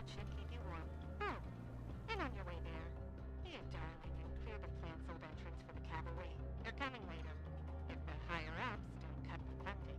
That should keep you warm. Oh, and on your way there, you darling, and clear the plant-sold entrance for the cavalry. They're coming later, if the higher-ups don't cut the funding.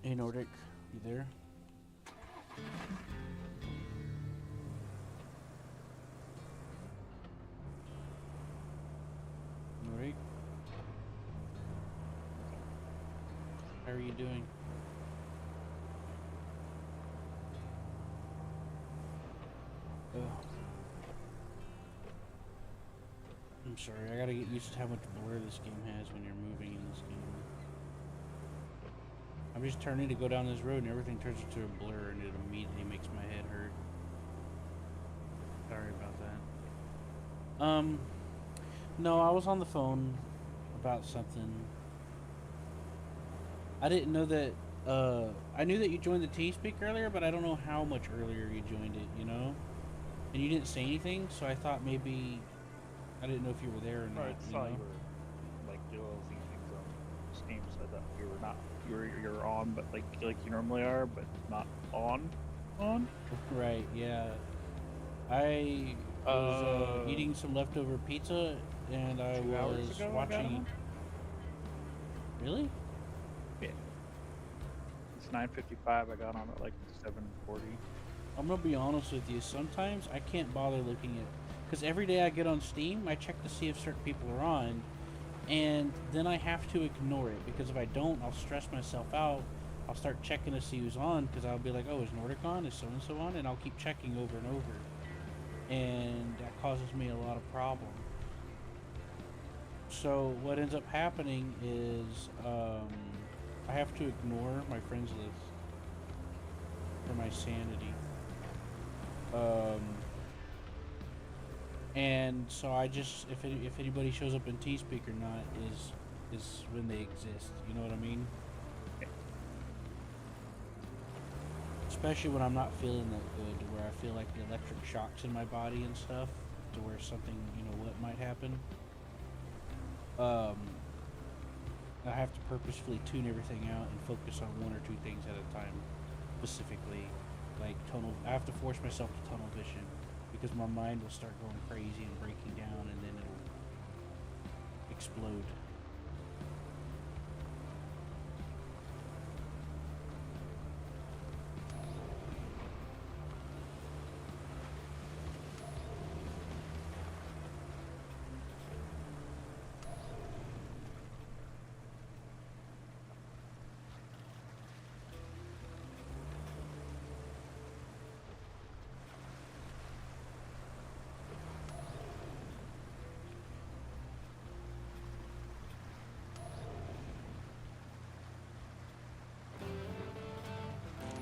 Hey Nordic, you there? Nordic? How are you doing? I'm sorry, I gotta get used to how much blur this game has when you're moving in this game. I'm just turning to go down this road and everything turns into a blur and it immediately makes my head hurt. Sorry about that. No, I was on the phone about something. I didn't know that, I knew that you joined the TeamSpeak earlier, but I don't know how much earlier you joined it, you know? And you didn't say anything, so I thought maybe, I didn't know if you were there or not. I saw you were, like, doing things on Steam, said that you were not, you're on, but like you normally are, but not on. Right, yeah. I was eating some leftover pizza, and I was watching. Really? Yeah. It's 9:55. I got on at like 7:40. I'm gonna be honest with you. Sometimes I can't bother looking at, because every day I get on Steam, I check to see if certain people are on, and then I have to ignore it, because if I don't, I'll stress myself out. I'll start checking to see who's on, because I'll be like, oh, is Nordic on? Is so-and-so on? And I'll keep checking over and over. And that causes me a lot of problems. So what ends up happening is I have to ignore my friends list for my sanity. And so I just, if anybody shows up in TeamSpeak or not is when they exist. You know what I mean? Especially when I'm not feeling that good, to where I feel like the electric shocks in my body and stuff, to where something, you know, what might happen. I have to purposefully tune everything out and focus on one or two things at a time, specifically, like tunnel. I have to force myself to tunnel vision, because my mind will start going crazy and breaking down, and then it'll explode.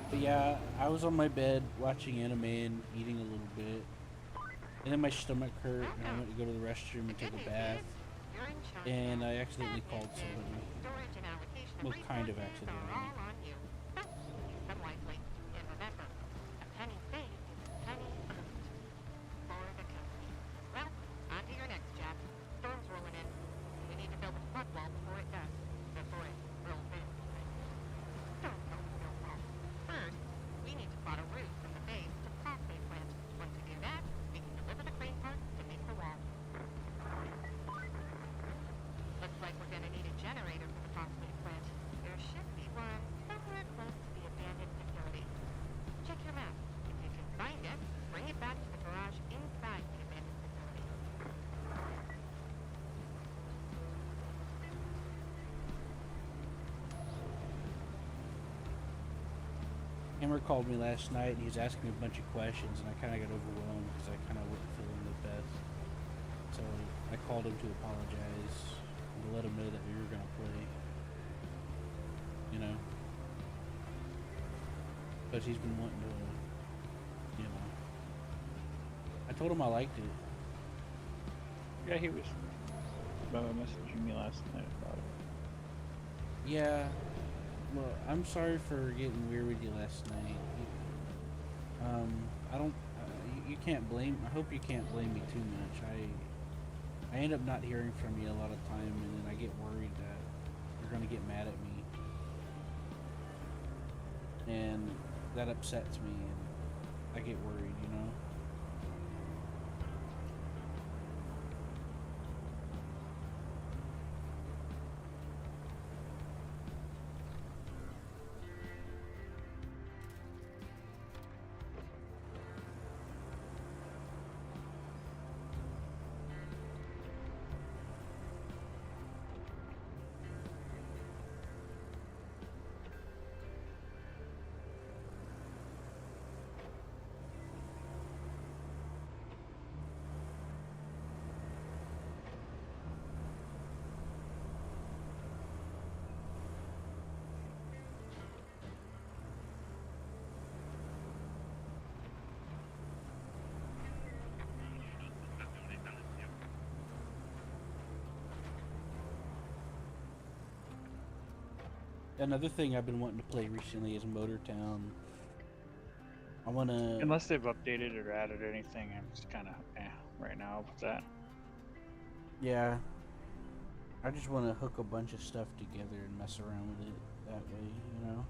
But yeah, I was on my bed watching anime and eating a little bit. And then my stomach hurt and I went to go to the restroom and take a bath. And I accidentally called somebody. Well, kind of accidentally. Hammer called me last night and he was asking me a bunch of questions, and I kind of got overwhelmed because I kind of wasn't feeling the best. So I called him to apologize and to let him know that we were going to play. You know? Because he's been wanting to, you know. I told him I liked it. Yeah, he was messaging me last night about it. Yeah. Well, I'm sorry for getting weird with you last night. I don't. You can't blame. I hope you can't blame me too much. I end up not hearing from you a lot of time, and then I get worried that you're gonna get mad at me, and that upsets me, and I get worried. You know. Another thing I've been wanting to play recently is Motor Town. I wanna. Unless they've updated or added anything, I'm just kind of right now with that. Yeah. I just want to hook a bunch of stuff together and mess around with it that way, you know?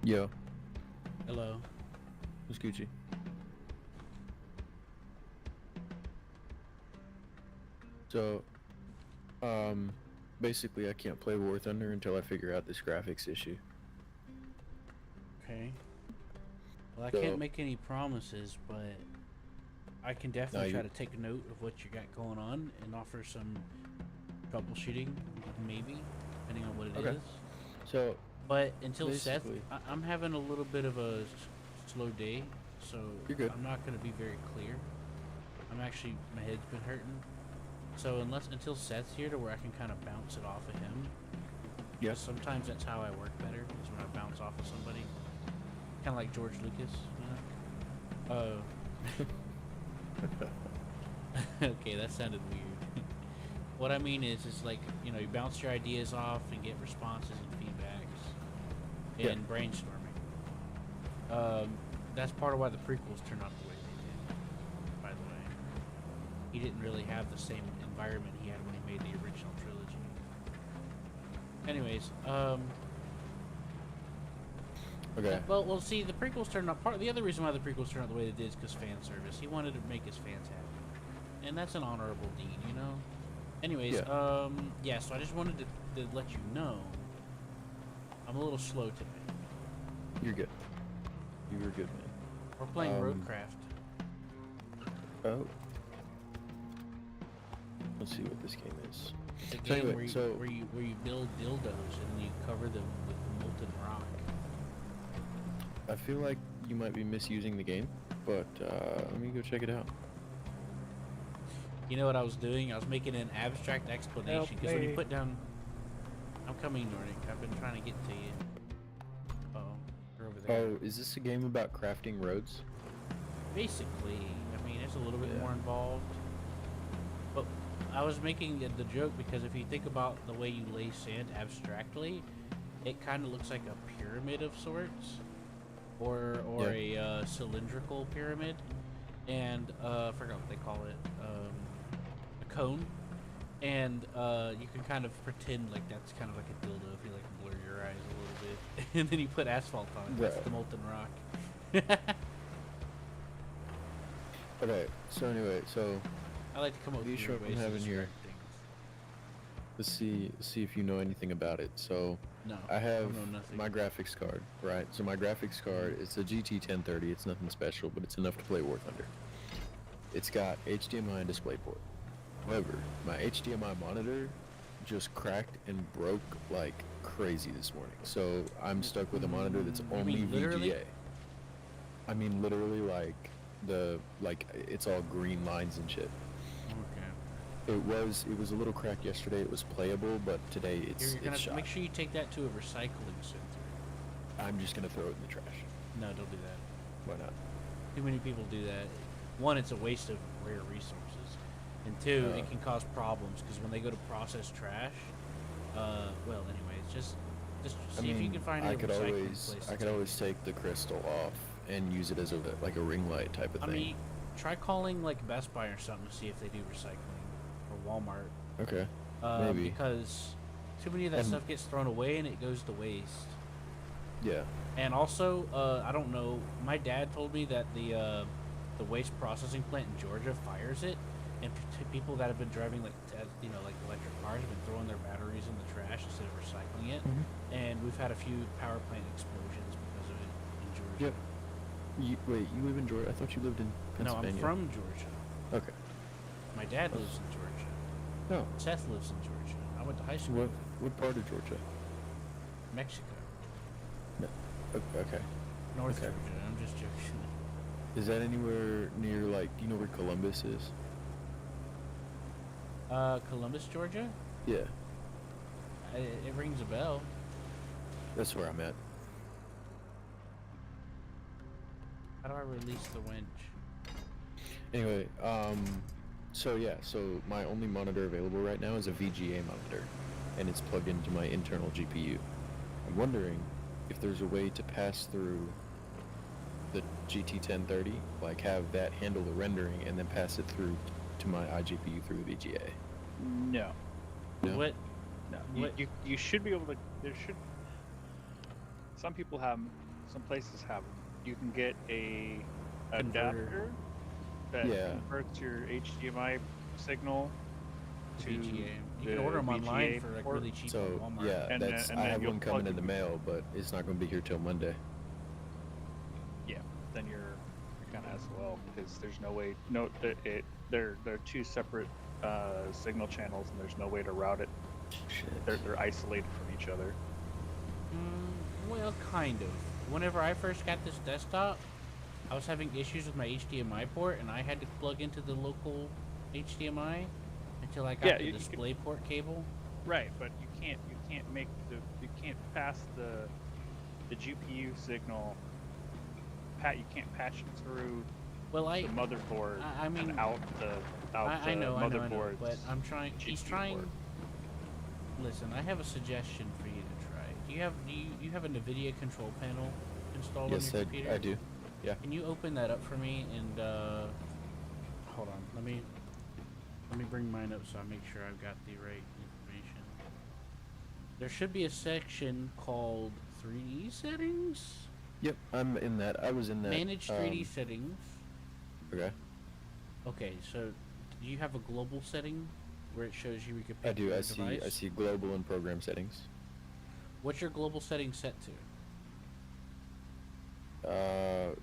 Yo, Hello. what's Gucci? So, basically I can't play War Thunder until I figure out this graphics issue. Okay. Well, I So- can't make any promises, but I can definitely No, try you- to take note of what you got going on and offer some troubleshooting, maybe, depending on what it is. Okay. So, But until Basically- Seth, I'm having a little bit of a slow day, so You're good. I'm not going to be very clear. I'm actually, my head's been hurting. So until Seth's here to where I can kind of bounce it off of him. Yeah. 'Cause sometimes that's how I work better, is when I bounce off of somebody. Kind of like George Lucas, you know? Okay, that sounded weird. What I mean is like, you know, you bounce your ideas off and get responses and feedbacks and brainstorming. That's part of why the prequels turned out the way they did, by the way. He didn't really have the same environment he had when he made the original trilogy. Anyways, okay. well, see, the prequels turned out. The other reason why the prequels turned out the way they did is because fan service. He wanted to make his fans happy, and that's an honorable deed, you know. Anyways, yeah. So I just wanted to let you know I'm a little slow today. You're good. You were good, man. We're playing Roadcraft. Oh. Let's see what this game is. It's a So game anyway, where you build dildos and you cover them with molten rock. I feel like you might be misusing the game, but let me go check it out. You know what I was doing? I was making an abstract explanation because when you put down, I'm coming, Nordic. I've been trying to get to you. Oh, you're over there. Oh, is this a game about crafting roads? Basically, I mean, it's a little bit Yeah. more involved. But I was making the joke because if you think about the way you lay sand abstractly, it kind of looks like a pyramid of sorts, or a cylindrical pyramid, and I forgot what they call it, a cone, and you can kind of pretend like that's kind of like a dildo if you like blur your eyes a little bit, and then you put asphalt on it. That's Right. the molten rock. Okay, so anyway, so I like to come up with Are you sure weird I'm ways to having describe here? things. let's see if you know anything about it. So No, I have know nothing. my graphics card, right? So my graphics card, it's a GT 1030. It's nothing special, but it's enough to play War Thunder. It's got HDMI and DisplayPort. However, my HDMI monitor just cracked and broke like crazy this morning. So I'm stuck with a monitor that's You only mean literally? VGA. I mean literally like it's all green lines and shit. Okay. It was a little cracked yesterday. It was playable, but today You're gonna it's shot. make sure you take that to a recycling center. I'm just gonna throw it in the trash. No, don't do that. Why not? Too many people do that. One, it's a waste of rare resources, and two, it can cause problems because when they go to process trash, well, anyways, just see if you can find a recycling place. I to could take always take the crystal off and use it as a ring light type of I thing. mean, try calling like Best Buy or something to see if they do recycling, or Walmart. Okay. Maybe. Because too many of that And- stuff gets thrown away and it goes to waste. Yeah. And also, I don't know. My dad told me that the waste processing plant in Georgia fires it, and people that have been driving like electric cars have been throwing their batteries in the trash instead of recycling it. And we've had a few power plant explosions because of it in Georgia. Yep. Wait, you live in Georgia? I thought you lived in No, Pennsylvania. I'm from Georgia. Okay. My dad lives in Georgia. No. Seth lives in Georgia. I went to high school What with part of Georgia? Mexico, No. Okay. North Okay. Georgia. I'm just joking. Is that anywhere near do you know where Columbus is? Columbus, Georgia. Yeah. It rings a bell. That's where I'm at. How do I release the winch? Anyway, so my only monitor available right now is a VGA monitor, and it's plugged into my internal GPU. I'm wondering if there's a way to pass through the GT 1030, like have that handle the rendering and then pass it through to my iGPU through the VGA. No. No? No. What? You should be able to. There should. Some people have Some places have them. You can get a Converter. adapter that Yeah. converts your HDMI signal to VGA. You the can order them online VGA for like port. really cheap So on Walmart. yeah, And that's then I have you'll one coming plug in the mail, but it's not going to be here till Monday. Yeah, then you're kind of SOL because there's no way. No, they're two separate signal channels, and there's no way to route it. Shit. They're isolated from each other. Well, kind of. Whenever I first got this desktop, I was having issues with my HDMI port, and I had to plug into the local HDMI until I got Yeah, the you can- display port cable. Right, but you can't pass the GPU signal. You can't patch it through Well, the motherboard I mean, and out the I know, motherboard. but I'm trying. He's GPU trying. port. Listen, I have a suggestion for you to try. Do you have a NVIDIA control panel installed Yes, on your computer? I do. Yeah. Can you open that up for me and hold on? Let me bring mine up so I make sure I've got the right information. There should be a section called 3D settings. Yep, I'm in that. I was in that. Manage 3D settings. Okay. Okay, so do you have a global setting where it shows you can pick I do. your I device? see global and program settings. What's your global setting set to?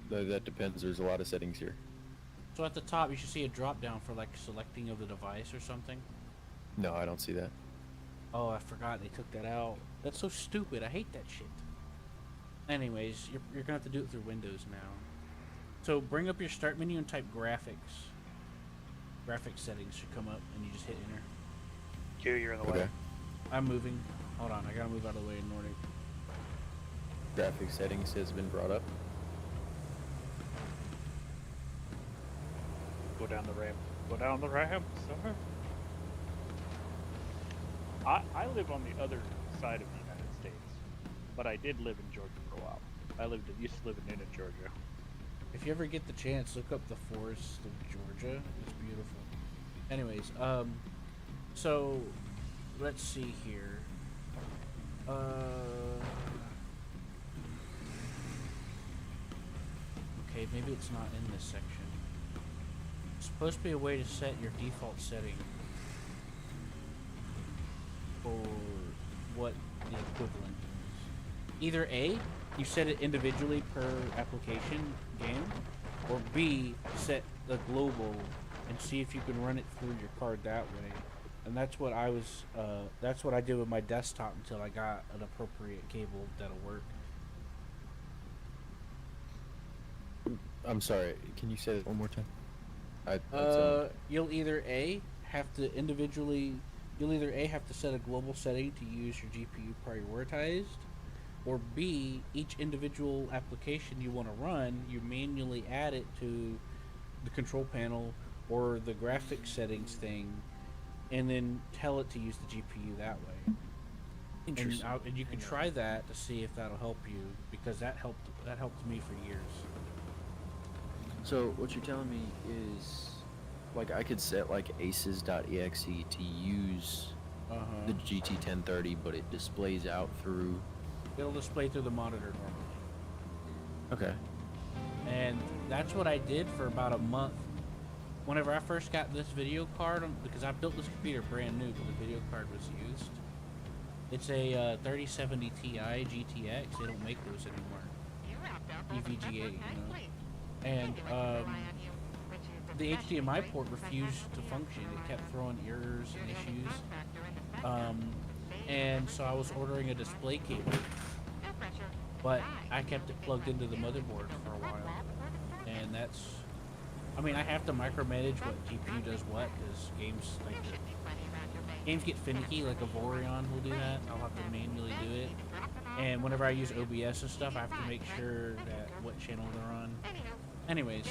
That depends. There's a lot of settings here. So at the top, you should see a drop down for like selecting of the device or something. No, I don't see that. Oh, I forgot they took that out. That's so stupid. I hate that shit. Anyways, you're gonna have to do it through Windows now. So bring up your start menu and type graphics. Graphics settings should come up, and you just hit enter. Q, you're in the Okay. way. I'm moving. Hold on, I gotta move out of the way in Nordic. Graphic settings has been brought up. Go down the ramp. Go down the ramp, sir. I live on the other side of the United States, but I did live in Georgia for a while. Used to live in Newnan, Georgia. If you ever get the chance, look up the forests of Georgia. It's beautiful. Anyways, so let's see here. Okay, maybe it's not in this section. It's supposed to be a way to set your default setting for what the equivalent is. Either A, you set it individually per application game, or B, set the global and see if you can run it through your card that way. And that's what that's what I did with my desktop until I got an appropriate cable that'll work. I'm sorry. Can you say that one more time? You'll either A have to set a global setting to use your GPU prioritized, or B, each individual application you want to run, you manually add it to the control panel or the graphics settings thing, and then tell it to use the GPU that way. Interesting. And you can try that to see if that'll help you, because that helped me for years. So what you're telling me is, like, I could set like aces.exe to use the GT 1030, but it displays out through. It'll display through the monitor normally. Okay. And that's what I did for about a month. Whenever I first got this video card, because I built this computer brand new, but the video card was used. It's a 3070 Ti GTX. They don't make those anymore. EVGA, you know. And the HDMI port refused to function. It kept throwing errors and issues. And so I was ordering a display cable, but I kept it plugged into the motherboard for a while. And I mean, I have to micromanage what GPU does what, because games get finicky, like a Vorion will do that. I'll have to manually do it. And whenever I use OBS and stuff, I have to make sure that what channel they're on. Anyways,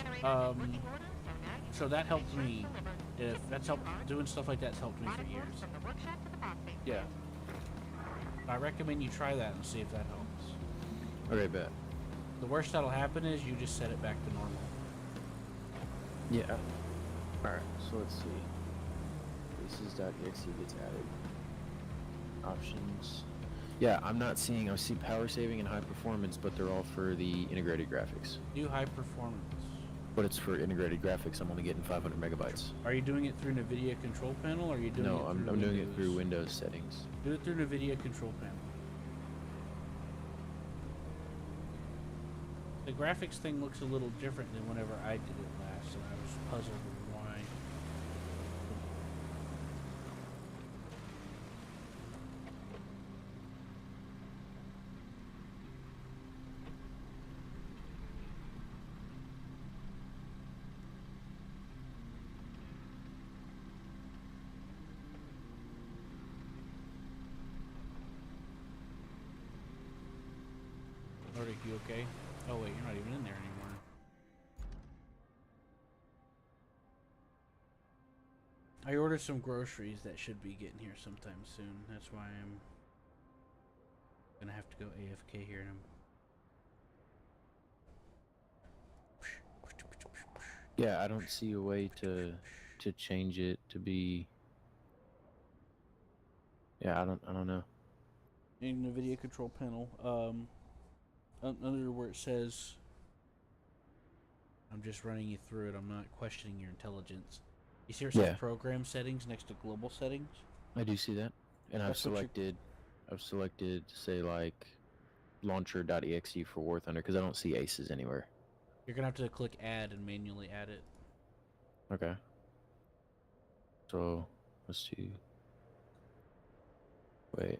so that helped me. Doing stuff like that's helped me for years. Yeah. I recommend you try that and see if that helps. Okay, bet. The worst that'll happen is you just set it back to normal. Yeah. Alright, so let's see. Aces.exe gets added. Options. Yeah, I'm not seeing. I see power saving and high performance, but they're all for the integrated graphics. Do high performance. But it's for integrated graphics. I'm only getting 500 megabytes. Are you doing it through NVIDIA control panel, or are you doing No, it I'm through doing it through Windows settings. Do it through NVIDIA control panel. The graphics thing looks a little different than whenever I did it last, and I was puzzled with why. Nordic, you okay? Oh wait, you're not even in there anymore. I ordered some groceries that should be getting here sometime soon. That's why I'm gonna have to go AFK here in a... Yeah, I don't see a way to change it to be. Yeah, I don't know. In the NVIDIA control panel, under where it says, I'm just running you through it. I'm not questioning your intelligence. You see where it says program settings next to global settings? I do see that, and I've selected say like launcher.exe for War Thunder because I don't see aces anywhere. You're gonna have to click add and manually add it. Okay. So let's see. Wait.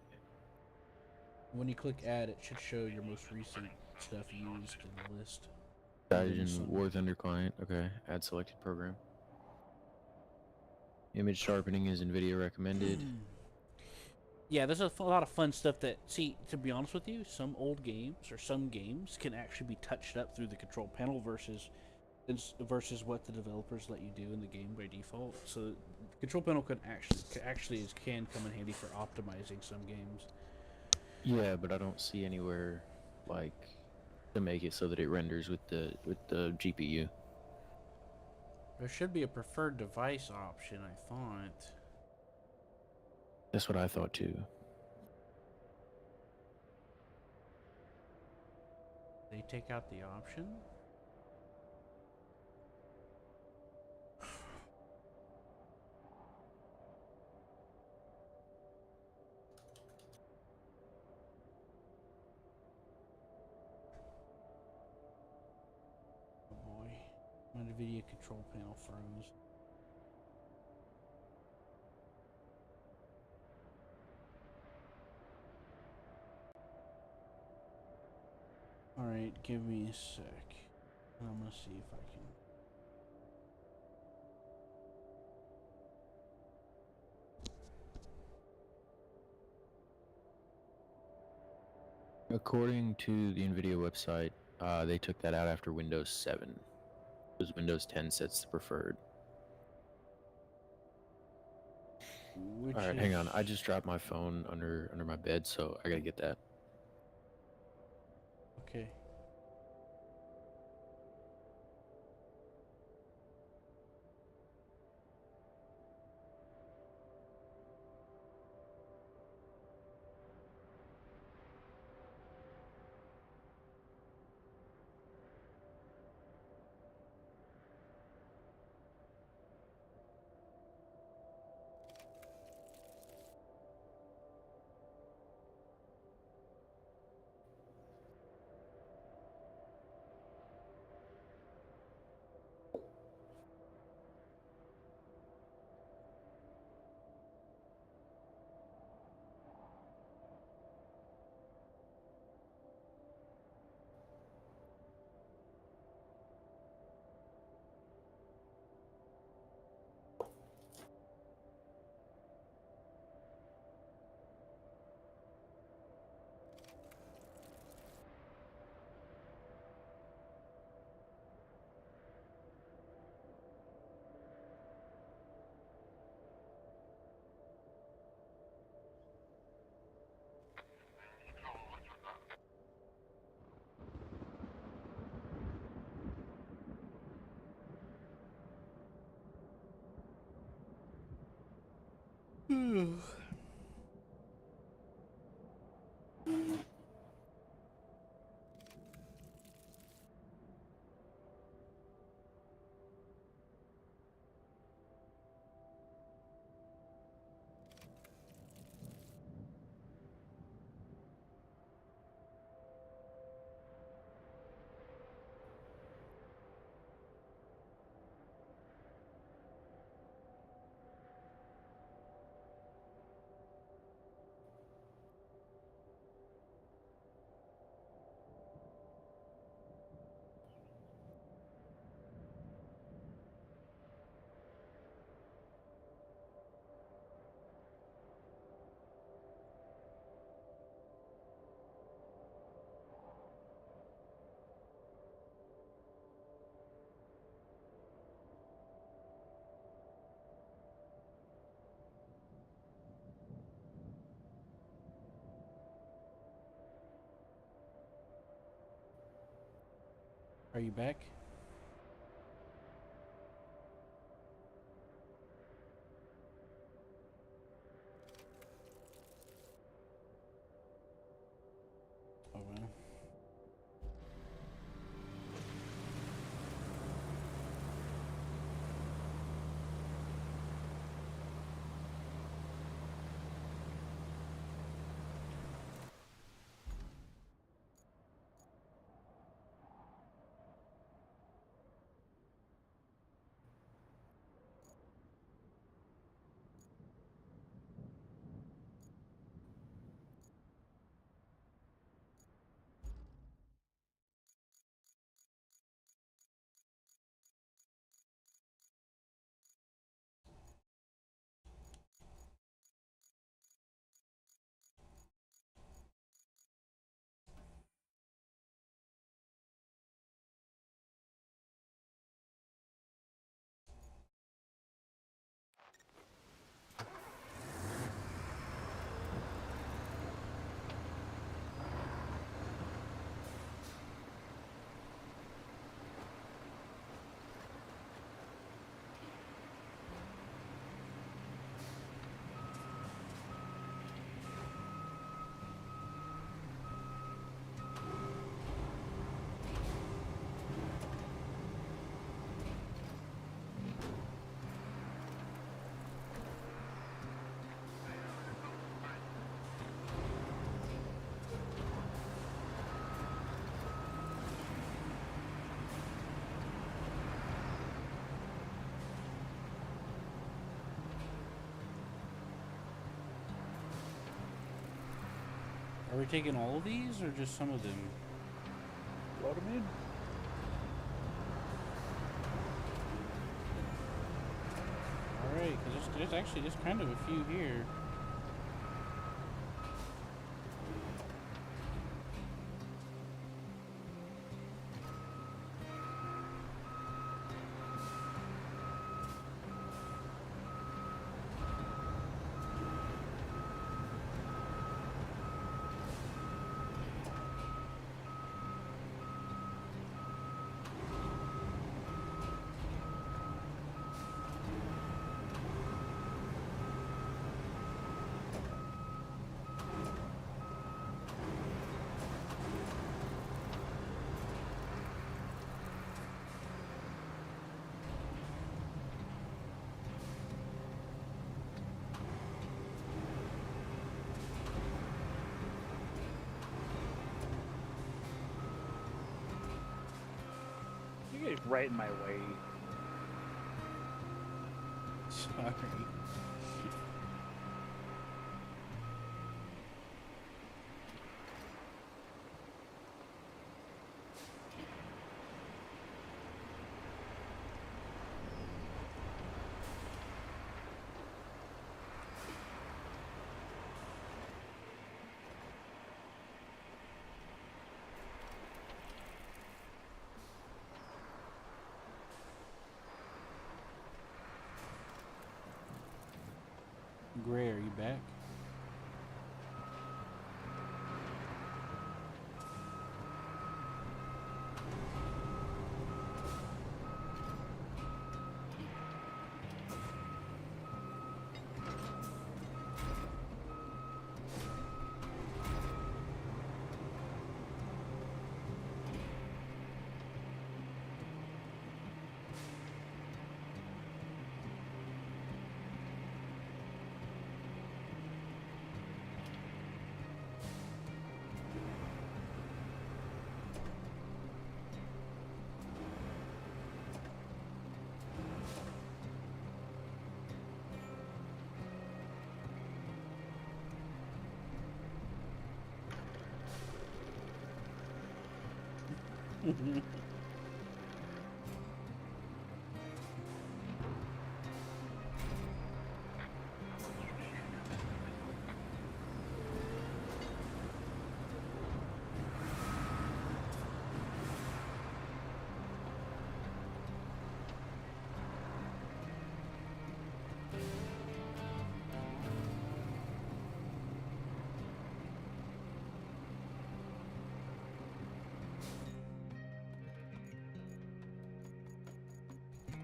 When you click add, it should show your most recent stuff used in the list. Cyanogen War Thunder client. Okay. Add selected program. Image sharpening is NVIDIA recommended. Yeah, there's a lot of fun stuff that, see, to be honest with you, some old games or some games can actually be touched up through the control panel versus what the developers let you do in the game by default. So the control panel can come in handy for optimizing some games. Yeah, but I don't see anywhere like to make it so that it renders with the GPU. There should be a preferred device option, I thought. That's what I thought too. They take out the option? Oh boy. My NVIDIA control panel froze. Alright, give me a sec. And I'm gonna see if I can... According to the NVIDIA website, they took that out after Windows 7. Because Windows 10 sets the preferred. Alright, hang on. I just dropped my phone under my bed, so I gotta get that. Okay. Are you back? Oh well. Are we taking all of these or just some of them? Load them in. Alright, because there's actually just kind of a few here. You get right in my way. Sorry. Gray, are you back?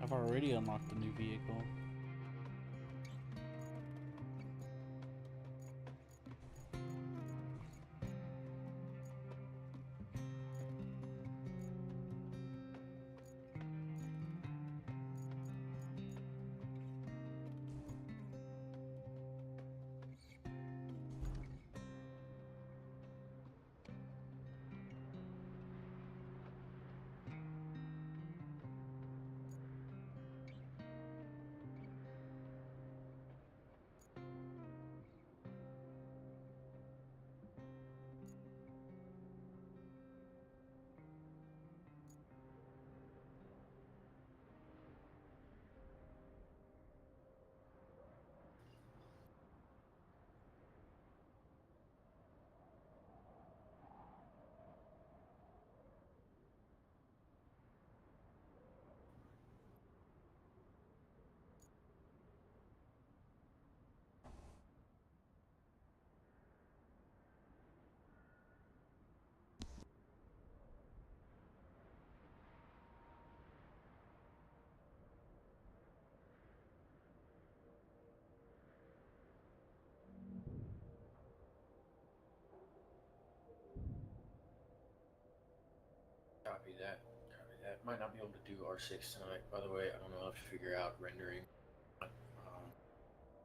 I've already unlocked the new vehicle. Copy that. Copy that. Might not be able to do R6 tonight, by the way. I don't know how to figure out rendering.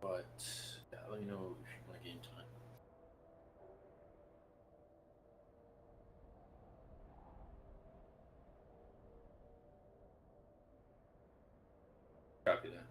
But yeah, let me know if you want to gain time. Copy that.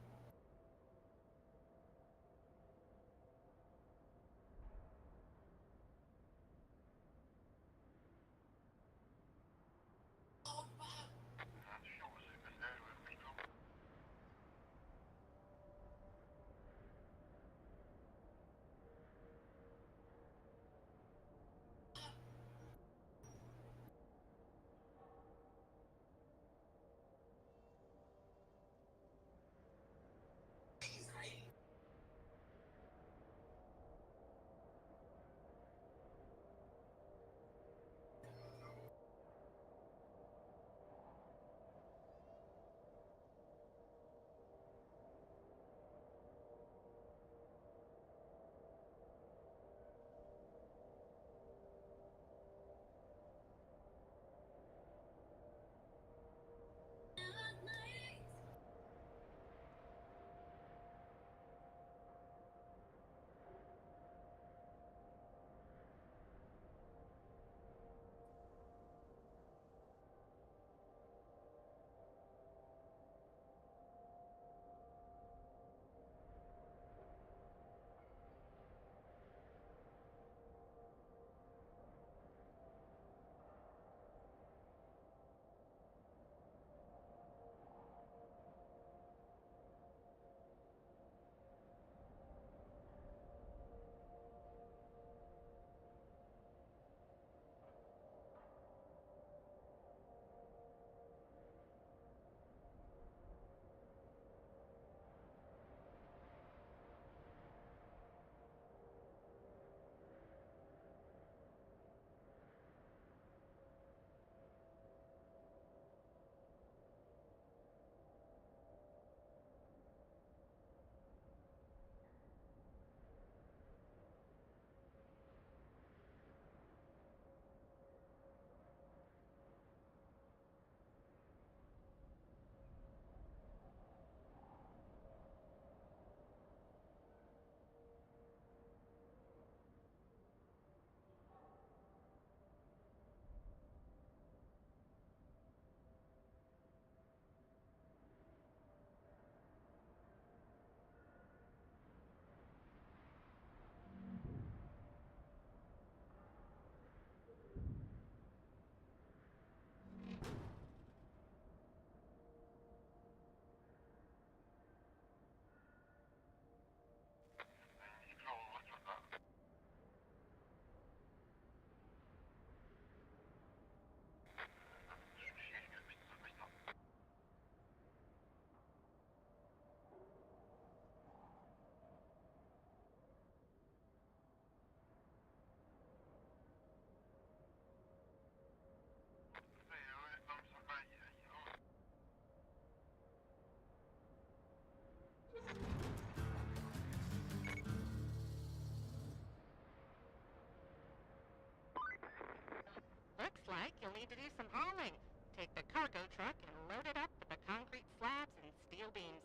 you'll need to do some hauling. Take the cargo truck and load it up with the concrete slabs and steel beams.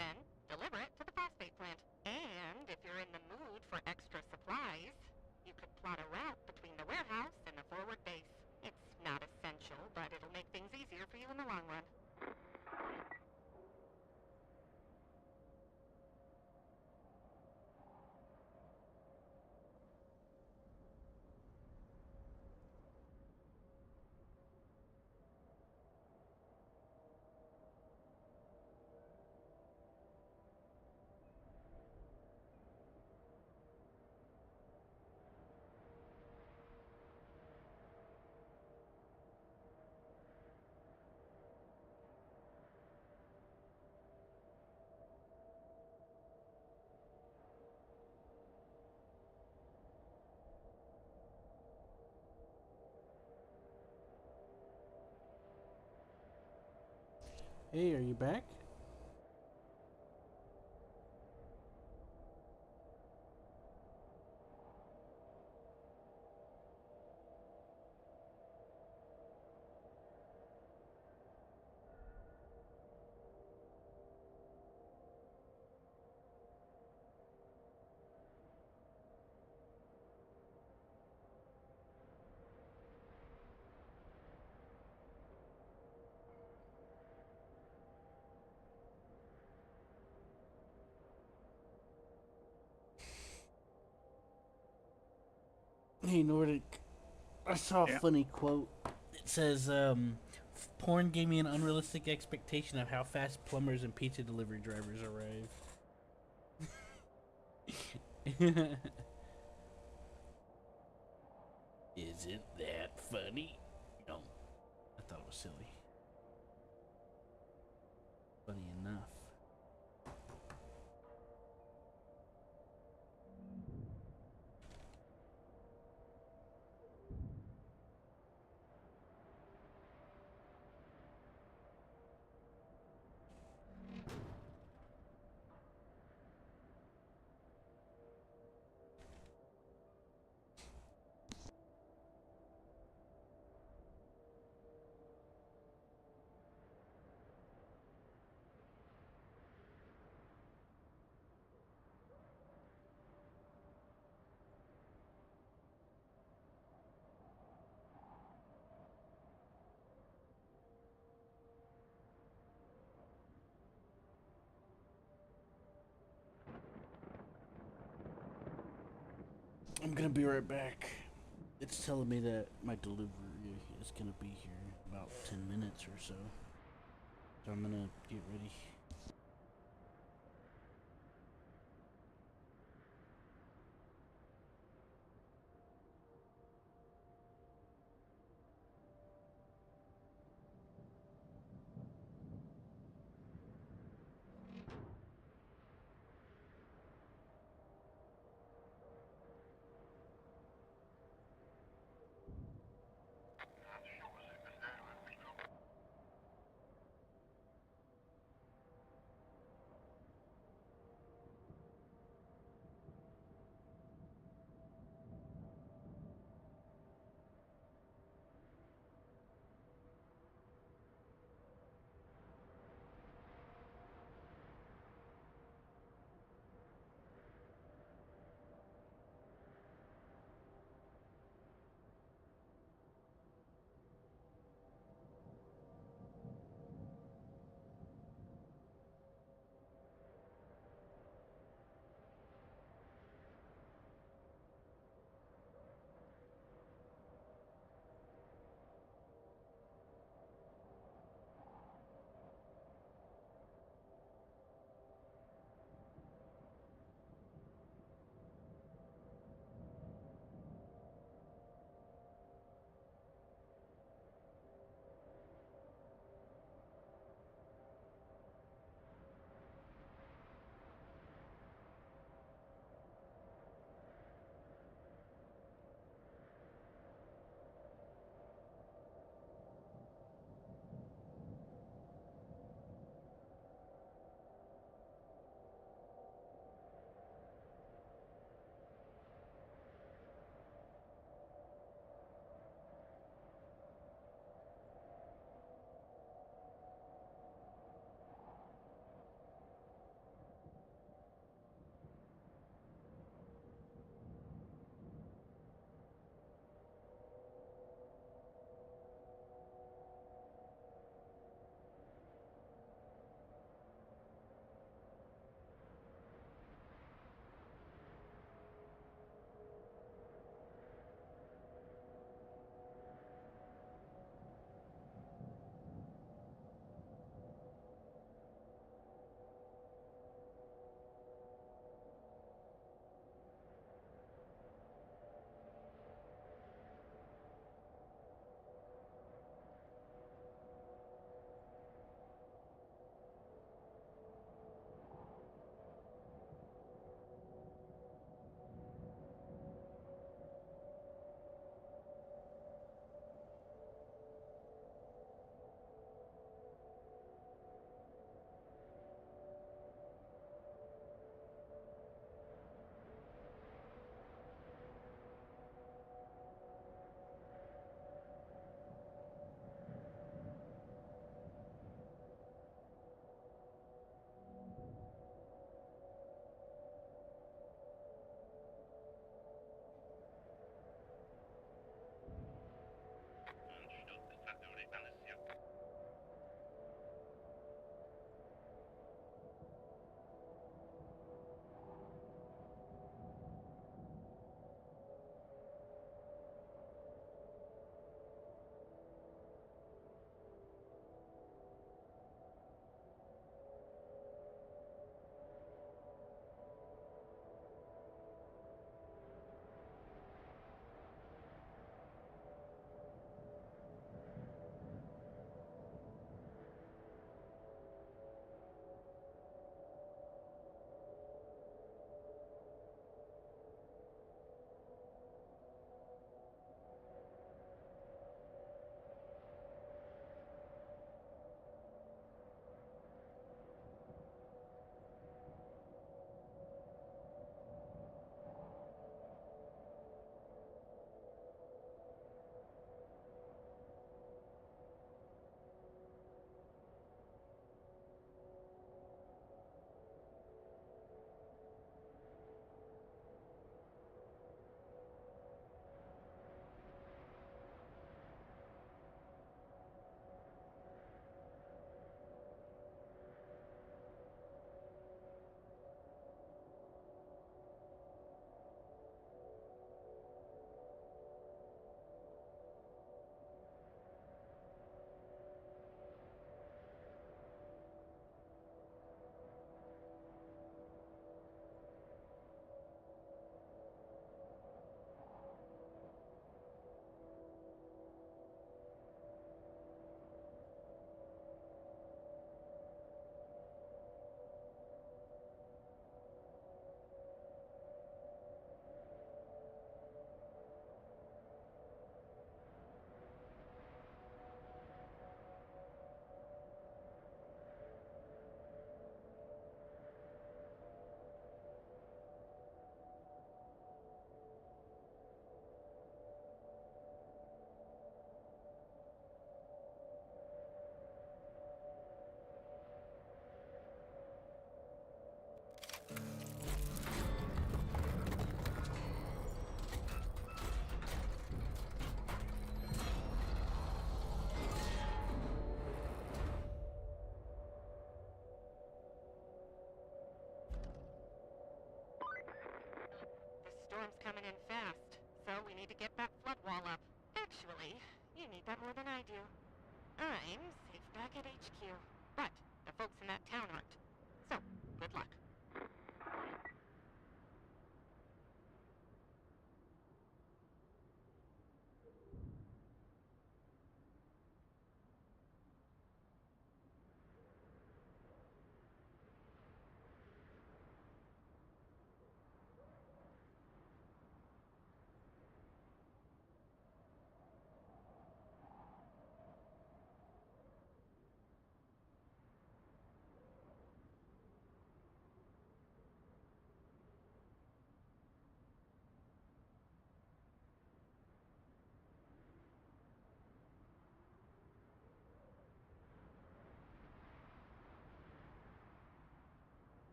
Then, deliver it to the phosphate plant. And if you're in the mood for extra supplies, you could plot a route between the warehouse and the forward base. It's not essential, but it'll make things easier for you in the long run. Hey, are you back? Hey, Nordic. I saw a Yeah. funny quote. It says, porn gave me an unrealistic expectation of how fast plumbers and pizza delivery drivers arrive. Isn't that funny? No. I thought it was silly. Funny enough. I'm gonna be right back. It's telling me that my delivery is gonna be here in about 10 minutes or so. So I'm gonna get ready. coming in fast, so we need to get that flood wall up. Actually, you need that more than I do. I'm safe back at HQ, but the folks in that town aren't. So, good luck.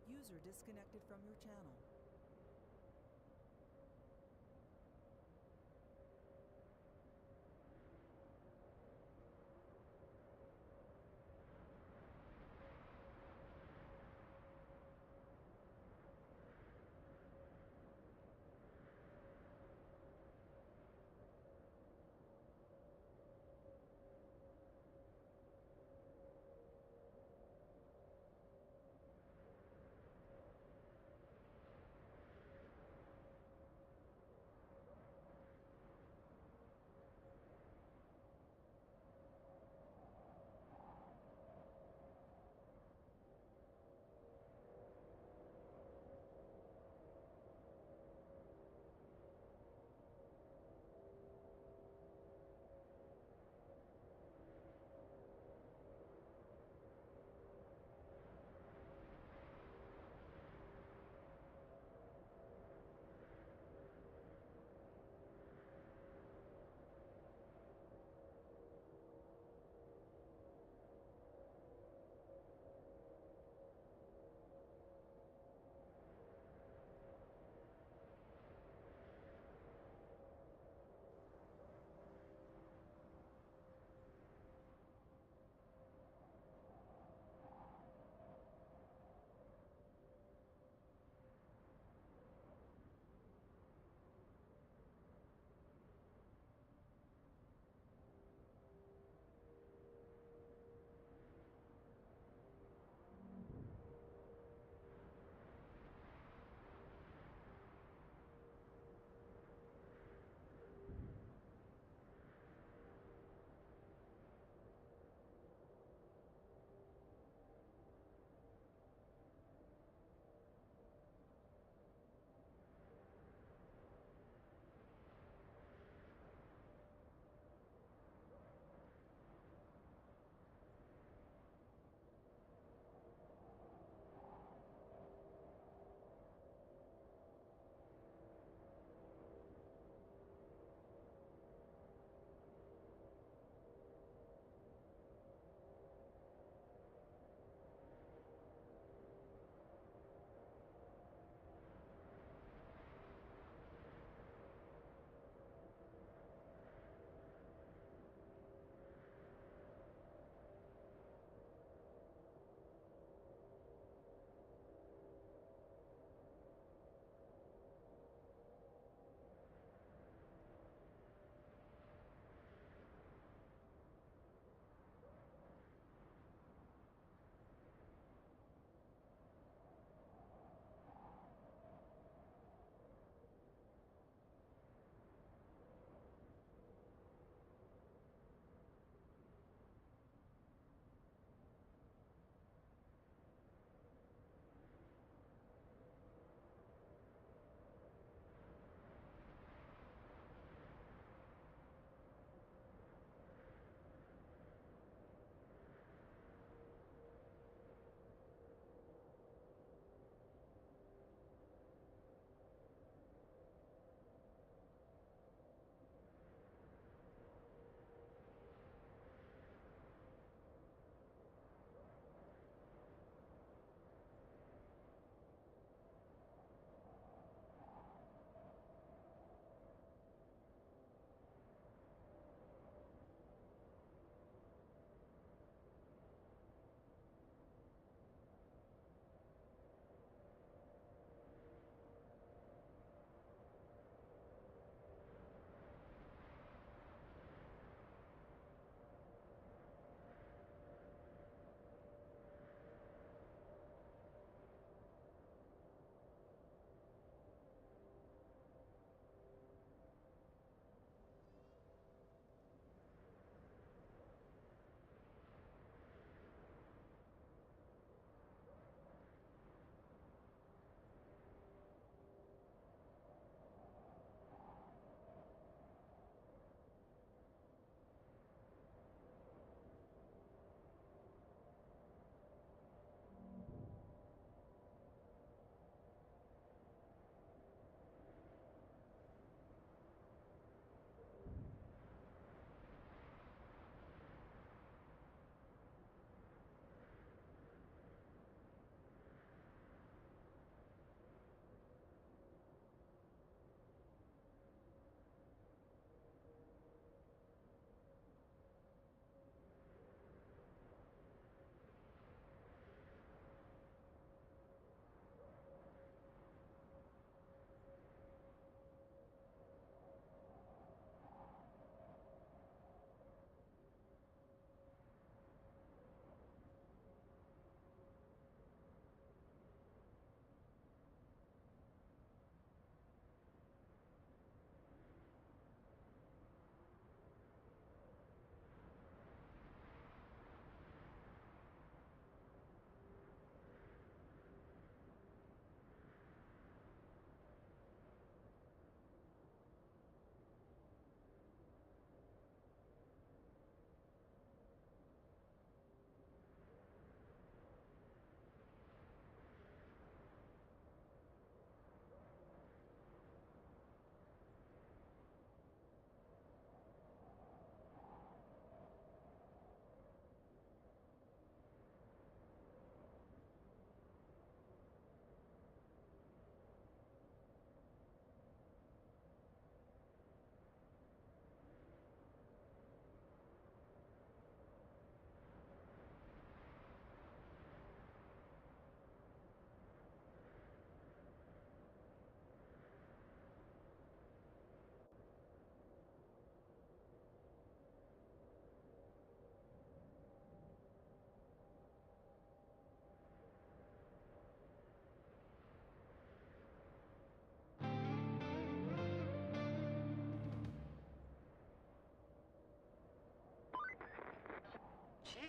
User disconnected from your channel.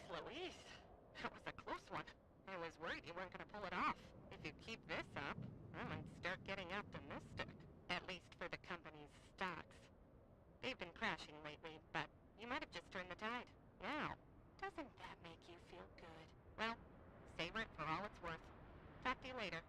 Louise, that was a close one. I was worried you weren't going to pull it off. If you keep this up, I might start getting optimistic. At least for the company's stocks. They've been crashing lately, but you might have just turned the tide. Now, doesn't that make you feel good? Well, savor it for all it's worth. Talk to you later.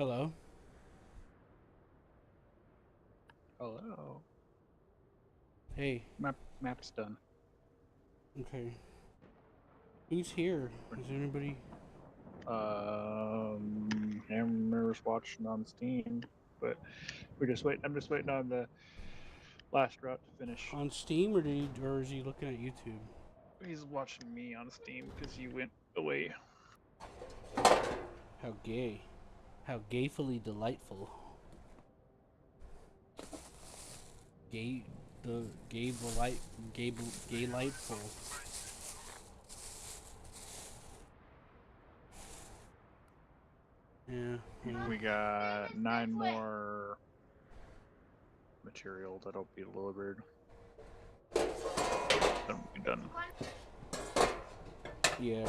Hello. Hello. Hey. Map's done. Okay. Who's here? Is there anybody? Hammer's watching on Steam, but we're just waiting. I'm just waiting on the last route to finish. On Steam, or is he looking at YouTube? He's watching me on Steam because you went away. How gay. How gayfully delightful. Gay lightful. Yeah. We got 9 more material that'll be delivered. Then we'll be done. Yeah.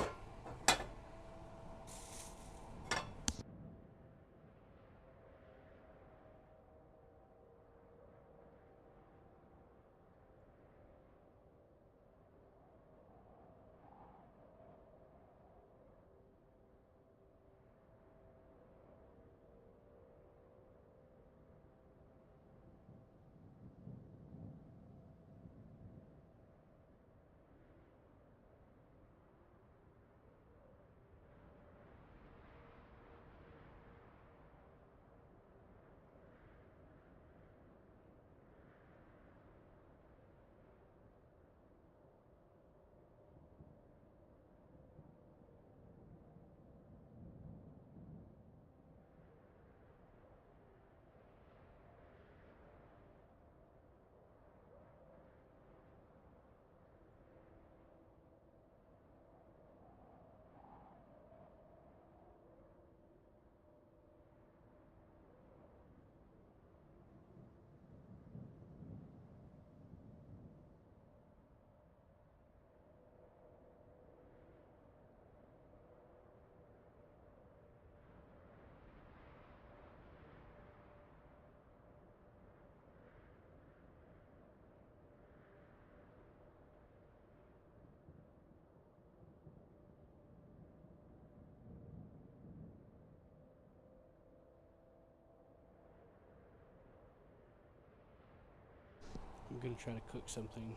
I'm gonna try to cook something.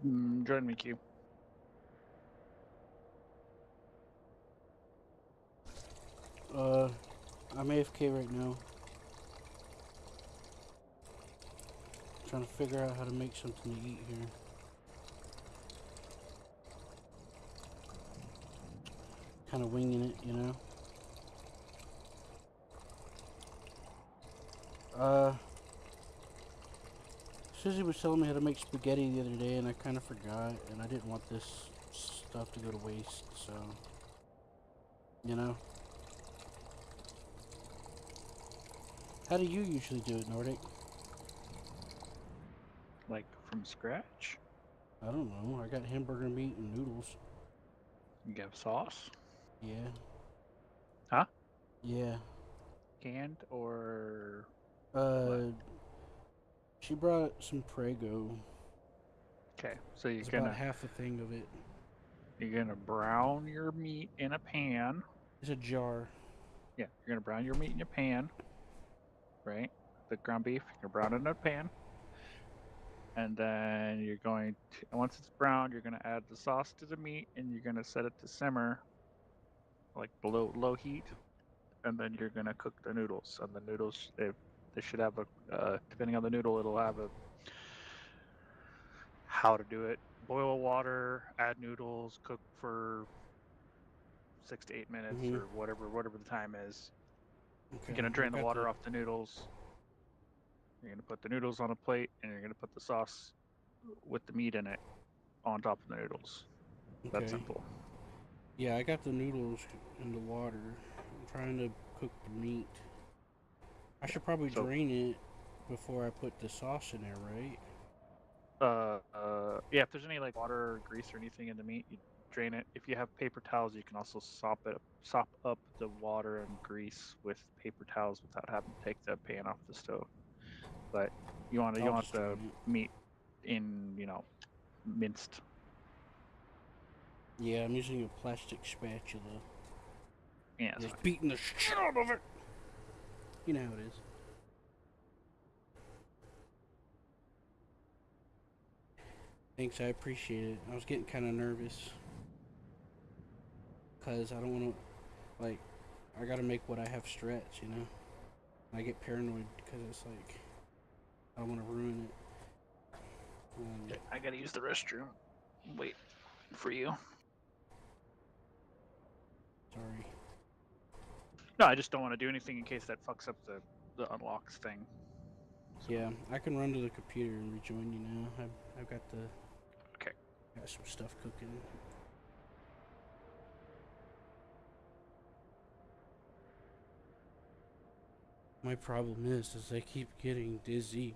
Join me, Q. I'm AFK right now. Trying to figure out how to make something to eat here. Kind of winging it, you know? Susie was telling me how to make spaghetti the other day, and I kind of forgot, and I didn't want this stuff to go to waste, so... You know? How do you usually do it, Nordic? Like from scratch? I don't know. I got hamburger meat and noodles. You have sauce? Yeah. Huh? Yeah. Canned or She brought some Prego. okay? So It's about half a thing of it. you're gonna brown your meat in a pan. It's a jar. Yeah, you're gonna brown your meat in your pan, right? The ground beef, you're gonna brown it in a pan, and then you're going to once it's browned, you're gonna add the sauce to the meat, and you're gonna set it to simmer, like below low heat, and then you're gonna cook the noodles. And the noodles, they should have a depending on the noodle, it'll have a how to do it. Boil water, add noodles, cook for 6 to 8 minutes or whatever the time is. Okay. You're gonna drain the water off the noodles. You're gonna put the noodles on a plate, and you're gonna put the sauce with the meat in it on top of the noodles. Okay. That's simple. Yeah, I got the noodles in the water. I'm trying to cook the meat. I should probably drain it before I put the sauce in there, right? Yeah. If there's any like water or grease or anything in the meat, you drain it. If you have paper towels, you can also sop up the water and grease with paper towels without having to take the pan off the stove. But you want the meat in minced. Yeah, I'm using a plastic spatula. Yeah, just beating the shit out of it. You know how it is. Thanks, I appreciate it. I was getting kind of nervous. Because I don't want to, like, I gotta make what I have stretch, you know? I get paranoid because it's like, I don't want to ruin it. I gotta use the restroom. Wait for you. Sorry. No, I just don't want to do anything in case that fucks up the unlocks thing. So. Yeah, I can run to the computer and rejoin you now. I've got the... Okay. Got some stuff cooking. My problem is I keep getting dizzy.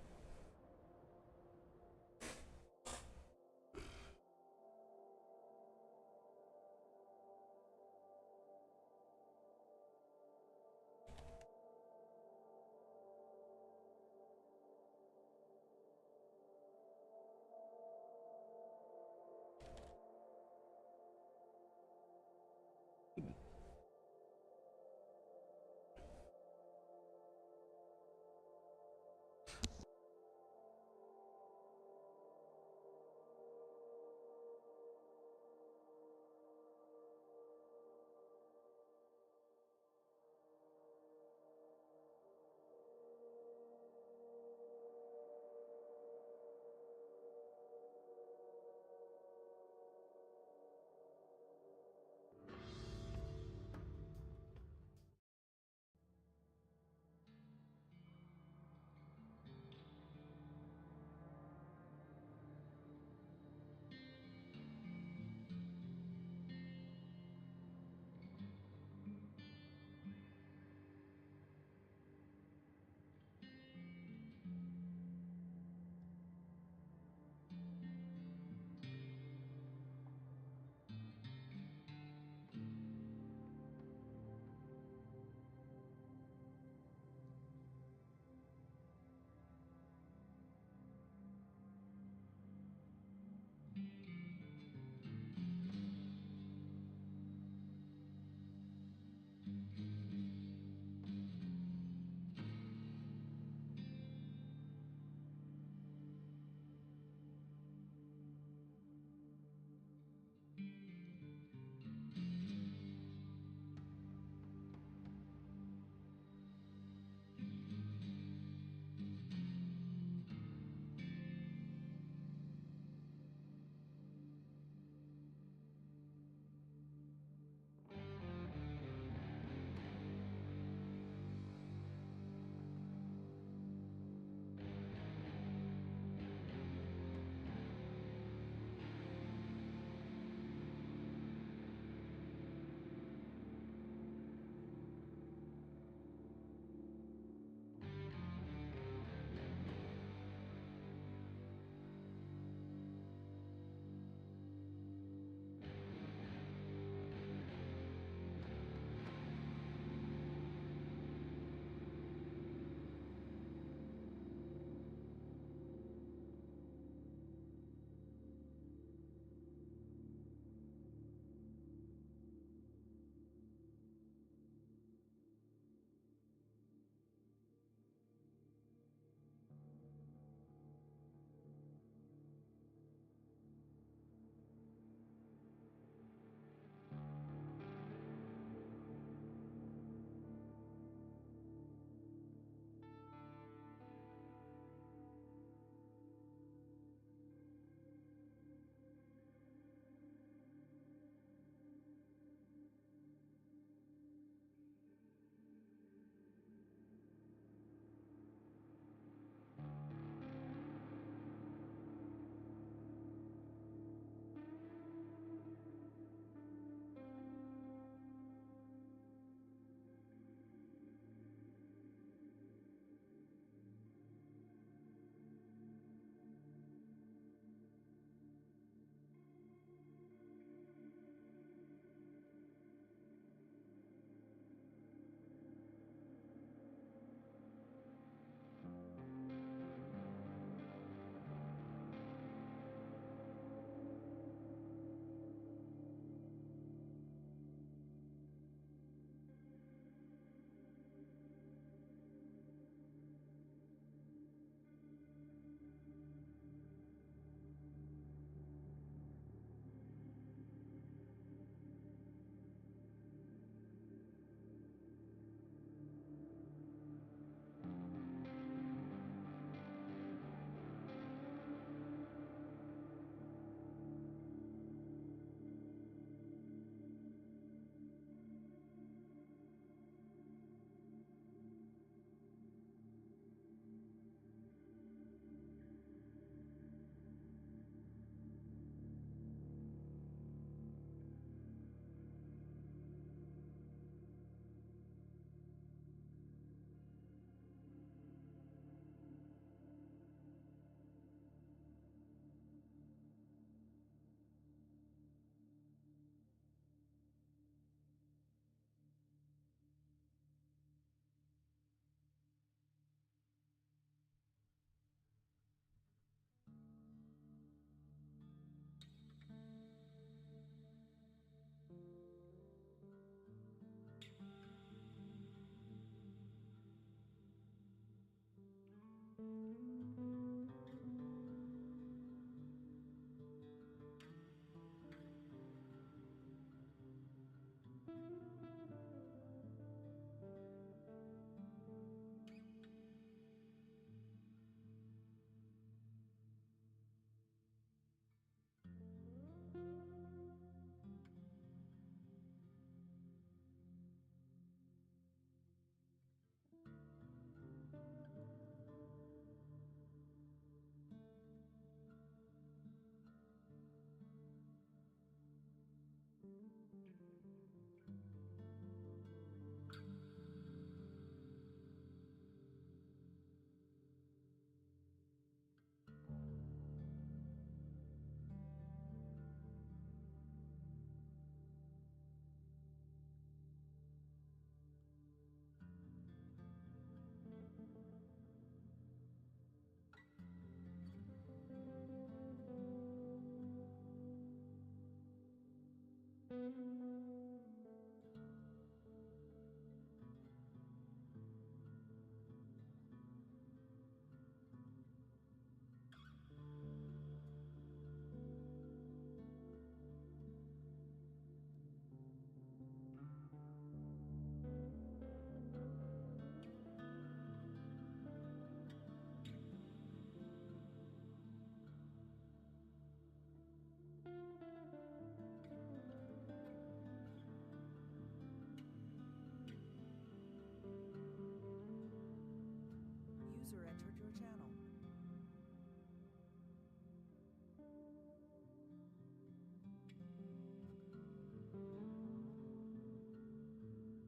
User entered your channel.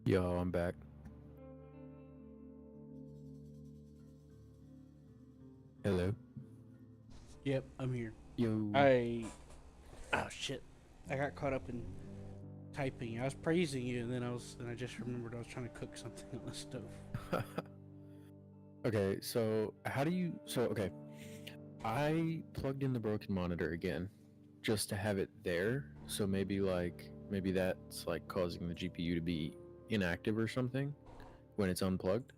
Yo, I'm back. Hello. Yep, I'm here. Yo. Oh shit! I got caught up in typing. I was praising you, and then I just remembered I was trying to cook something on the stove. Okay, so how do you? So okay, I plugged in the broken monitor again, just to have it there. So maybe that's like causing the GPU to be inactive or something when it's unplugged.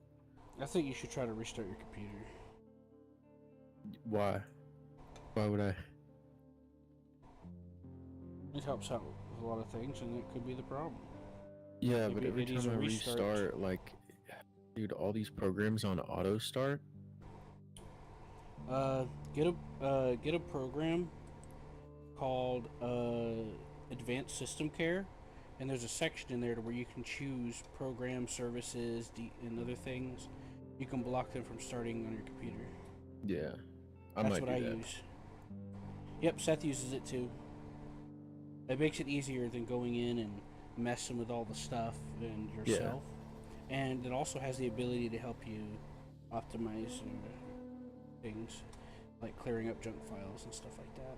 I think you should try to restart your computer. Why? Why would I? It helps out with a lot of things, and it could be the problem. Yeah, Maybe but every it needs time a I restart. restart, like, dude, all these programs on auto start. Get a program called Advanced System Care, and there's a section in there to where you can choose program services and other things. You can block them from starting on your computer. Yeah, I That's might what do I that. use. Yep, Seth uses it too. It makes it easier than going in and messing with all the stuff and yourself. And it also has the ability to help you optimize things, like clearing up junk files and stuff like that.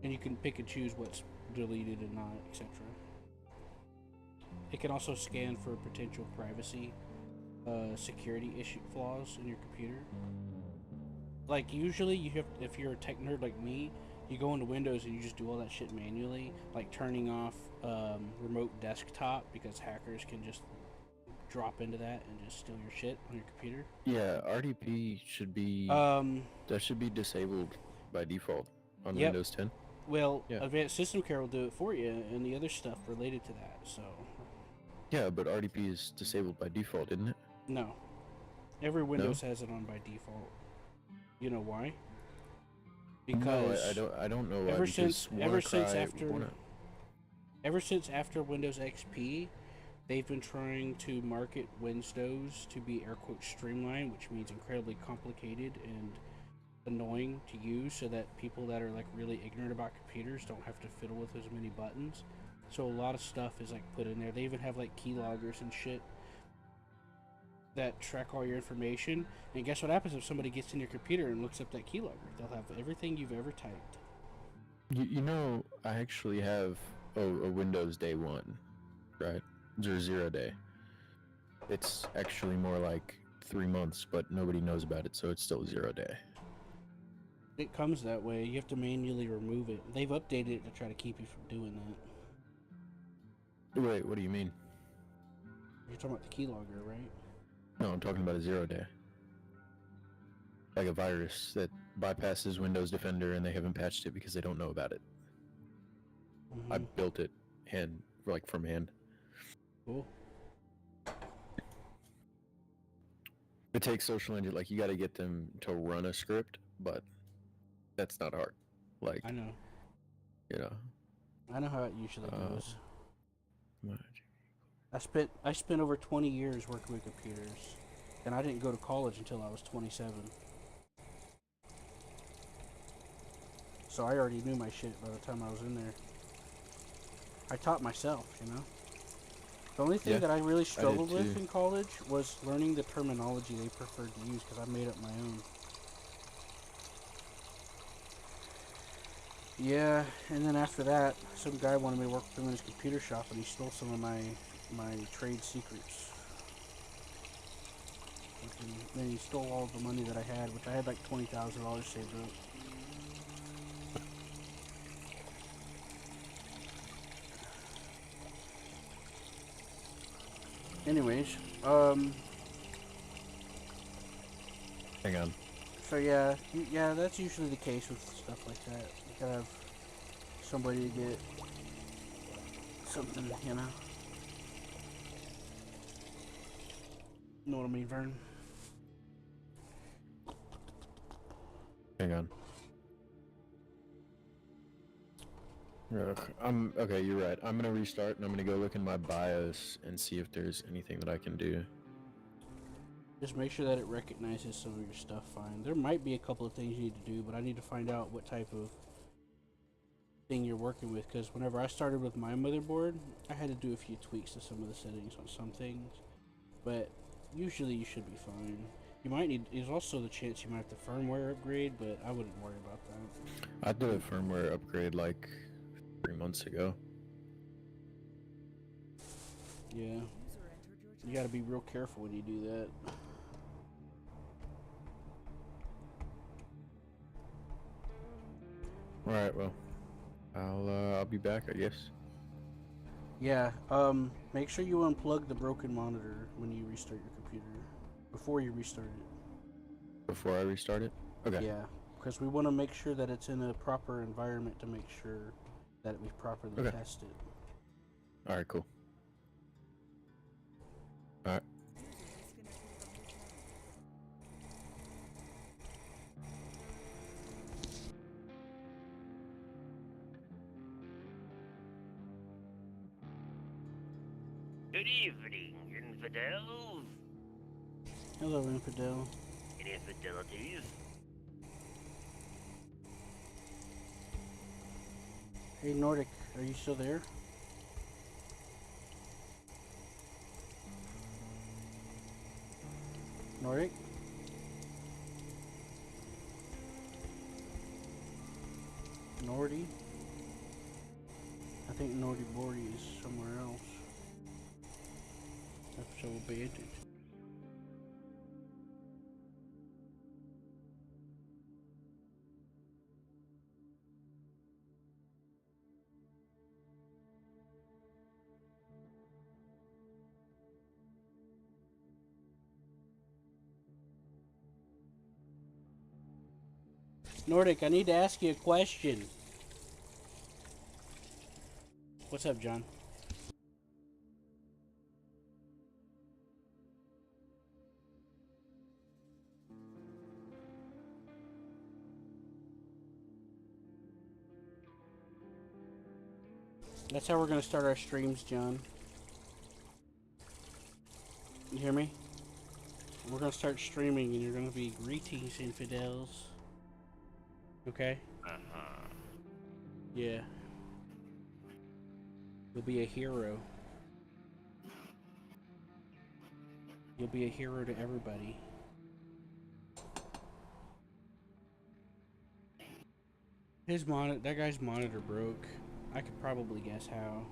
And you can pick and choose what's deleted and not, etc. It can also scan for potential privacy, security issue flaws in your computer. Like usually, you have, if you're a tech nerd like me, you go into Windows and you just do all that shit manually, like turning off remote desktop, because hackers can just drop into that and just steal your shit on your computer. Yeah, RDP should be that should be disabled by default on Yep. Windows 10. Well, Yeah. Advanced System Care will do it for you, and the other stuff related to that. So Yeah, but RDP is disabled by default, isn't it? no, every Windows has it on by default. You know why? Because No, I don't know why. ever because since WannaCry- after Windows XP, they've been trying to market Windows to be air quote streamlined, which means incredibly complicated and annoying to use, so that people that are like really ignorant about computers don't have to fiddle with as many buttons. So a lot of stuff is like put in there. They even have like keyloggers and shit that track all your information. And guess what happens if somebody gets in your computer and looks up that keylogger? They'll have everything you've ever typed. You know, I actually have a Windows Day 1, right? Or 0 day. It's actually more like 3 months, but nobody knows about it, so it's still 0 day. It comes that way. You have to manually remove it. They've updated it to try to keep you from doing that. Wait, what do you mean? You're talking about the keylogger, right? No, I'm talking about a 0 day. like a virus that bypasses Windows Defender, and they haven't patched it because they don't know about it. I Mhm. built it from hand. Cool. It takes social engine, like you got to get them to run a script, but that's not hard. Like, I know. you know, I know how it usually goes. my- I spent over 20 years working with computers, and I didn't go to college until I was 27. So I already knew my shit by the time I was in there. I taught myself, you know. The only thing Yeah, that I really struggled too. with in college was learning the terminology they preferred to use, because I made up my own. Yeah, and then after that, some guy wanted me to work with him in his computer shop, and he stole some of my trade secrets. And then he stole all the money that I had, which I had like $20,000 saved up. Anyways, hang on. so yeah, yeah, that's usually the case with stuff like that. You gotta have somebody to get something, you know. Know what I mean, Vern? Hang on. Okay, you're right. I'm gonna restart and I'm gonna go look in my BIOS and see if there's anything that I can do. Just make sure that it recognizes some of your stuff fine. There might be a couple of things you need to do, but I need to find out what type of thing you're working with, because whenever I started with my motherboard, I had to do a few tweaks to some of the settings on some things, but usually you should be fine. You might need, there's also the chance you might have to firmware upgrade, but I wouldn't worry about that. I did a firmware upgrade like 3 months ago. Yeah, User entered your you gotta be real careful when you do that. Alright, well, I'll be back, I guess. Yeah, make sure you unplug the broken monitor when you restart your computer, before you restart it. Before I restart it? Okay. Yeah, because we want to make sure that it's in a proper environment to make sure that we properly Okay. test it. Alright, cool. Alright. user disconnected from your channel. Good evening, infidels Hello, Infidel. and infidelities. Hey, Nordic, are you still there? Nordic? Nordy? I think Nordy Bordy is somewhere else. Episode will be ended. Nordic, I need to ask you a question. What's up, John? That's how we're gonna start our streams, John. You hear me? We're gonna start streaming and you're gonna be greetings, infidels. Okay? Uh-huh. Yeah. You'll be a hero. You'll be a hero to everybody. That guy's monitor broke. I could probably guess how.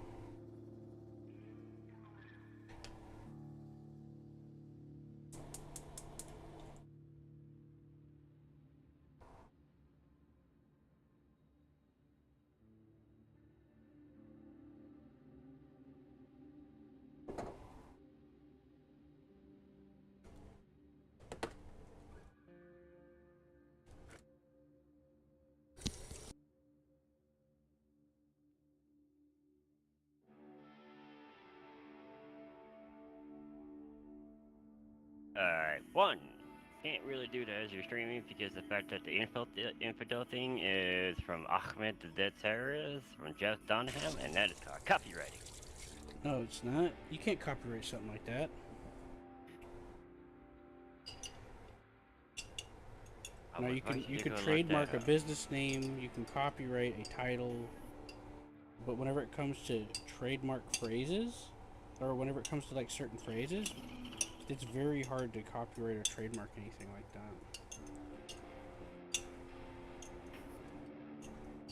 One, can't really do that as you're streaming because the fact that the infidel thing is from Ahmed the Dead Terrorist from Jeff Dunham, and that is called copywriting. No, it's not. You can't copyright something like that. I No, was you can advised you to can go look trademark that a up. business name, you can copyright a title, but whenever it comes to trademark phrases, or whenever it comes to like certain phrases, it's very hard to copyright or trademark anything like that.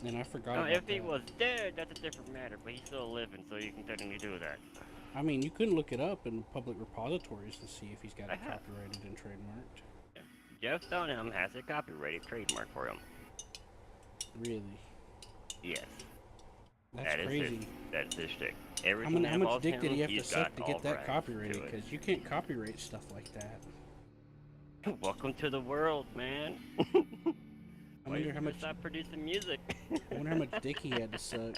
And I forgot Now, about if he that. was dead, that's a different matter, but he's still living, so you can technically do that. I mean, you couldn't look it up in public repositories to see if he's got I it have. copyrighted and trademarked. Jeff Dunham has a copyrighted trademark for him. Really? Yes. That's That is crazy. That's his shtick. How, Everything that how much involves dick did him, he have to he's got suck to all get that rights copyrighted? to it. Because you can't copyright stuff like that. Welcome to the world, man. I Why wonder did how you much. stop producing music? I wonder how much dick he had to suck.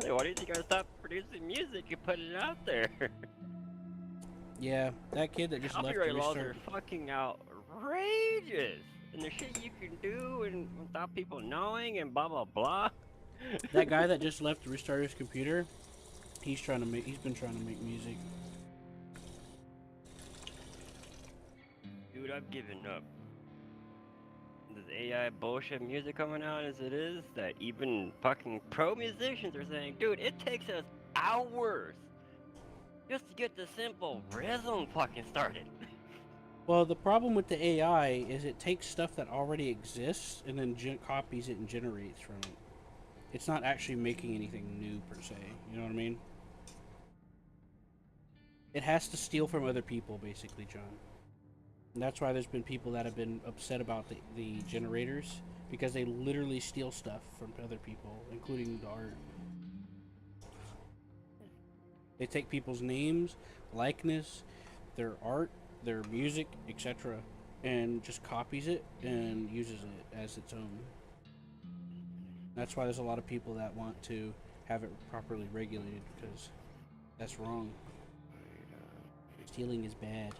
Like, why did you guys stop producing music and put it out there? Yeah, that kid that just left to Copyright laws restart. are fucking outrageous. And the shit you can do and without people knowing and blah blah blah. That guy that just left to restart his computer, he's trying to make. He's been trying to make music. Dude, I've given up. This AI bullshit music coming out as it is, that even fucking pro musicians are saying, dude, it takes us hours just to get the simple rhythm fucking started. Well, the problem with the AI is it takes stuff that already exists and then copies it and generates from it. It's not actually making anything new per se. You know what I mean? It has to steal from other people, basically, John. And that's why there's been people that have been upset about the generators, because they literally steal stuff from other people, including the art. They take people's names, likeness, their art, their music, etc., and just copies it and uses it as its own. That's why there's a lot of people that want to have it properly regulated, because that's wrong. Stealing is bad.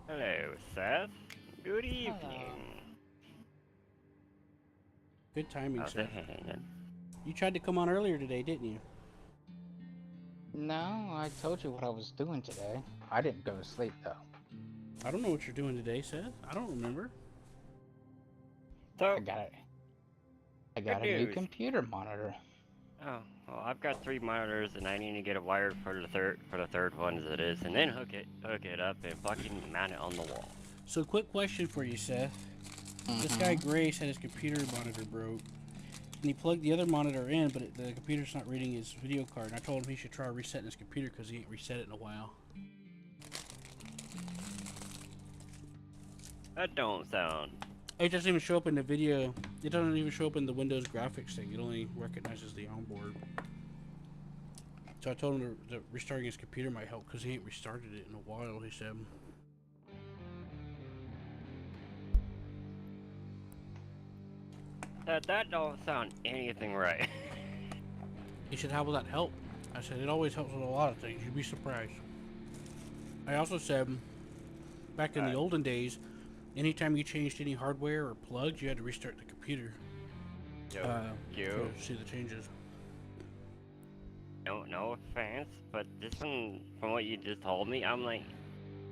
Hello, Seth. Good evening. Good timing, How's sir. it hanging? You tried to come on earlier today, didn't you? No, I told you what I was doing today. I didn't go to sleep though. I don't know what you're doing today, Seth. I don't remember. So, I got a Good new news. computer monitor. oh, well, I've got 3 monitors, and I need to get it wired for the third one as it is, and then hook it up and fucking mount it on the wall. So, quick question for you, Seth. This guy Gray said his computer monitor broke, and he plugged the other monitor in, but the computer's not reading his video card. And I told him he should try resetting his computer because he ain't reset it in a while. That don't sound. It doesn't even show up in the video. It doesn't even show up in the Windows graphics thing. It only recognizes the onboard. So I told him that restarting his computer might help because he ain't restarted it in a while, he said. That don't sound anything right. He said, how will that help? I said, it always helps with a lot of things. You'd be surprised. I also said, back in the olden days, anytime you changed any hardware or plugs, you had to restart the computer to see the changes. No offense, but this one, from what you just told me, I'm like,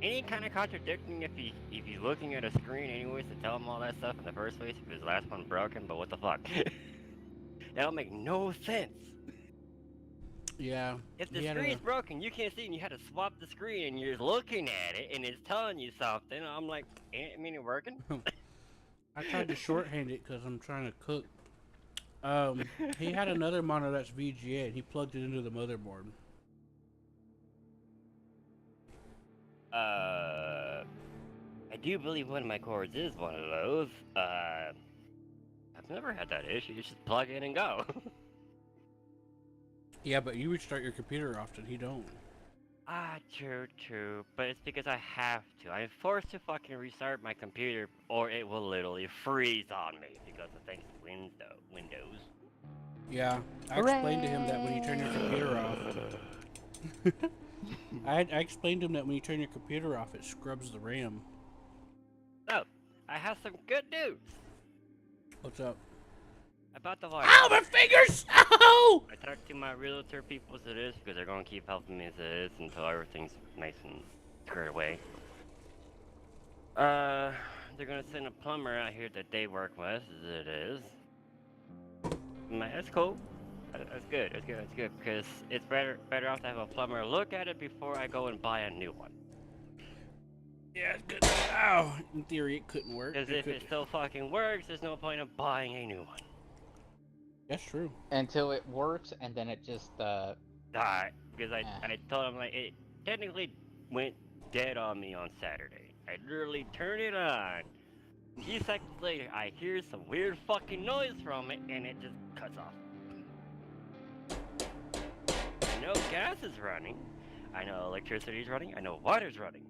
any kind of contradicting if he's looking at a screen anyways to tell him all that stuff in the first place if his last one broken, but what the fuck? That'll make no sense. Yeah. If the he had screen's a- broken, you can't see and you had to swap the screen and you're just looking at it and it's telling you something, I'm like, ain't it working? I tried to shorthand it because I'm trying to cook. He had another monitor that's VGA, and he plugged it into the motherboard. I do believe one of my cords is one of those. I've never had that issue. You just plug in and go. Yeah, but you restart your computer often. He don't. True. But it's because I have to. I'm forced to fucking restart my computer or it will literally freeze on me because of things Windows. Yeah, I explained to him that when you turn your computer off. I explained to him that when you turn your computer off, it scrubs the RAM. Oh, I have some good news What's up? about the water. Ow, my fingers! Ow! I talked to my realtor people as it is because they're going to keep helping me as it is until everything's nice and squared away. They're going to send a plumber out here that they work with as it is. That's cool. That's good. That's good. That's good because it's better off to have a plumber look at it before I go and buy a new one. Yeah, it's good. Ow! In theory, it couldn't work. Because if it still fucking works, there's no point of buying a new one. That's true. Until it works, and then it just Because I told him like it technically went dead on me on Saturday. I literally turned it on. A few seconds later, I hear some weird fucking noise from it, and it just cuts off. I know gas is running. I know electricity is running. I know water's running.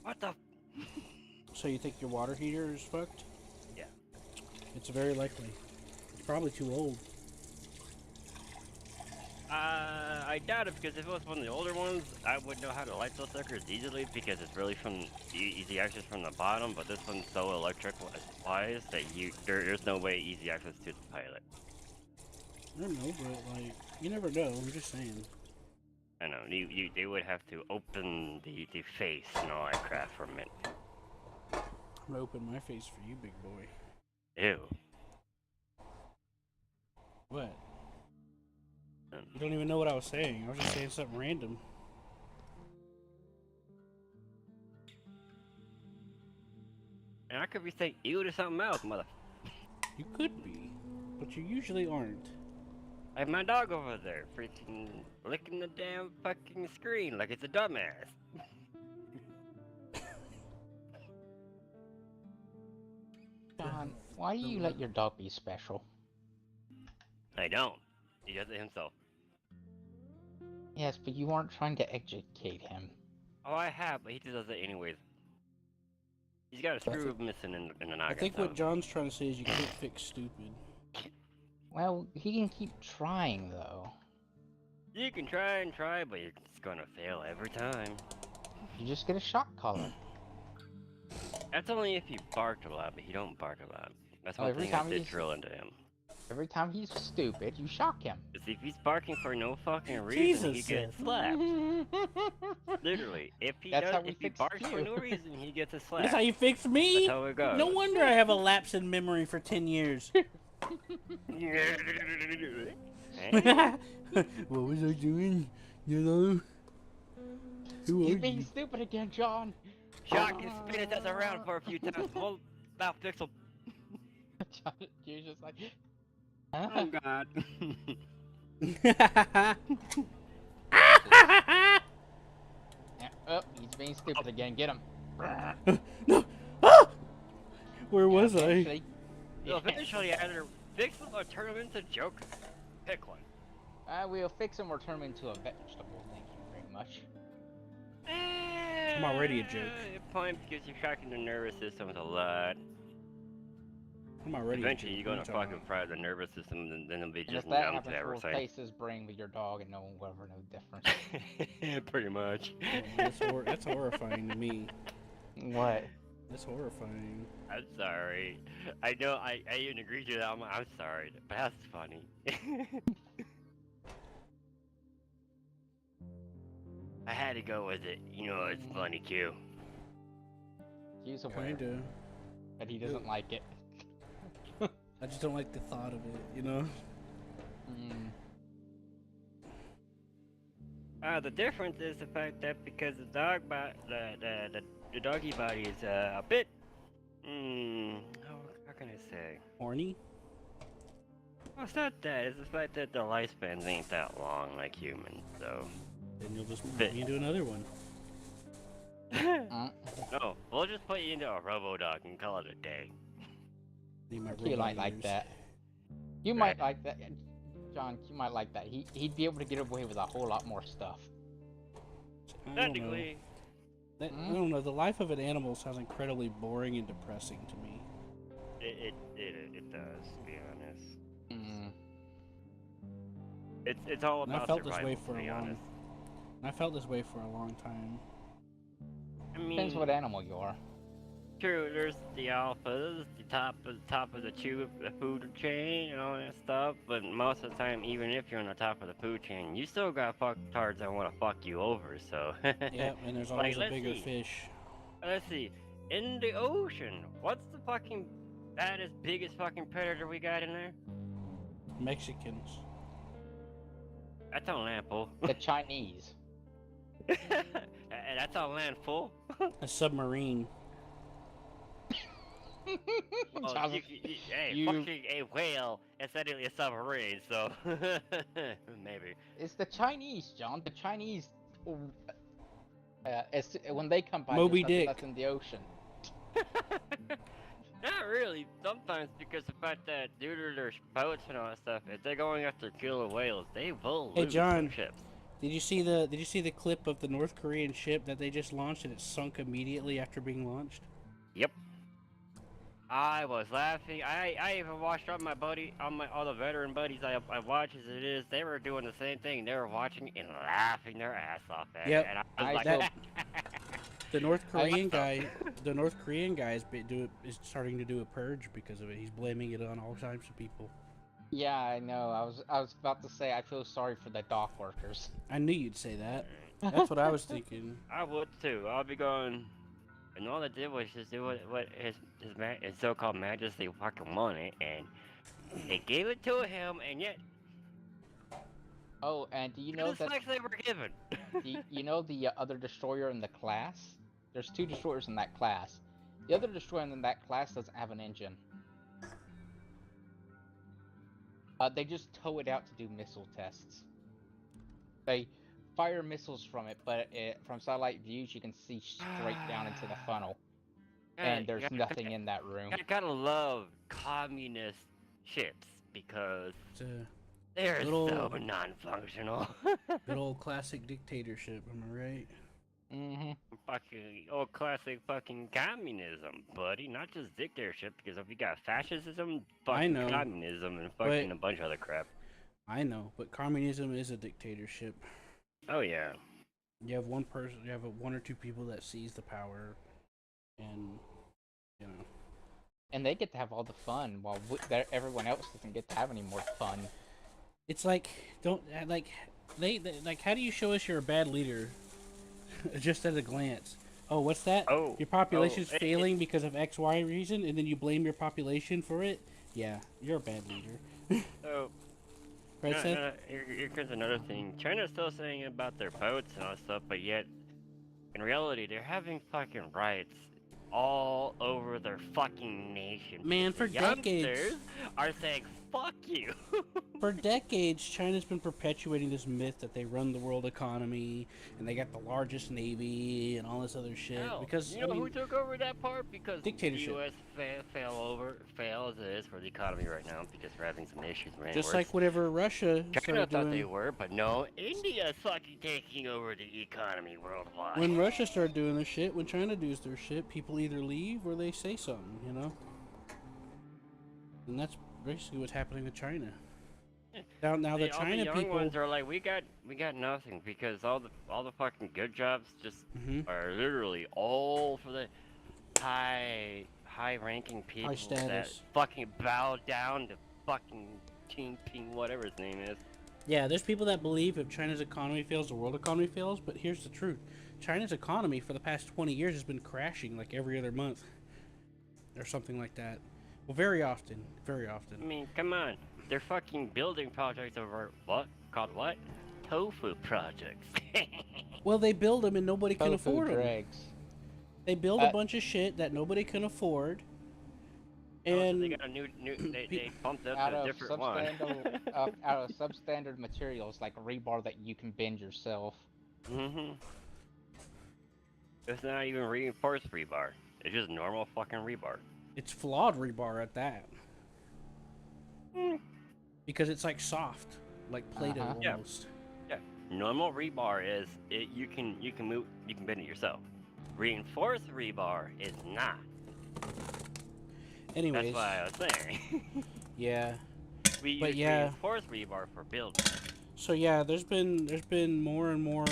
What the? So you think your water heater is fucked? Yeah. It's very likely. It's probably too old. I doubt it because if it was one of the older ones, I would know how to light those suckers easily because it's really from easy access from the bottom. But this one's so electrical wise that there's no way easy access to the pilot. I don't know, but like you never know. I'm just saying. I know they would have to open the face and all that crap from it. I'm gonna open my face for you, big boy. Ew. What? You don't even know what I was saying. I was just saying something random. And I could be saying ew to something else, mother. You could be, but you usually aren't. I have my dog over there, freaking licking the damn fucking screen like it's a dumbass. John, why do you let your dog be special? I don't. He does it himself. Yes, but you aren't trying to educate him. Oh, I have, but he just does it anyways. He's got a screw missing in the noggin. I think what John's trying to say is you can't fix stupid. Well, he can keep trying, though. You can try and try, but it's gonna fail every time. You just get a shock collar. That's only if he barked a lot, but he don't bark a lot. That's one every thing I time did he's- drill into him. Every time he's stupid, you shock him. Because if he's barking for no fucking reason, he Jesus, gets slapped. Literally, if he That's how we if he fixed barks for you. no reason, he gets a slap. That's how you fix me? That's how it goes. No wonder I have a lapse in memory for 10 years. What was I doing? You know? Who He's are being you? stupid again, John. Shock and spin his ass around for a few times. Well, about fix him. John, you're just like, Oh huh? god. Yeah, oh, he's being stupid again. Get him. No! Ah! Where was I? Eventually- So eventually, either fix him or turn him into Joker. Pick one. We'll fix him or turn him into a vegetable. Thank you very much. I'm already a joke. Point because you're shocking the nervous system a lot. I'm already Eventually, a you're joke. gonna What are you fucking fry the nervous system, and then it'll be And just if that numb happens, to we'll everything. replace his brain with your dog, and no one will ever know the difference. Pretty much. talking about? That's horrifying to me. What? That's horrifying. I'm sorry. I know I even agreed to that. I'm sorry, but that's funny. I had to go with it. You know, it's funny, Q. He's aware, Kinda. but he doesn't like it. I just don't like the thought of it, you know? The difference is the fact that because the the doggy body is a bit, how can I say? Horny? Well, it's not that. It's the fact that the lifespans ain't that long like humans, so. Then you'll just Fit. move me into another one. No, we'll just put you into a robo-dog and call it a day. Need my You robot might like ears. that. You might like that, John. You might like that. He'd be able to get away with a whole lot more stuff. I don't know. Technically, I don't know. The life of an animal sounds incredibly boring and depressing to me. It does, to be honest. Mm. It's all And I about felt this survival, way to for a be long. honest. I felt this way for a long time. I Depends mean, what animal you are. true. There's the alphas, the top of the food chain, and all that stuff. But most of the time, even if you're on the top of the food chain, you still got fucktards that want to fuck you over. So, Yep, and there's like, always a let's bigger see. fish. Let's see. In the ocean, what's the fucking baddest, biggest fucking predator we got in there? Mexicans. That's on land, fool. The Chinese. And that's on land, fool. A submarine. Well, Jonathan, hey, you- fucking a whale is technically a submarine, so maybe. It's the Chinese, John. The Chinese. It's when they come by. Moby there's nothing Dick. left in the ocean. Not really. Sometimes because the fact that due to their boats and all that stuff, if they're going after killer whales, they will Hey, lose John. some ships. Did you see the clip of the North Korean ship that they just launched and it sunk immediately after being launched? Yep. I was laughing. I even watched all all the veteran buddies I watch as it is. They were doing the same thing. They were watching and laughing their ass off at Yep. it. And I was I like, feel- The North Korean guy, is starting to do a purge because of it. He's blaming it on all types of people. Yeah, I know. I was about to say I feel sorry for the dock workers. I knew you'd say that. That's what I was thinking. I would too. I'll be going. And all they did was just do what his so-called Majesty fucking wanted, and they gave it to him, and yet Oh, and do you know the that specs they were given. you know the other destroyer in the class? There's 2 destroyers in that class. The other destroyer in that class doesn't have an engine. They just tow it out to do missile tests. They fire missiles from it, but from satellite views you can see straight down into the funnel, and there's nothing in that room. I gotta love communist ships because It's a they're Little- so non-functional. good old classic dictatorship, am I right? Mm-hmm. Fucking old classic fucking communism, buddy. Not just dictatorship, because if you got fascism, fucking know, communism, and fucking a bunch of other crap. I know, but communism is a dictatorship. Oh yeah. You have one person, you have one or two people that seize the power, and you know. And they get to have all the fun, while everyone else doesn't get to have any more fun. It's like they like how do you show us you're a bad leader? Just at a glance. Oh, what's that? Oh, Your population's it- failing because of X, Y reason, and then you blame your population for it? Yeah, you're a bad leader. So, Right, Seth? here comes another thing. China's still saying about their boats and all that stuff, but yet, in reality, they're having fucking riots all over their fucking nation. Man, because for the decades. youngsters are saying, fuck you. For decades, China's been perpetuating this myth that they run the world economy and they got the largest navy and all this other shit. Hell, Because you know I mean, who took over that part? Because Dictatorship. the U.S. fail as it is for the economy right now because we're having some issues. Man, just We're- like whatever Russia China started thought they doing. were, but no, India's fucking taking over the economy worldwide. When Russia started doing their shit, when China does their shit, people either leave or they say something, you know? And that's basically what's happening to China. Now the all China the young people. ones are like, we got nothing because all the fucking good jobs just Mhm. are literally all for the high ranking people that status. fucking bow down to fucking Jinping, whatever his name is. Yeah, there's people that believe if China's economy fails, the world economy fails. But here's the truth: China's economy for the past 20 years has been crashing like every other month, or something like that. Well, very often, very I often. mean, come on, they're fucking building projects over called what? Tofu projects. Well, they build them and nobody can Tofu afford them. dregs. They build a bunch of shit that nobody can afford. And they got a new they bumped up Out to a of different one. out of substandard materials like rebar that you can bend yourself. Mm-hmm. It's not even reinforced rebar. It's just normal fucking rebar. it's flawed rebar at that. Mm. Because it's like soft, like Play-Doh Uh-huh. Yeah. almost. Yeah. Normal rebar is you can bend it yourself. Reinforced rebar is not. Anyways, That's why I was saying. yeah. We But use yeah. reinforced rebar for building. So yeah, there's been more and more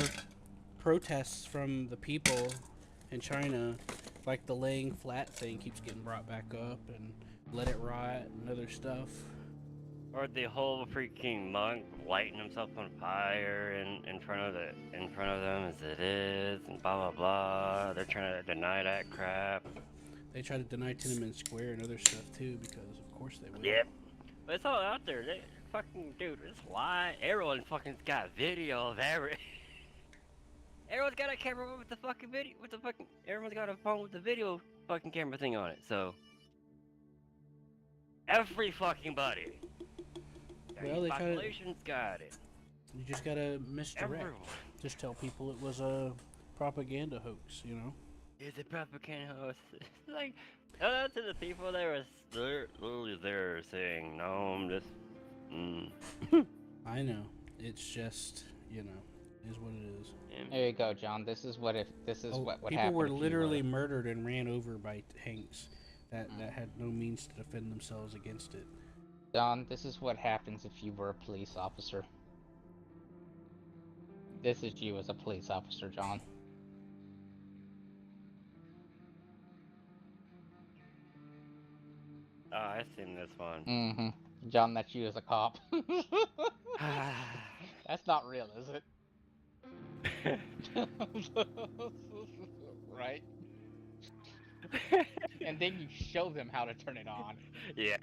protests from the people in China, like the laying flat thing keeps getting brought back up, and let it rot and other stuff. Or the whole freaking monk lighting himself on fire in front of them as it is, and blah blah blah. They're trying to deny that crap. They try to deny Tiananmen Square and other stuff too, because of course they will. Yep. But it's all out there. They fucking dude, it's lie. Everyone fucking got video of every. Everyone's got a camera with the fucking video. With the fucking. Everyone's got a phone with the video fucking camera thing on it. So. Every fucking body. Well, they try to. Population's got it. You just gotta misdirect. Everyone. Just tell people it was a propaganda hoax, you know. It's a propaganda host. Like, to the people that were literally there saying, no, I'm just. I know. It's just, you know, is what it is. There you go, John. This is what what people happened. were if you literally murdered and ran over by tanks that had no means to defend themselves against it. John, this is what happens if you were a police officer. This is you as a police officer, John. Oh, I've seen this one. Mm-hmm. John, that's you as a cop. That's not real, is it? Right? And then you show them how to turn it on. Yeah.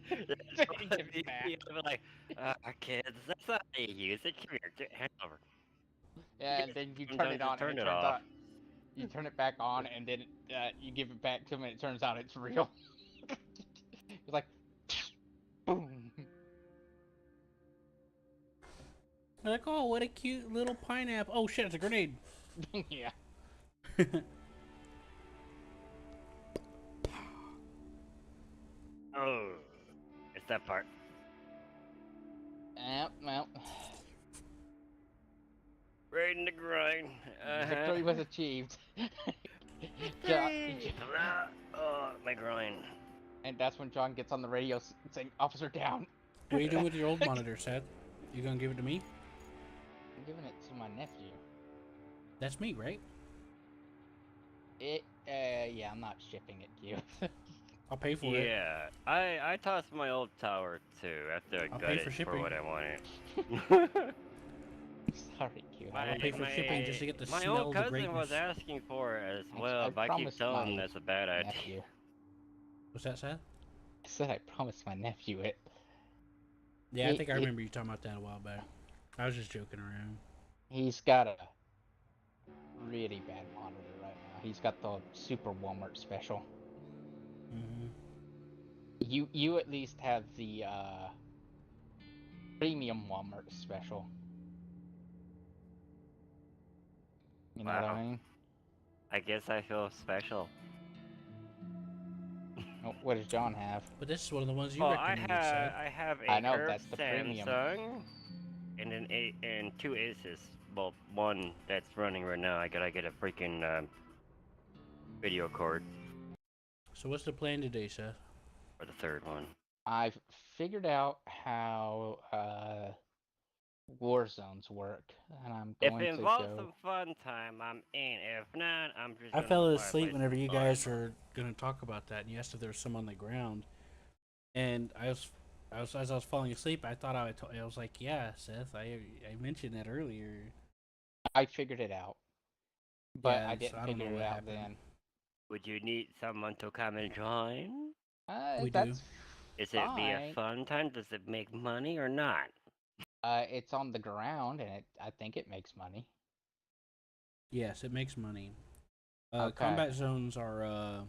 Give it back. You'll be like, kids, that's not how you use it. Come here, hand over. And then you turn Sometimes it you on turn and it it turns off. out. You turn it back on and then you give it back to him and it turns out it's real. It's like, boom. They're like, oh, what a cute little pineapple. Oh shit, it's a grenade. Yeah. Oh, it's that part. Well, Right in the grind. victory was achieved. Victory! Oh, my groin. And that's when John gets on the radio saying, "Officer down." What are you doing with your old monitor, Seth? You gonna give it to me? I'm giving it to my nephew. That's me, right? Yeah, I'm not shipping it to you. I'll pay for it. Yeah, I tossed my old tower too after I I'll got pay for it shipping. for what I wanted. Sorry, Q. I'll pay for shipping just to get the my smell old of the cousin was greatness. asking for it as I well, but I keep promised telling him my that's a bad idea. nephew. What's that, Seth? I said I promised my nephew it. Yeah, I think I He- remember you talking about that a while back. I was just joking around. He's got a really bad monitor right now. He's got the Super Walmart special. Mm-hmm. You at least have the premium Walmart special. You know what Wow. I mean? I guess I feel special. Oh, what does John have? But this is one of the ones you Well, I recommended, Seth. have a I know, curved that's the premium. Samsung and two Asus. Well, one that's running right now. I gotta get a freaking video cord So what's the plan today, Seth? for the third one. I've figured out how war zones work, and I'm If going it to involves go. some fun time, I'm in. If not, I'm just. I gonna fell fly asleep places whenever you far. guys were gonna talk about that, and you asked if there was some on the ground. And as I was falling asleep, I thought I was like, yeah, Seth, I mentioned that earlier. I figured it out, but Yeah, I so didn't I don't know figure it what out happened. then. Would you need someone to come and join? We That's Is it be a fine. fun time? Does it make money or not? It's on the ground, and I think it makes money. Yes, it makes money. Okay. Combat zones are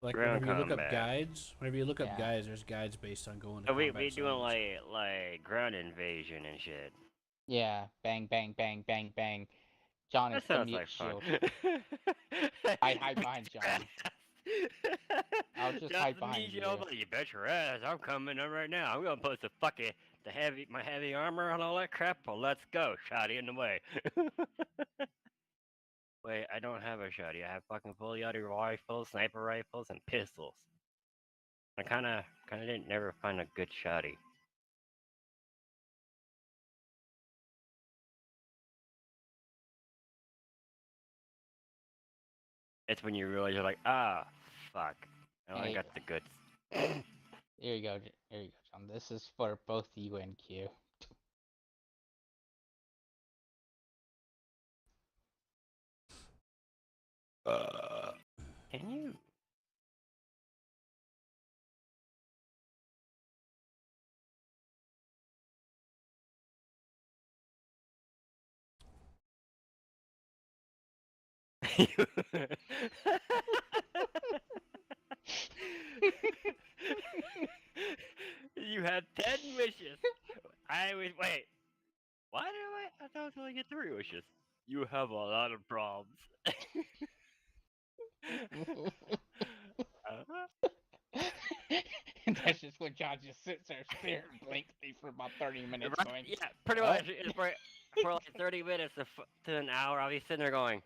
like Ground whenever you look up combat. guides. Whenever you look up Yeah. guides, there's guides based on going to So we combat doing zones. like ground invasion and shit. Yeah, bang, bang, bang, bang, bang. John is That the sounds mute like fun. shield. I hide behind John. I'll just hide behind you. You bet your ass, I'm coming in right now. I'm gonna put my heavy armor and all that crap. Well, let's go, shotty in the way. Wait, I don't have a shotty. I have fucking fully auto rifles, sniper rifles, and pistols. I kinda didn't never find a good shotty. It's when you realize you're like, ah, fuck. I only Hey. got the goods. Here you go. Here you go, John. This is for both you and Q. Can you? You had 10 wishes. I was wait. Why did I thought I only get 3 wishes. You have a lot of problems. That's just when John just sits there staring blankly for about 30 minutes Right? going, Yeah, pretty "Huh?" much. It's for like 30 minutes to an hour, I'll be sitting there going,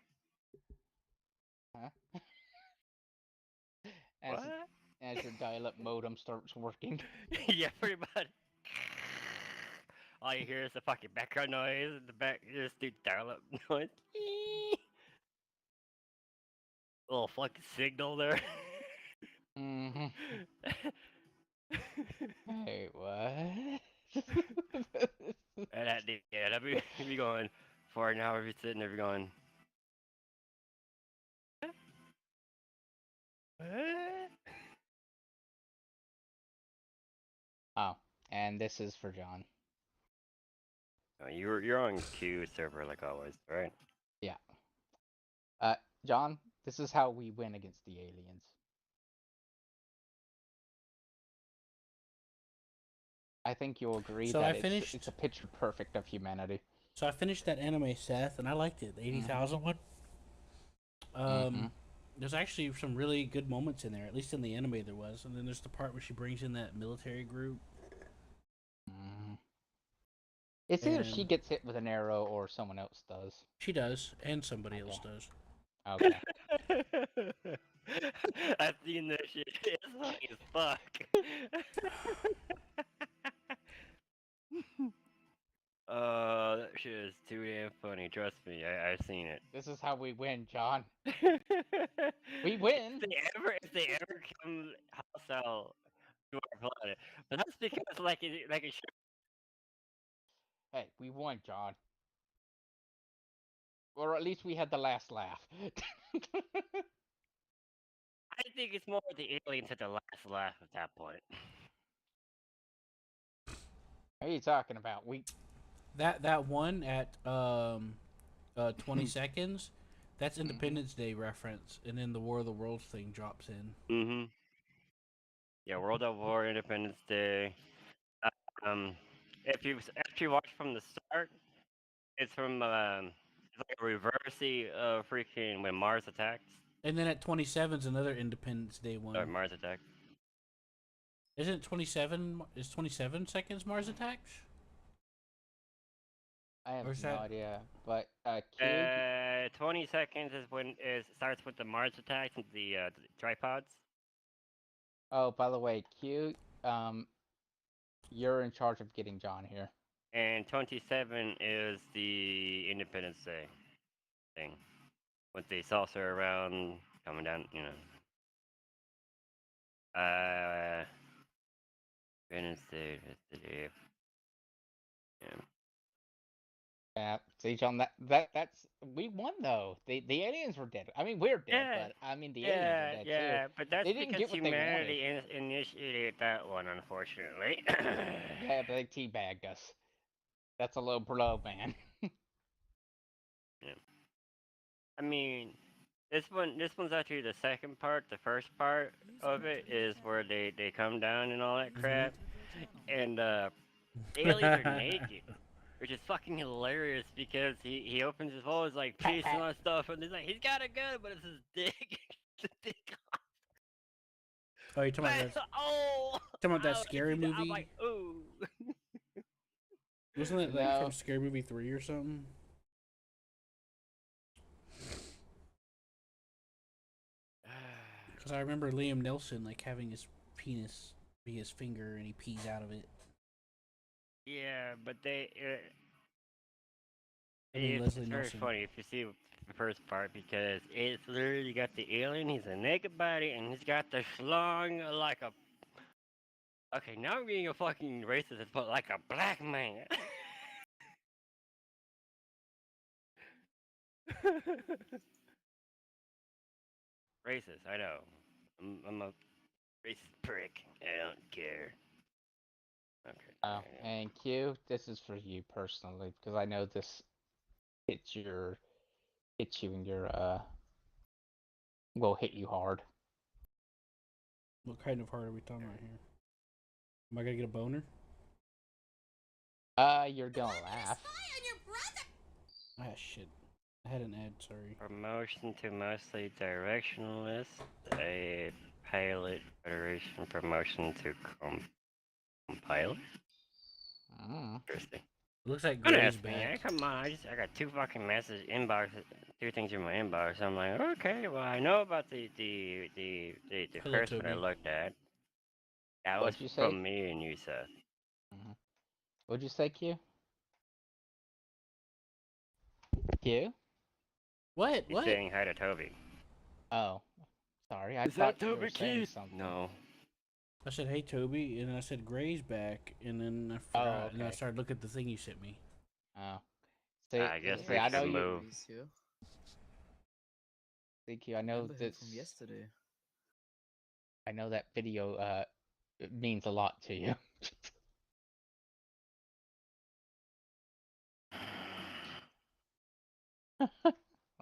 Huh? what? As your dial-up modem starts working. Yeah, pretty much. All you hear is the fucking background noise in the back. You just do dial-up noise. Little fucking signal there. Mm-hmm. Hey, what? And that'd be going for an hour. If you're sitting there, be going. What? Oh, and this is for John. You're on Q server like always, right? Yeah. John, this is how we win against the aliens. I think you'll agree So that I finished. it's a picture perfect of humanity. So I finished that anime Seth, and I liked it. The 80,000 one. Mhm. There's actually some really good moments in there. At least in the anime there was. And then there's the part where she brings in that military group. Mhm. It's either she And gets hit with an arrow or someone else does. she does, and somebody else Okay. does. Okay. I've seen this shit. It's funny as fuck. That shit is too damn funny. Trust me, I've seen it. This is how we win, John. We win. If they ever come hostile to our planet, but that's because like it should. Hey, we won, John. Or at least we had the last laugh. I think it's more the aliens at the last laugh at that point. What are you talking about? That one at 20 seconds, that's Independence Day reference, and then the War of the Worlds thing drops in. Mm-hmm. Yeah, World at War, Independence Day. Um, if you watch from the start, it's from it's like a reversey of freaking when Mars attacks. And then at 27 is another Independence Day Or one. Mars attacks. Isn't it 27? Is 27 seconds Mars attacks? I have Or is no that- idea. But Q, 20 seconds is when it starts with the Mars attacks and the tripods. oh, by the way, Q, you're in charge of getting John here. And 27 is the Independence Day thing. With the saucer around coming down, you know. Independence Day, yeah. Yeah, see, John, that's we won though. The aliens were dead. I mean, we're dead, Yeah, but I mean the aliens are dead too. but that's They didn't because get what they humanity initiated that one, unfortunately. Yeah, but they teabagged us. That's a low blow, man. Yeah. I mean, this one's actually the second part. The first part of it is where they come down and all that crap, and aliens are naked, which is fucking hilarious because he opens his hole, he's like peace and all that stuff, and he's like he's got a gun, but it's his dick. It's a dick. Oh, you're talking about that? Oh, Talking about that ow, scary I'm movie? like, ooh. Wasn't it like No. from Scary Movie 3 or something? Because I remember Liam Neeson like having his penis be his finger and he pees out of it. Yeah, but they. I mean, Leslie It's very Nielsen. funny if you see the first part because it's literally got the alien. He's a naked body and he's got the schlong like a. Okay, now I'm being a fucking racist, but like a black man. Racist, I know. I'm a racist prick. I don't care. Okay. Oh, and Q, this is for you personally because I know this hits you in your will hit you hard. What kind of heart are we talking about here? Am I gonna get a boner? You're gonna laugh. Ah, shit. I had an ad, sorry. Promotion to mostly directionless. A pilot federation promotion to compilot. Interesting. It looks like Don't Gray's ask me. back. Come on, I got two fucking message inbox, two things in my inbox. I'm like, okay, well I know about the Hello, first one I Toby. looked at. That was What'd you say? from me and you, Seth. What'd you say, Q? Q? What? He's What? saying hi to Toby. Oh, sorry. I Is thought that you were Toby saying Keith? something. No. I said, hey, Toby, and I said, Gray's back, and then I Oh, forgot, and I okay. started looking at the thing you sent me. Oh. See, I guess see, we I know should you. move. He's here. Thank you. I know Remember him this. from yesterday. I know that video. It means a lot to you.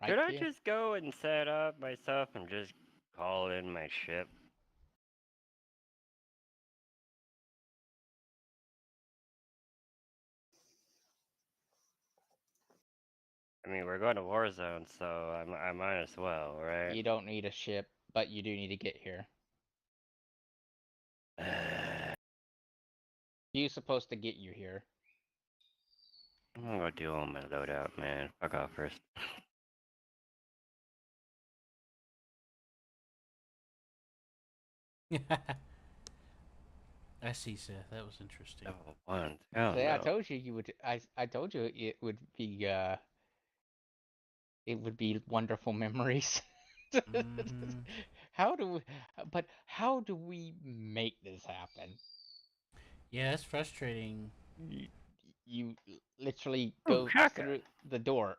Right, Should I Q? just go and set up myself and just call in my ship? I mean, we're going to Warzone, so I might as well, right? You don't need a ship, but you do need to get here. Q's supposed to get you here. I'm gonna go do all my loadout, man. Fuck off first. I see, Seth. That was interesting. Level 1. Hell See, I no. told you would. I told you it would be. It would be wonderful memories. Mhm. How do we make this happen? Yeah, it's frustrating. You literally Ooh, go shotgun. through the door,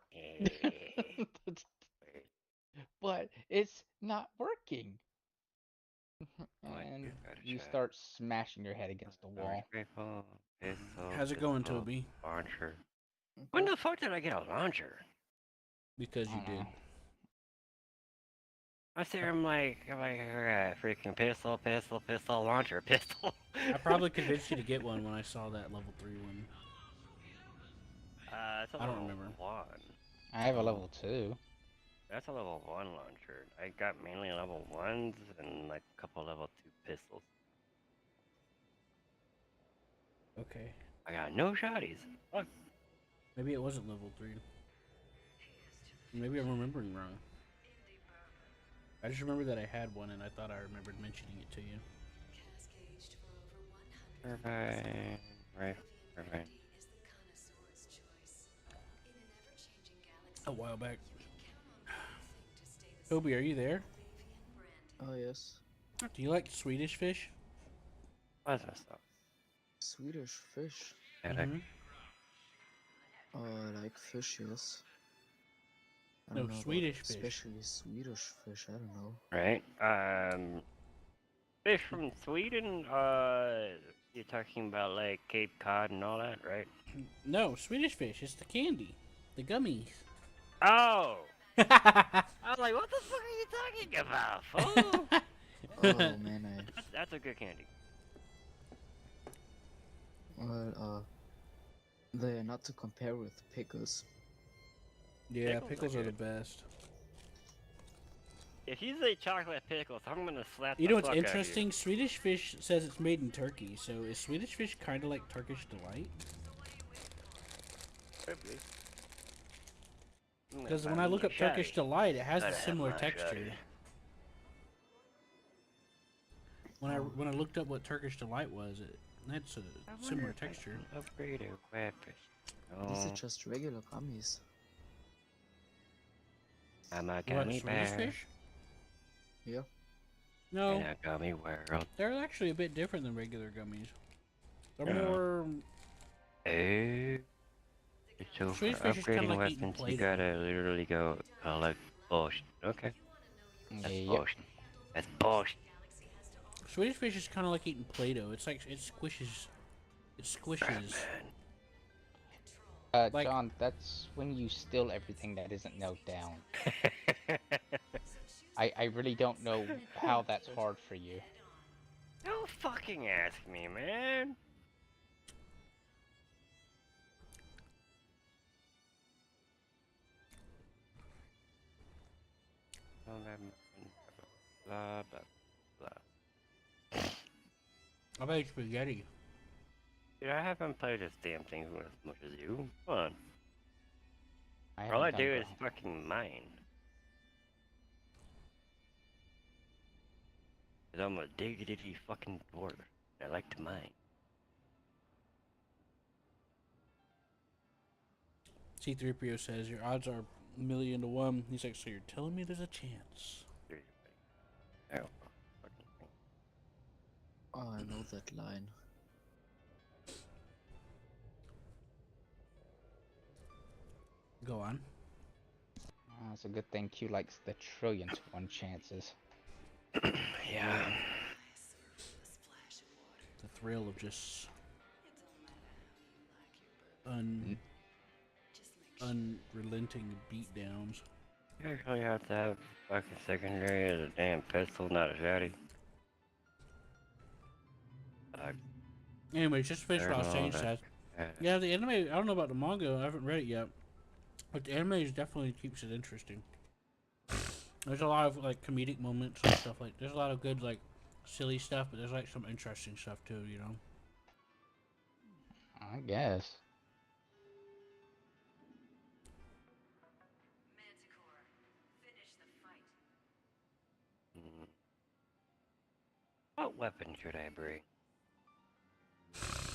but it's not working, and you start smashing your head against the wall. Rifle, pistol, How's it going, pistol, Toby? Launcher. When the fuck did I get a launcher? Because you did. I sit here, I'm like, freaking pistol, launcher, pistol. I probably convinced you to get one when I saw that level 3 one. It's a I don't level remember. 1. I have a level 2. That's a level 1 launcher. I got mainly level 1s and like a couple level 2 pistols. Okay. I got no shotties. Fuck. Maybe it wasn't level 3. Maybe I'm remembering wrong. I just remember that I had one and I thought I remembered mentioning it to you. Right. A while back. Toby, are you there? Oh yes. Do you like Swedish fish? What's that stuff? Swedish fish. Mhm. Oh, I like fish, yes. I No, don't know about Swedish fish. especially Swedish fish, I don't know. Right. Fish from Sweden, you're talking about like Cape Cod and all that, right? No, Swedish fish. It's the candy. The gummies. Oh! I was like, what the fuck are you talking about, fool? Oh man, That's a good candy. they are not to compare with pickles. Yeah, Pickles are pickles are the good. best. If you say chocolate pickles, I'm gonna slap You the know what's fuck out of you. interesting? Swedish fish says it's made in Turkey, so is Swedish fish kind of like Turkish delight? Probably. Because when I look up Turkish delight, it has a similar texture. When I when I looked up what Turkish delight was, that's a I wonder similar if I texture. can upgrade a weapon. These Oh, are just regular gummies. I'm a What, gummy Swedish bear fish? Yeah. No, in a gummy world. they're actually a bit different than regular gummies. They're Yeah. more. Oh. So for Swedish fish is kind of upgrading like eating weapons, you Play-Doh. gotta literally go collect bullshit. Okay, that's Yep. bullshit. That's bullshit. Swedish fish is kind of like eating Play-Doh. It's like it squishes. It squishes. Like- John, that's when you steal everything that isn't nailed down. I really don't know how that's hard for you. Don't fucking ask me, man. Blah blah blah. I bet spaghetti. Dude, I haven't played this damn thing as much as you. Come on. I All I haven't do done is fucking mine. Cause I'm a diggity fucking dwarf. I like to mine. C-3PO says your odds are 1,000,000 to 1. He's like, so you're telling me there's a chance? Oh, fucking thing. Oh, I know that line. Go on. It's a good thing Q likes the 1,000,000,000 chances. Yeah. The thrill of just unrelenting beatdowns. You actually have to have fucking secondary as a damn pistol, not a shotty. Anyways, just to finish what I was saying, that. Seth. Yeah, the anime, I don't know about the manga, I haven't read it yet. But the anime definitely keeps it interesting. There's a lot of like comedic moments and stuff like. There's a lot of good like silly stuff, but there's like some interesting stuff too, you know. I guess. What weapon should I bring?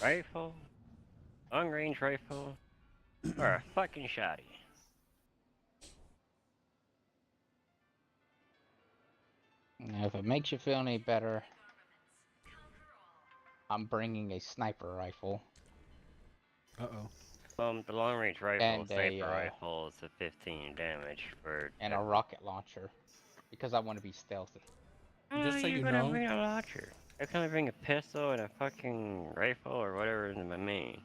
Rifle? Long range rifle? Or a fucking shotty? Now, if it makes you feel any better, I'm bringing a sniper rifle. The long range rifle, And sniper a, rifle is a 15 damage for. And a rocket launcher. Because I want to be stealthy. Just so you're you gonna know- bring a launcher. I can only bring a pistol and a fucking rifle or whatever in my main.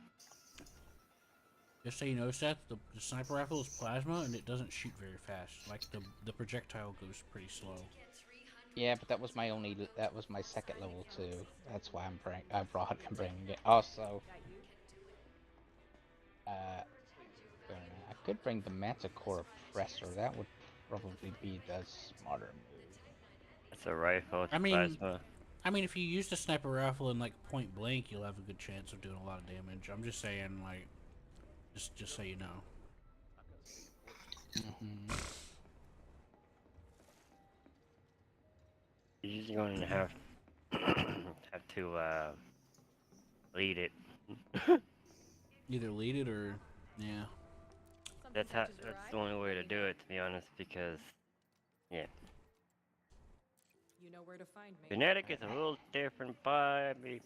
Just so you know, Seth, the sniper rifle is plasma and it doesn't shoot very fast. Like the projectile goes pretty slow. Yeah, but that was my second level too. That's why I'm bringing it. Also, I could bring the Manticore Oppressor. That would probably be the smarter move. It's a rifle, it's I mean- plasma. I mean, if you use the sniper rifle in like point blank, you'll have a good chance of doing a lot of damage. I'm just saying, like, just so you know. You're just going to have to lead it. Either lead it or, yeah. That's the only way to do it, to be honest, because You know where to find me. genetic is a little different, but I mean,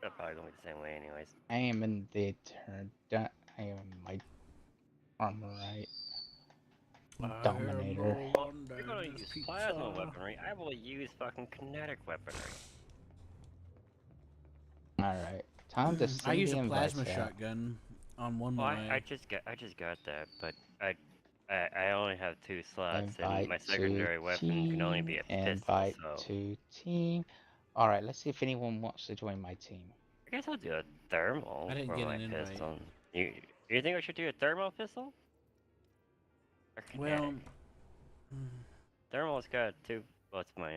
they're probably gonna be the same way anyways. I am in the turn. I am my armor right. Dominator. If you're gonna use plasma weaponry, I will use fucking kinetic weaponry. Alright. Time to send I use the a invites plasma out. shotgun on one Well, way. I just got that, but I only have 2 slots, Invite and my secondary to weapon can only be a team, pistol, Invite so to team. Alright, let's see if anyone wants to join my team. I guess I'll do a thermal I didn't for get my an invite. pistol. You think I should do a thermal pistol? Or Well, kinetic? Thermal's got 2. Well, it's my.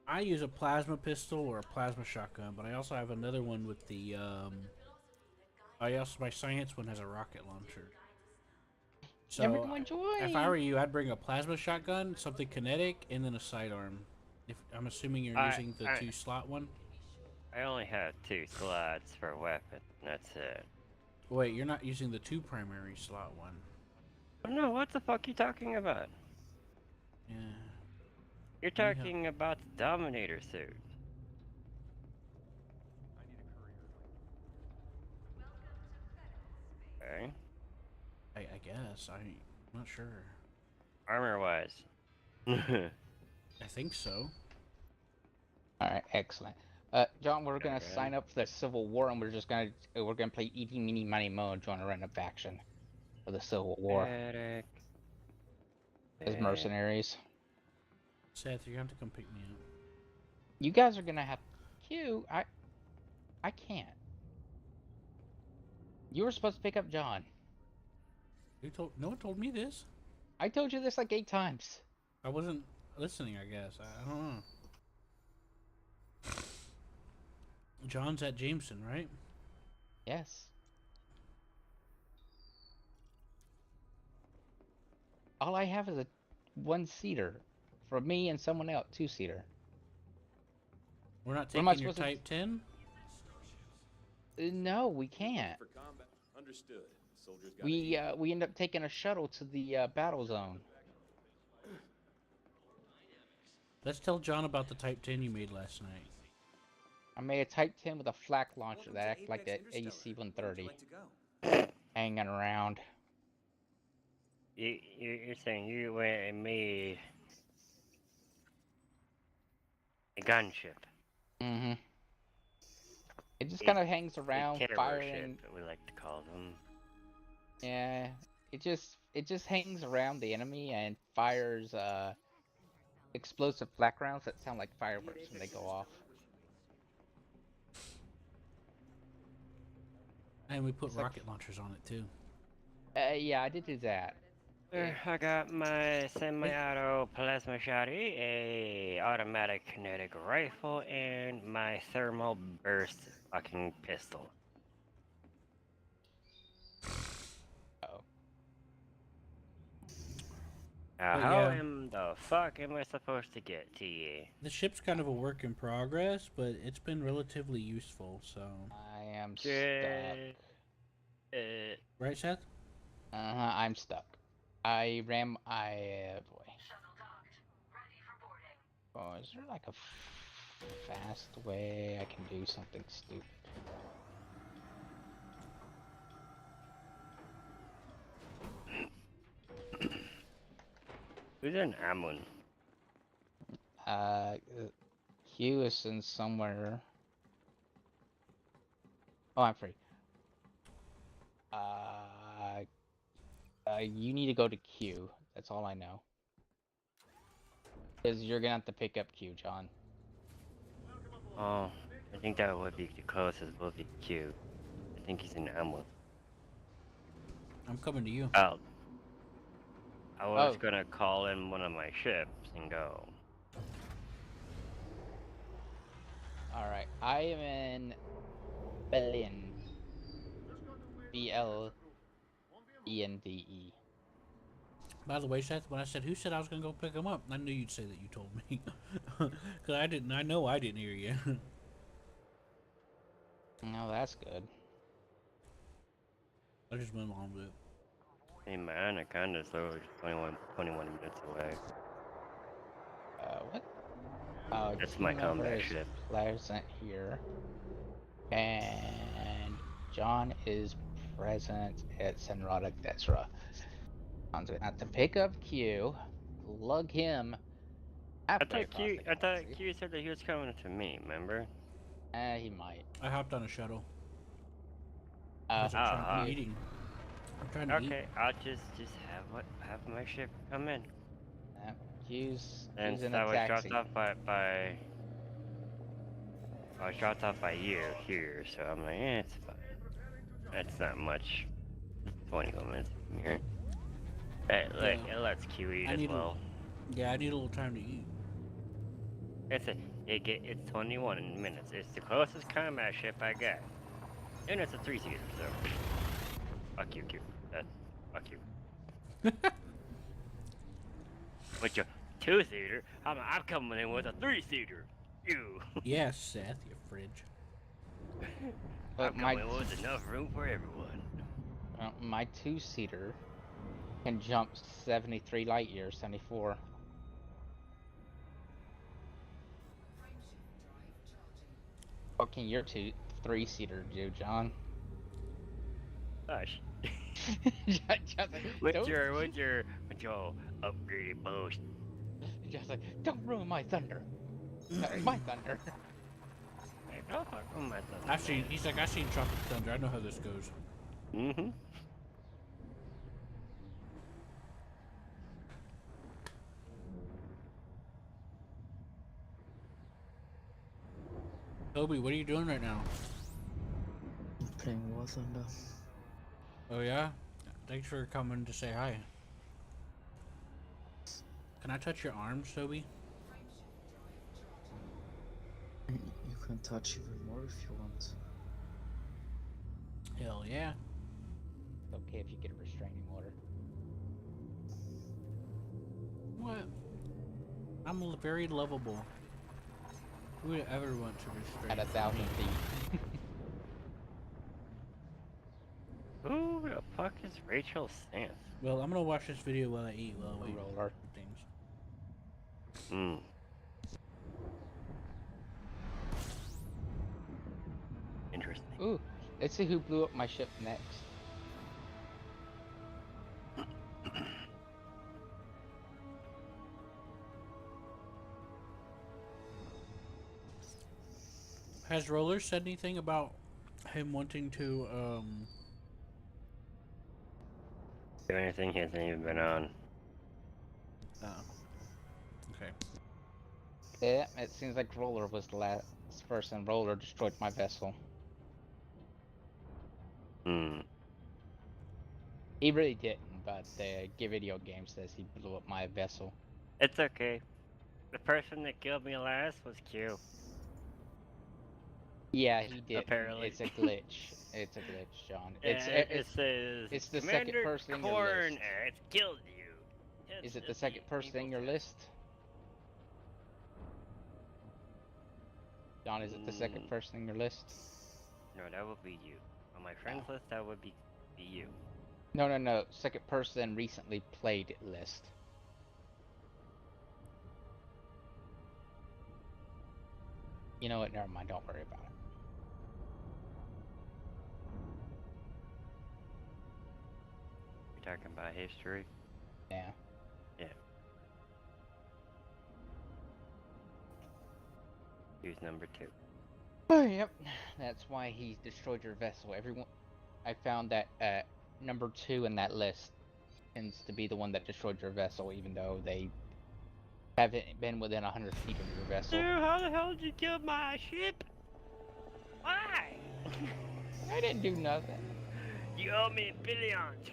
I use a plasma pistol or a plasma shotgun, but I also have another one with the my science one has a rocket launcher. So Everyone join! if I were you, I'd bring a plasma shotgun, something kinetic, and then a sidearm. If I'm assuming you're I- using the I- 2-slot one. I only have 2 slots for weapons. That's it. Wait, you're not using the 2 primary slot one. No, what the fuck you talking about? Yeah. You're Let me help. talking about the Dominator suit. Okay. I guess. I'm not sure. Armor-wise. I think so. All right, excellent. John, we're gonna Okay. sign up for the Civil War, and we're gonna play Eeny, Meeny, Miny, Moe and join a random faction for the Civil War Eric. as mercenaries. Seth, you're going to have to come pick me up. You guys are gonna have Q. I can't. You were supposed to pick up John. No one told me this. I told you this like 8 times. I wasn't listening, I guess. I don't know. John's at Jameson, right? Yes. All I have is a 1-seater for me and someone else, 2-seater. We're not What am I taking your supposed to- Type 10? No, we can't. For combat. Understood. Soldiers got We end up taking a shuttle to the battle zone. Let's tell John about the Type 10 you made last night. I made a Type 10 with a flak launcher that acted like the AC-130, hanging around. You're saying you went and made a gunship. Mm-hmm. It just A- kind of hangs A around, terror firing. ship, we like to call them. Yeah, it just hangs around the enemy and fires explosive flak rounds that sound like fireworks when they go off. And we put It's like- rocket launchers on it, too. Yeah, I did do that. I got my semi-auto plasma shotty, a automatic kinetic rifle, and my thermal burst fucking pistol. Oh. Now, But how yeah. in the fuck am I supposed to get to you? The ship's kind of a work in progress, but it's been relatively useful, so... I am Good. stuck. Right, Seth? I'm stuck. Boy. Oh, is there like a fast way I can do something stupid? Who's an Amun? Q is in somewhere. Oh, I'm free. You need to go to Q. That's all I know. Because you're gonna have to pick up Q, John. Oh, I think that would be the closest would be Q. I think he's in Amun. I'm coming to you. Oh. I was Oh. gonna call in one of my ships and go. Alright, I am in Berlin. BLENDE. By the way, Seth, when I said who said I was gonna go pick him up, I knew you'd say that you told me. Cause I didn't. I know I didn't hear you. No, that's good. I just went along with it. Hey man, Anaconda's literally 21 minutes away. What? Oh, That's team my member combat is ship. Pleasant here. And John is present at Senrata Desra. John's gonna have to pick up Q, lug him I halfway thought across Q, the I thought galaxy. Q said that he was coming to me. Remember? He might. I hopped on a shuttle. Uh, 'Cause I'm oh, eating. I'm trying to eat. Okay, I'll just have my ship come in. Q's And in I a was taxi. dropped off by I was dropped off by you here, so I'm like, it's fine. That's not much. 21 minutes from here. Hey, look, Yeah. it lets Q eat I as need well. Yeah, I need a little time to eat. It's 21 minutes. It's the closest combat ship I got. And it's a 3-seater, so. Fuck you, Q. Fuck you. With your 2-seater. I'm coming in with a 3-seater. You. Yes, Seth, you fridge. But I'm coming in with enough room for everyone. my 2-seater can jump 73 light years, 74. What can your 3-seater do, John? Gosh. Just like, With your upgraded boast. just like, don't ruin my thunder. My thunder. Hey, don't fuck with my thunder. He's like, I've seen Tropic Thunder. I know how this goes. Mm-hmm. Toby, what are you doing right now? I'm playing War Thunder. Oh yeah? Thanks for coming to say hi. Can I touch your arms, Toby? You can touch even more if you want. Hell yeah. It's okay if you get a restraining order. What? I'm very lovable. Who would ever want to restrain At 1,000 me? feet. Who the fuck is Rachel Sands? Well, I'm gonna watch this video while I eat, while I wait Roller. for things. Hmm. Interesting. Ooh, let's see who blew up my ship next. Has Roller said anything about him wanting to, Do anything he hasn't even been on. Okay. Yeah, it seems like Roller was the last person. Roller destroyed my vessel. Hmm. He really didn't, but the video game says he blew up my vessel. It's okay. The person that killed me last was Q. Yeah, he did. Apparently. It's a glitch. It's a glitch, John. It says it's the second Commander person in your list. Corn killed you. Is it the second person in your list? John, is it the second person in your list? No, that would be you. On my friends list, that would be you. No. Second person recently played list. You know what? Never mind. Don't worry about it. You're talking about history? Yeah. Yeah. Here's number 2. Oh, yep. That's why he destroyed your vessel. Everyone, I found that number 2 in that list tends to be the one that destroyed your vessel, even though they haven't been within 100 feet of your vessel. Dude, how the hell did you kill my ship? Why? I didn't do nothing. You owe me billions.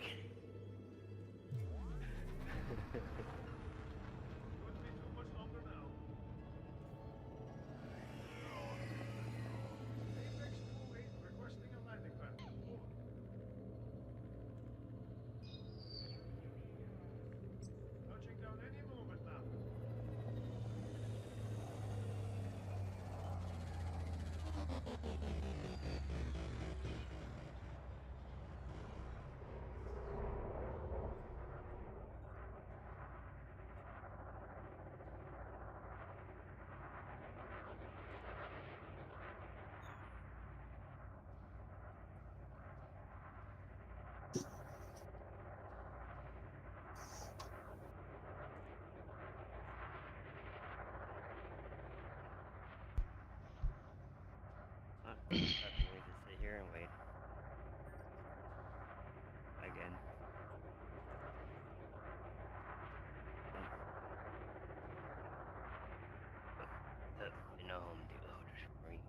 We just sit here and wait. Again. You know Home Depot just free.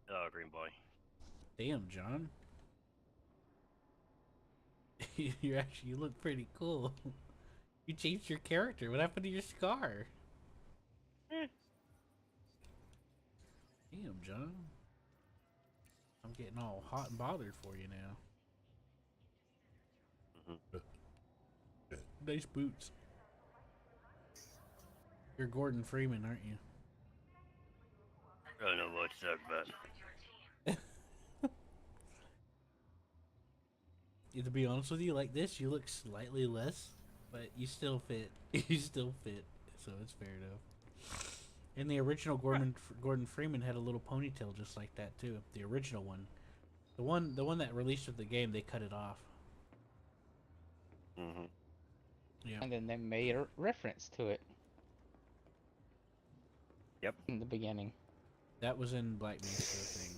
Oh, green boy. Damn, John. You look pretty cool. You changed your character. What happened to your scar? Eh. Damn, John. I'm getting all hot and bothered for you now. Nice boots. You're Gordon Freeman, aren't you? I don't know what to talk about. To be honest with you, like this, you look slightly less, but you still fit. You still fit, so it's fair enough. And the original Gordon Freeman had a little ponytail just like that too. The original one, the one that released with the game, they cut it off. Yeah. And then they made a reference to it. Yep. In the beginning. That was in Black Mesa thing.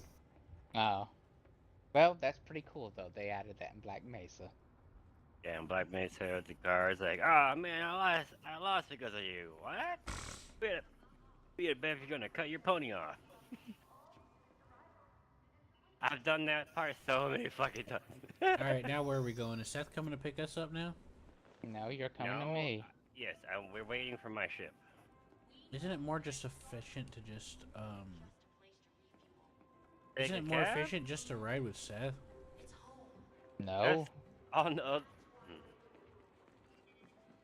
Oh. Well, that's pretty cool though. They added that in Black Mesa. Yeah, and Black Mesa with the cars like, oh man, I lost because of you. What? Be a bet if you're gonna cut your pony off. I've done that part so many fucking times. Alright, now where are we going? Is Seth coming to pick us up now? No, you're coming to No. me. Yes, we're waiting for my ship. Isn't it more just efficient to just, Take Isn't a it more cab? efficient just to ride with Seth? No. Yes. Oh no.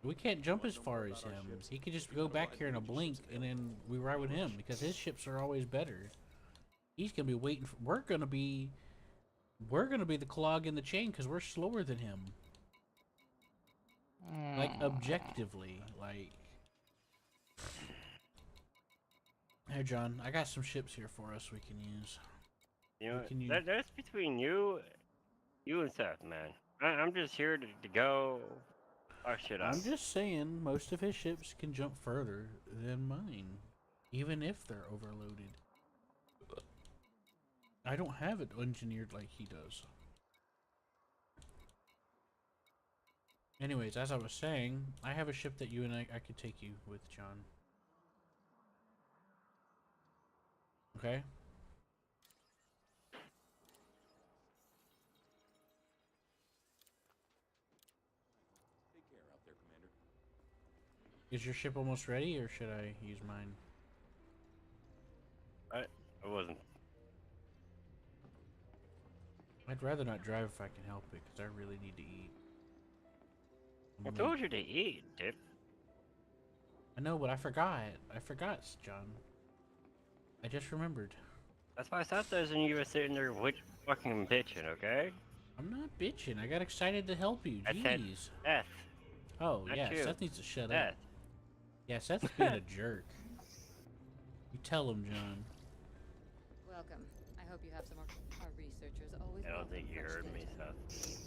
We can't jump as far as him. He could just go back here in a blink, and then we ride with him because his ships are always better. He's gonna be waiting. We're gonna be the clog in the chain because we're slower than him. Like objectively, like. Here, John, I got some ships here for us we can use. You know, Can you- that's between you and Seth, man. I'm just here to go. Oh shit! I'm just saying, most of his ships can jump further than mine, even if they're overloaded. I don't have it engineered like he does. Anyways, as I was saying, I have a ship that you and I could take you with, John. Okay? Take care out there, Commander. Is your ship almost ready, or should I use mine? I wasn't. I'd rather not drive if I can help it, because I really need to eat. I told you to eat, Dip. I know, but I forgot. I forgot, John. I just remembered. That's why Seth doesn't. You were sitting there fucking bitching, okay? I'm not bitching. I got excited to help you. I said Jeez. Seth. Oh, not yeah. you. Seth needs to shut Seth. up. Yeah, Seth's being a jerk. You tell him, John. Welcome. I hope you have some more. Our researchers always. I don't welcome think you fresh heard me, data. Seth.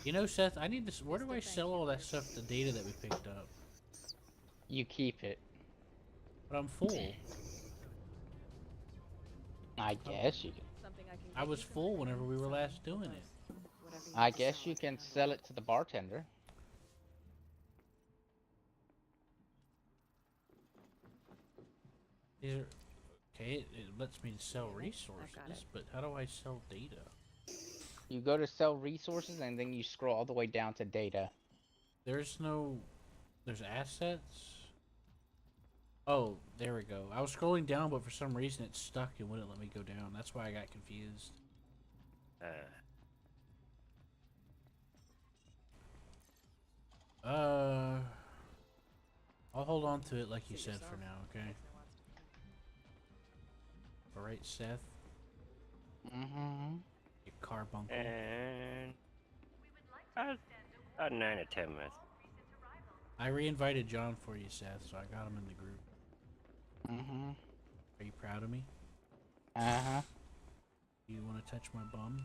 You know, Seth, I need to. Where do I sell all that stuff, the data that we picked up? You keep it. But I'm full. I guess you can. Something I can. I get was you from full my whenever we were last doing it. Whatever you I need to guess sell, you can sell it to the bartender. These are, okay, it lets me sell resources, it. but how do I sell data? You go to sell resources and then you scroll all the way down to data. There's assets. Oh, there we go. I was scrolling down, but for some reason it stuck and wouldn't let me go down. That's why I got confused. I'll hold on to it like you Suit said for yourself. now, okay? Alright, Seth. Mm-hmm. Your carbuncle. And about 9 or 10 minutes. I re-invited John for you, Seth, so I got him in the group. Mm-hmm. Are you proud of me? Uh-huh. You want to touch my bum?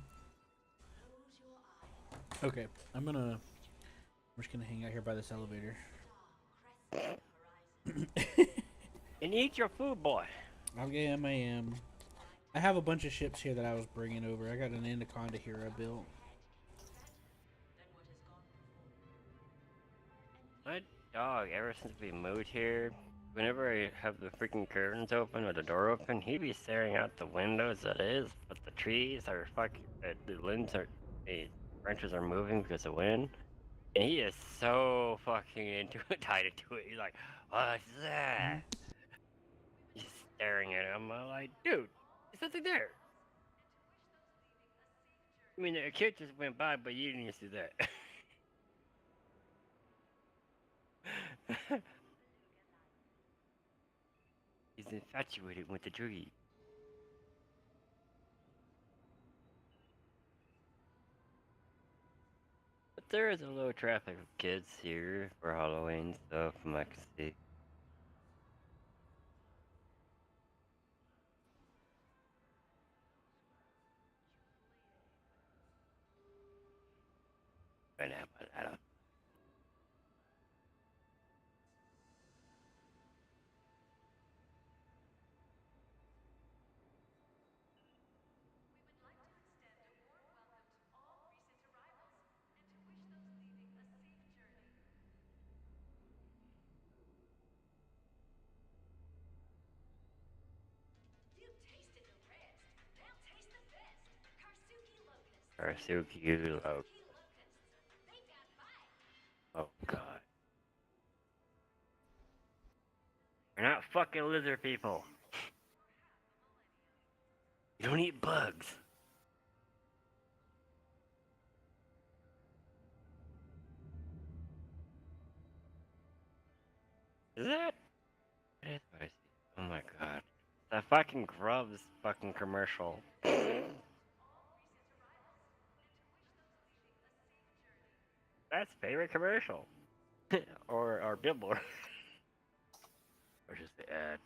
Okay, I'm just gonna hang out here by this elevator. And eat your food, boy. I am. I have a bunch of ships here that I was bringing over. I got an Anaconda here I built. My dog, ever since we moved here, whenever I have the freaking curtains open or the door open, he be staring out the windows. That is, but the trees are fucking. The limbs are, the branches are moving because of wind. And he is so fucking into it, tied into it. He's like, "What's that?" He's staring at it. I'm like, "Dude, there's nothing there." I mean, the kid just went by, but you didn't see that. He's infatuated with the tree. But there is a low traffic of kids here for Halloween stuff, from I can see. Right now, but I don't. Arsuki Low. Oh god. You're not fucking lizard people. You don't eat bugs. Is that? That is what I see. Oh my god. That fucking Grubs fucking commercial. That's favorite commercial. or billboard. Or just the ad.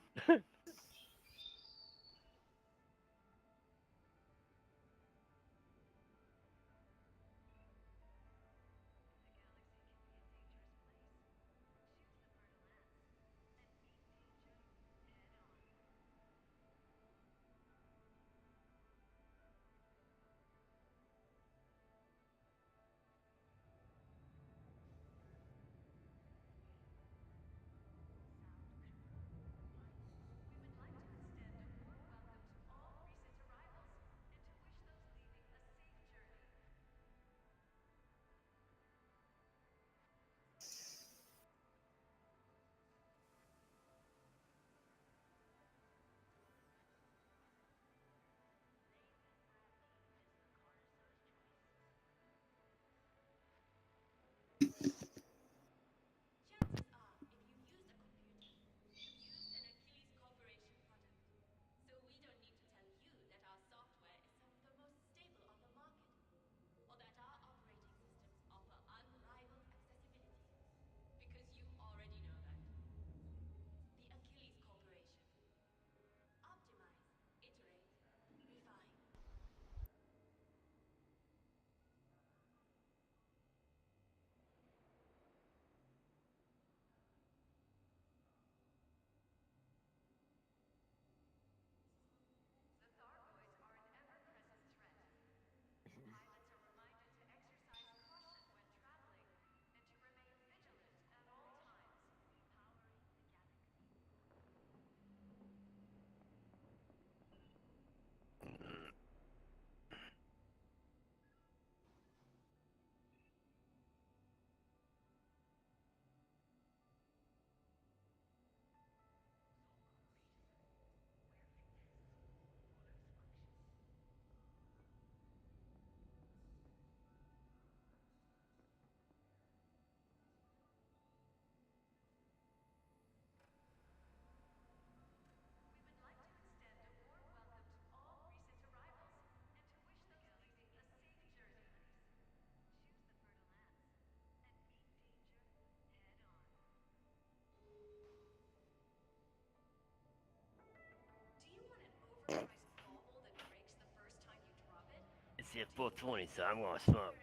It's the 420, so I'm gonna smoke.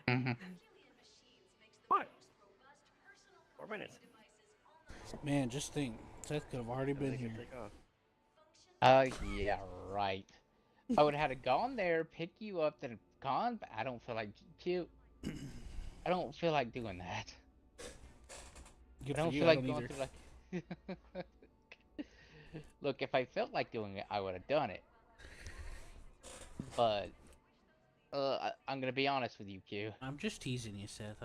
Mhm. What? 4 minutes. Man, just think, Seth could have already Then been they can here. take off. Yeah, right. I would have had to gone there, pick you up, then gone. But I don't feel like cute. I don't feel like doing that. Good I for don't you. feel I like don't going either. through like. Look, if I felt like doing it, I would have done it. But I'm gonna be honest with you, Q. I'm just teasing you, Seth.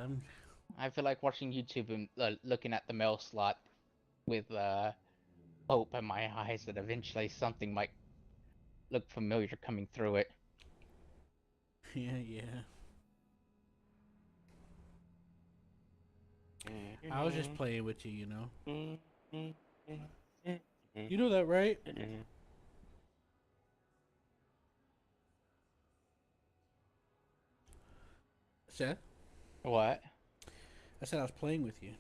I feel like watching YouTube and looking at the mail slot with hope in my eyes that eventually something might look familiar coming through it. Yeah. I was just playing with you, you know. You know that, right? Seth? What? I said I was playing with you.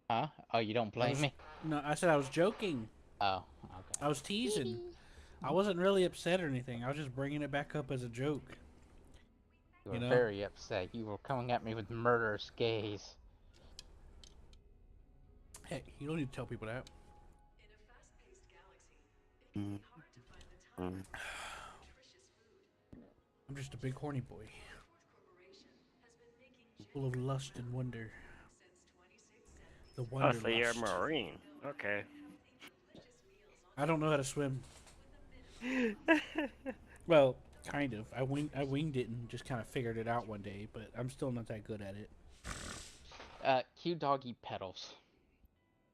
Huh? Oh, you don't blame me? No, I said I was joking. Oh, okay. I was teasing. I wasn't really upset or anything. I was just bringing it back up as a joke. You were You know? very upset. You were coming at me with murderous gaze. Hey, you don't need to tell people that. I'm just a big horny boy. Full of lust and wonder. The Oh, wanderlust. so you're a Marine. Okay. I don't know how to swim. Well, kind of. I winged it and just kind of figured it out one day, but I'm still not that good at it. Q doggy pedals.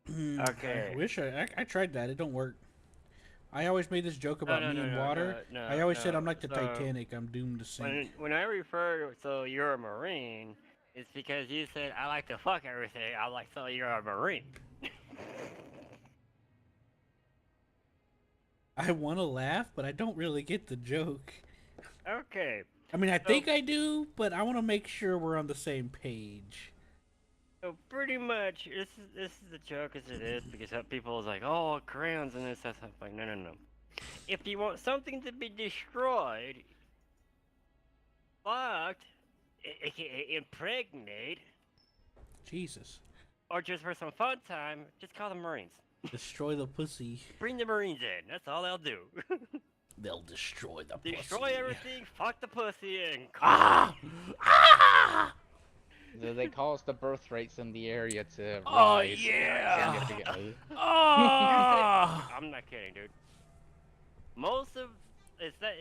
Okay. I wish I tried that. It don't work. I always made this joke about me and water. No, I always said no. I'm like the So, Titanic. I'm doomed to sink. When I refer so you're a Marine, it's because you said I like to fuck everything. I'm like, so you're a Marine. I want to laugh, but I don't really get the joke. Okay. I mean, I think I do, but I want to make sure we're on the same page. So pretty much, this is a joke as it is because some people is like, oh, crayons and this stuff. I'm like, no. If you want something to be destroyed, fucked, aka impregnate, Jesus. or just for some fun time, just call the Marines. Destroy the pussy. Bring the Marines in. That's all they'll do. They'll destroy the pussy. Destroy everything, fuck the pussy, and Ah! Ah! They caused the birth rates in the area to Oh, rise yeah! significantly. Oh! I'm not kidding, dude. Most of it's that.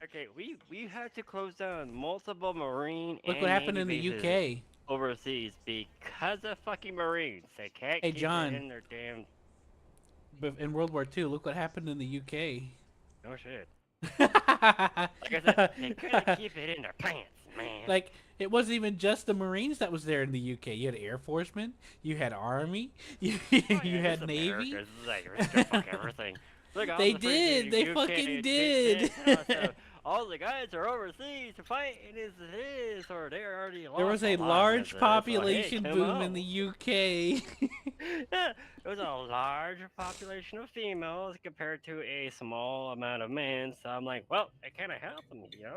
Okay, we had to close down multiple Marine. Look and what happened Navy in the bases UK. overseas because of fucking Marines. They can't Hey, keep John. it in their damn. But in World War II, look what happened in the UK. No shit. Like I said, they couldn't keep it in their pants, man. Like, it wasn't even just the Marines that was there in the UK. You had Air Forcemen, you had Army, you had Navy. America. It's like, they fuck everything. Look, all They the did. freaking They UK fucking did. did. All the guys are overseas fighting as it is, or they're already lost. There was a lot large as it is, so, hey, population come boom in on. the UK. Yeah, there was a large population of females compared to a small amount of men. So I'm like, well, it kind of helped me, you know.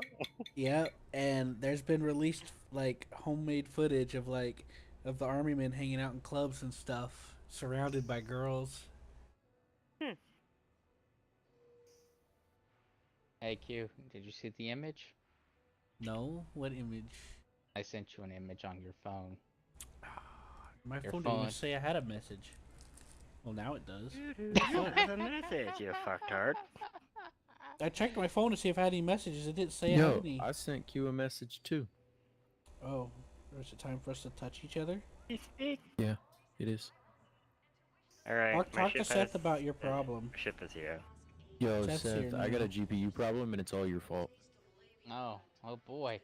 Yep, and there's been released like homemade footage of the army men hanging out in clubs and stuff, surrounded by girls. Hey Q, did you see the image? No, what image? I sent you an image on your phone. My Your phone didn't even phone. say I had a message. Well, now it does. There's a message, you fucktard. I checked my phone to see if I had any messages. It didn't say I had No, any. I sent Q a message too. Oh, is it time for us to touch each other? Yeah, it is. All right. Talk to Seth about your problem. My ship is here. Yo, Seth's Seth, here I got now. a GPU problem and it's all your fault. Oh boy.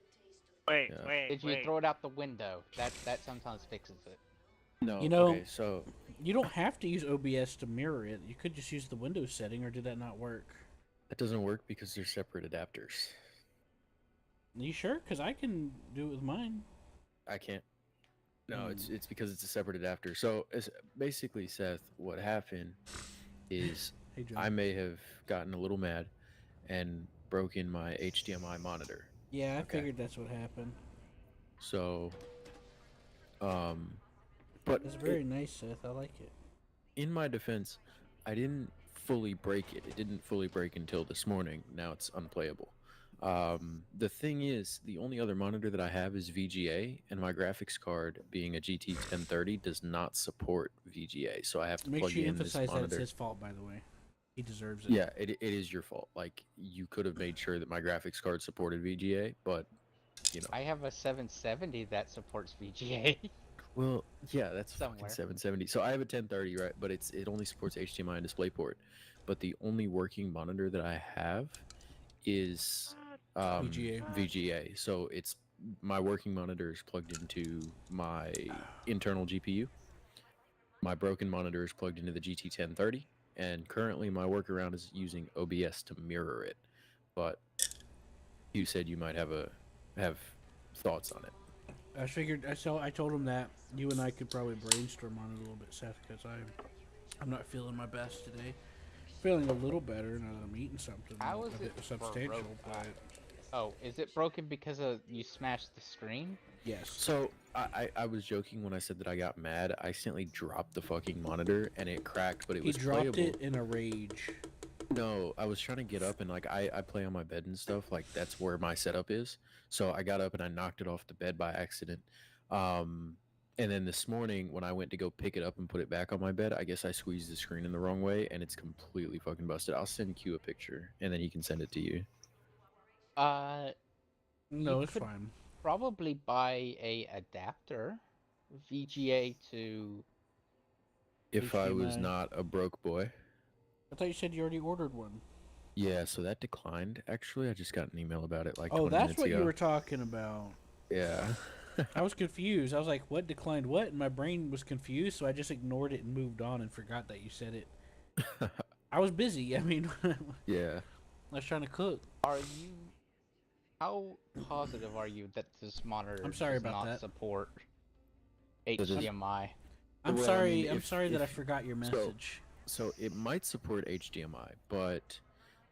Wait, Yeah. wait, Did you wait. throw it out the window? That sometimes fixes it. No, You know- okay, so You don't have to use OBS to mirror it. You could just use the Windows setting, or did that not work? that doesn't work because they're separate adapters. Are you sure? Because I can do it with mine. I can't. No, it's because it's a separate adapter. So it's basically, Seth, what happened is Hey, John. I may have gotten a little mad and broken my HDMI monitor. Yeah, I Okay. figured that's what happened. So, but It's very nice, Seth. I like it. in my defense, I didn't fully break it. It didn't fully break until this morning. Now it's unplayable. The thing is, the only other monitor that I have is VGA, and my graphics card, being a GT 1030, does not support VGA. So I have to Make plug sure you in this emphasize that it's monitor. his fault, by the way. He deserves it. Yeah, it is your fault. Like, you could have made sure that my graphics card supported VGA, but, you know. I have a 770 that supports VGA. Well, yeah, that's fucking Somewhere. 770. So I have a 1030, right? But it only supports HDMI and DisplayPort. But the only working monitor that I have is VGA. VGA. So it's my working monitor is plugged into my internal GPU. My broken monitor is plugged into the GT 1030, and currently my workaround is using OBS to mirror it. But you said you might have thoughts on it. I figured. I told him that you and I could probably brainstorm on it a little bit, Seth, because I'm not feeling my best today. Feeling a little better now that I'm eating something How is a bit it substantial, broke? but Oh, is it broken because of you smashed the screen? yes. So I was joking when I said that I got mad. I accidentally dropped the fucking monitor and it cracked, but it He was dropped playable. it in a rage. No, I was trying to get up and like I play on my bed and stuff. Like that's where my setup is. So I got up and I knocked it off the bed by accident. And then this morning when I went to go pick it up and put it back on my bed, I guess I squeezed the screen in the wrong way and it's completely fucking busted. I'll send Q a picture and then he can send it to you. No, You it's could fine. probably buy a adapter, VGA to. If I was HDMI. not a broke boy. I thought you said you already ordered one. Yeah, so that declined. Actually, I just got an email about it like 20 Oh, that's minutes what ago. you were talking about. Yeah. I was confused. I was like, what declined what? And my brain was confused, so I just ignored it and moved on and forgot that you said it. I was busy. I mean, Yeah. I was trying to cook. Are you? How positive are you that this monitor I'm sorry does about not that. support It is- HDMI? I'm Well, I sorry. mean, I'm if- sorry that I if- forgot your message. So it might support HDMI, but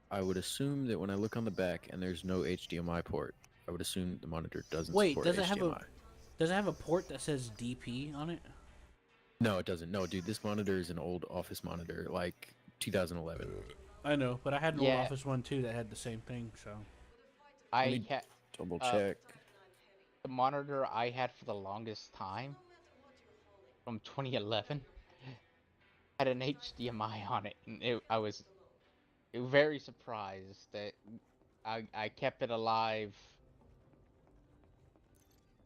I would assume that when I look on the back and there's no HDMI port, I would assume the monitor doesn't Wait, support does it HDMI. have does it have a port that says DP on it? No, it doesn't. No, dude, this monitor is an old office monitor, like 2011. I know, but I had an Yeah. old office one too that had the same thing. So I me had Double check. the monitor I had for the longest time from 2011 had an HDMI on it, and I was very surprised that I kept it alive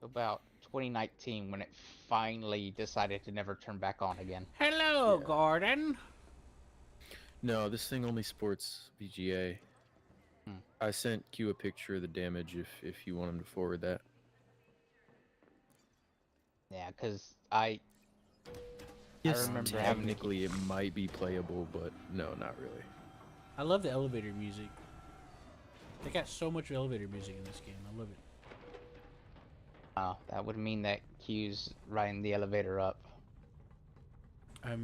about 2019 when it finally decided to never turn back on again. hello, Yeah. Gordon. No, this thing only supports VGA. Hmm. I sent Q a picture of the damage if you want him to forward that. Yeah, because I Yes, remember having to technically it might be playable, but no, not really. I love the elevator music. They got so much elevator music in this game. I love it. Oh, that would mean that Q's riding the elevator up. I'm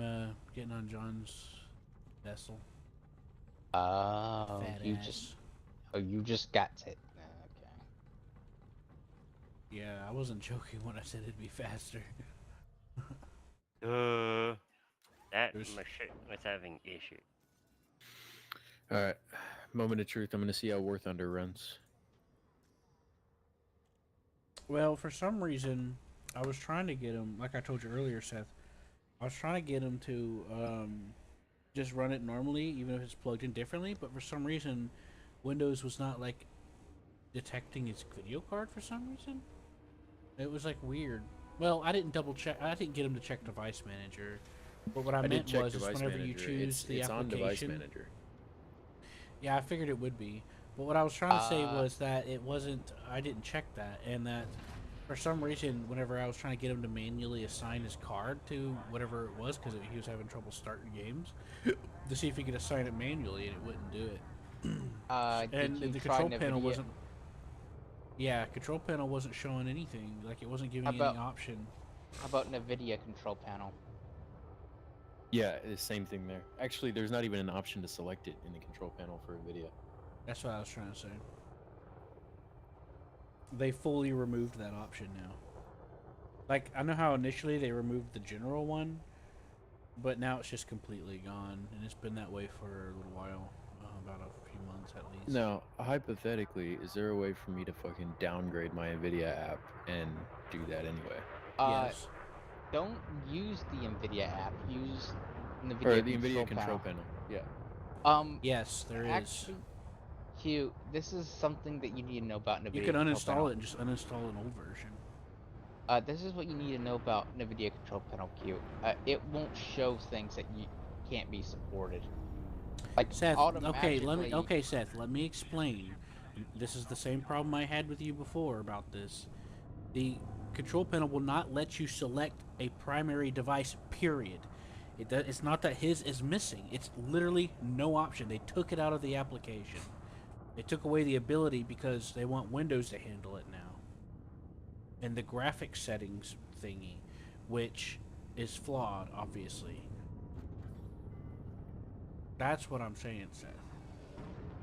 getting on John's vessel. Oh, Fat you ass. just got it. Okay. Yeah, I wasn't joking when I said it'd be faster. That There's- machine was having issues. All right, moment of truth. I'm gonna see how War Thunder runs. Well, for some reason, I was trying to get him, like I told you earlier, Seth. I was trying to get him to just run it normally, even if it's plugged in differently. But for some reason, Windows was not like detecting its video card for some reason. It was like weird. Well, I didn't double check. I didn't get him to check Device Manager. But what I did meant check was, is Device whenever you Manager. choose the it's on application. Device Manager. Yeah, I figured it would be. But what I was trying to say Uh, was that it wasn't. I didn't check that, and that for some reason, whenever I was trying to get him to manually assign his card to whatever it was, because he was having trouble starting games, to see if he could assign it manually, and it wouldn't do it. And Did you the try control panel NVIDIA? wasn't. Yeah, control panel wasn't showing anything. Like it wasn't giving How me about- any option. How about NVIDIA control panel? Yeah, the same thing there. Actually, there's not even an option to select it in the control panel for NVIDIA. That's what I was trying to say. They fully removed that option now. Like, I know how initially they removed the general one, but now it's just completely gone, and it's been that way for a little while. about a few months at least. Now, hypothetically, is there a way for me to fucking downgrade my NVIDIA app and do that anyway? Yes. Don't use the NVIDIA app. Use Or NVIDIA the control NVIDIA control panel. panel. Yeah. Yes, there is. Actually, Q, this is something that you need to know about NVIDIA You can control panel. uninstall it and just uninstall an old version. This is what you need to know about NVIDIA control panel, Q. It won't show things that you can't be supported. Like Seth, automatically. okay, Seth, let me explain. This is the same problem I had with you before about this. The control panel will not let you select a primary device, period. It's not that his is missing. It's literally no option. They took it out of the application. They took away the ability because they want Windows to handle it now. And the graphics settings thingy, which is flawed, obviously. That's what I'm saying, Seth.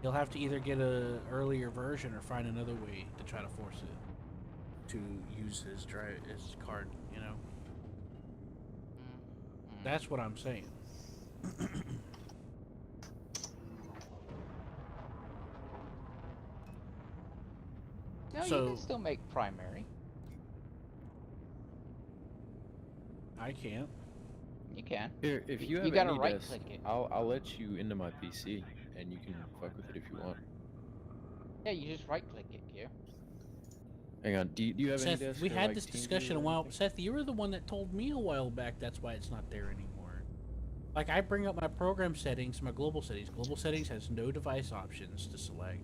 You'll have to either get a earlier version or find another way to try to force it to use his card, you know? That's what I'm saying. No, you can still make primary. I can't. You can. Here, if you have you gotta any right desk, click it. I'll let you into my PC, and you can fuck with it if you want. Yeah, you just right click it, Q. Hang on, do you have any Seth, desk? we or, had like, this TeamViewer discussion or a while. anything? Seth, you were the one that told me a while back that's why it's not there anymore. Like, I bring up my program settings, my global settings. Global settings has no device options to select.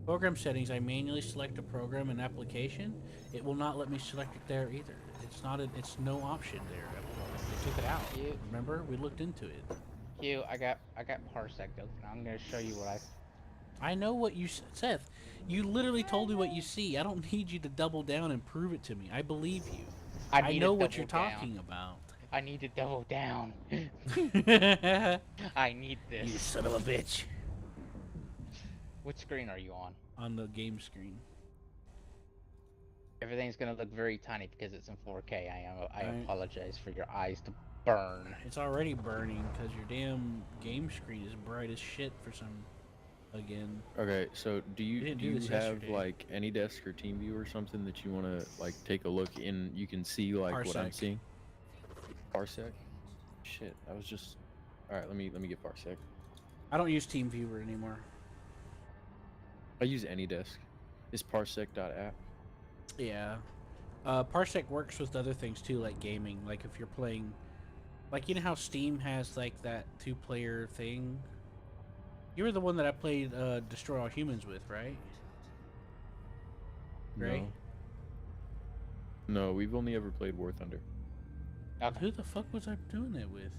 Program settings, I manually select a program and application. It will not let me select it there either. It's no option there at all. They took it out. Q. Remember? We looked into it. Q, I got Parsec open. I'm gonna show you what I know what you Seth. You literally told me what you see. I don't need you to double down and prove it to me. I believe you. I need know to what you're double down. talking about. I need to double down. I need this. You son of a bitch. What screen are you on? On the game screen. Everything's gonna look very tiny because it's in 4K. I Right. apologize for your eyes to burn. It's already burning because your damn game screen is bright as shit for some. Again. Okay, so do you didn't do do you this have yesterday. like AnyDesk or TeamViewer or something that you want to like take a look in? You can see like what I'm Parsec. seeing. Parsec. Shit, I was just. All right, let me get Parsec. I don't use TeamViewer anymore. I use AnyDesk. It's parsec.app. Yeah. Parsec works with other things too, like gaming. Like if you're playing, like you know how Steam has like that 2-player thing. You were the one that I played Destroy All Humans with, right? Right? No, we've only ever played War Thunder. Okay. Who the fuck was I doing that with?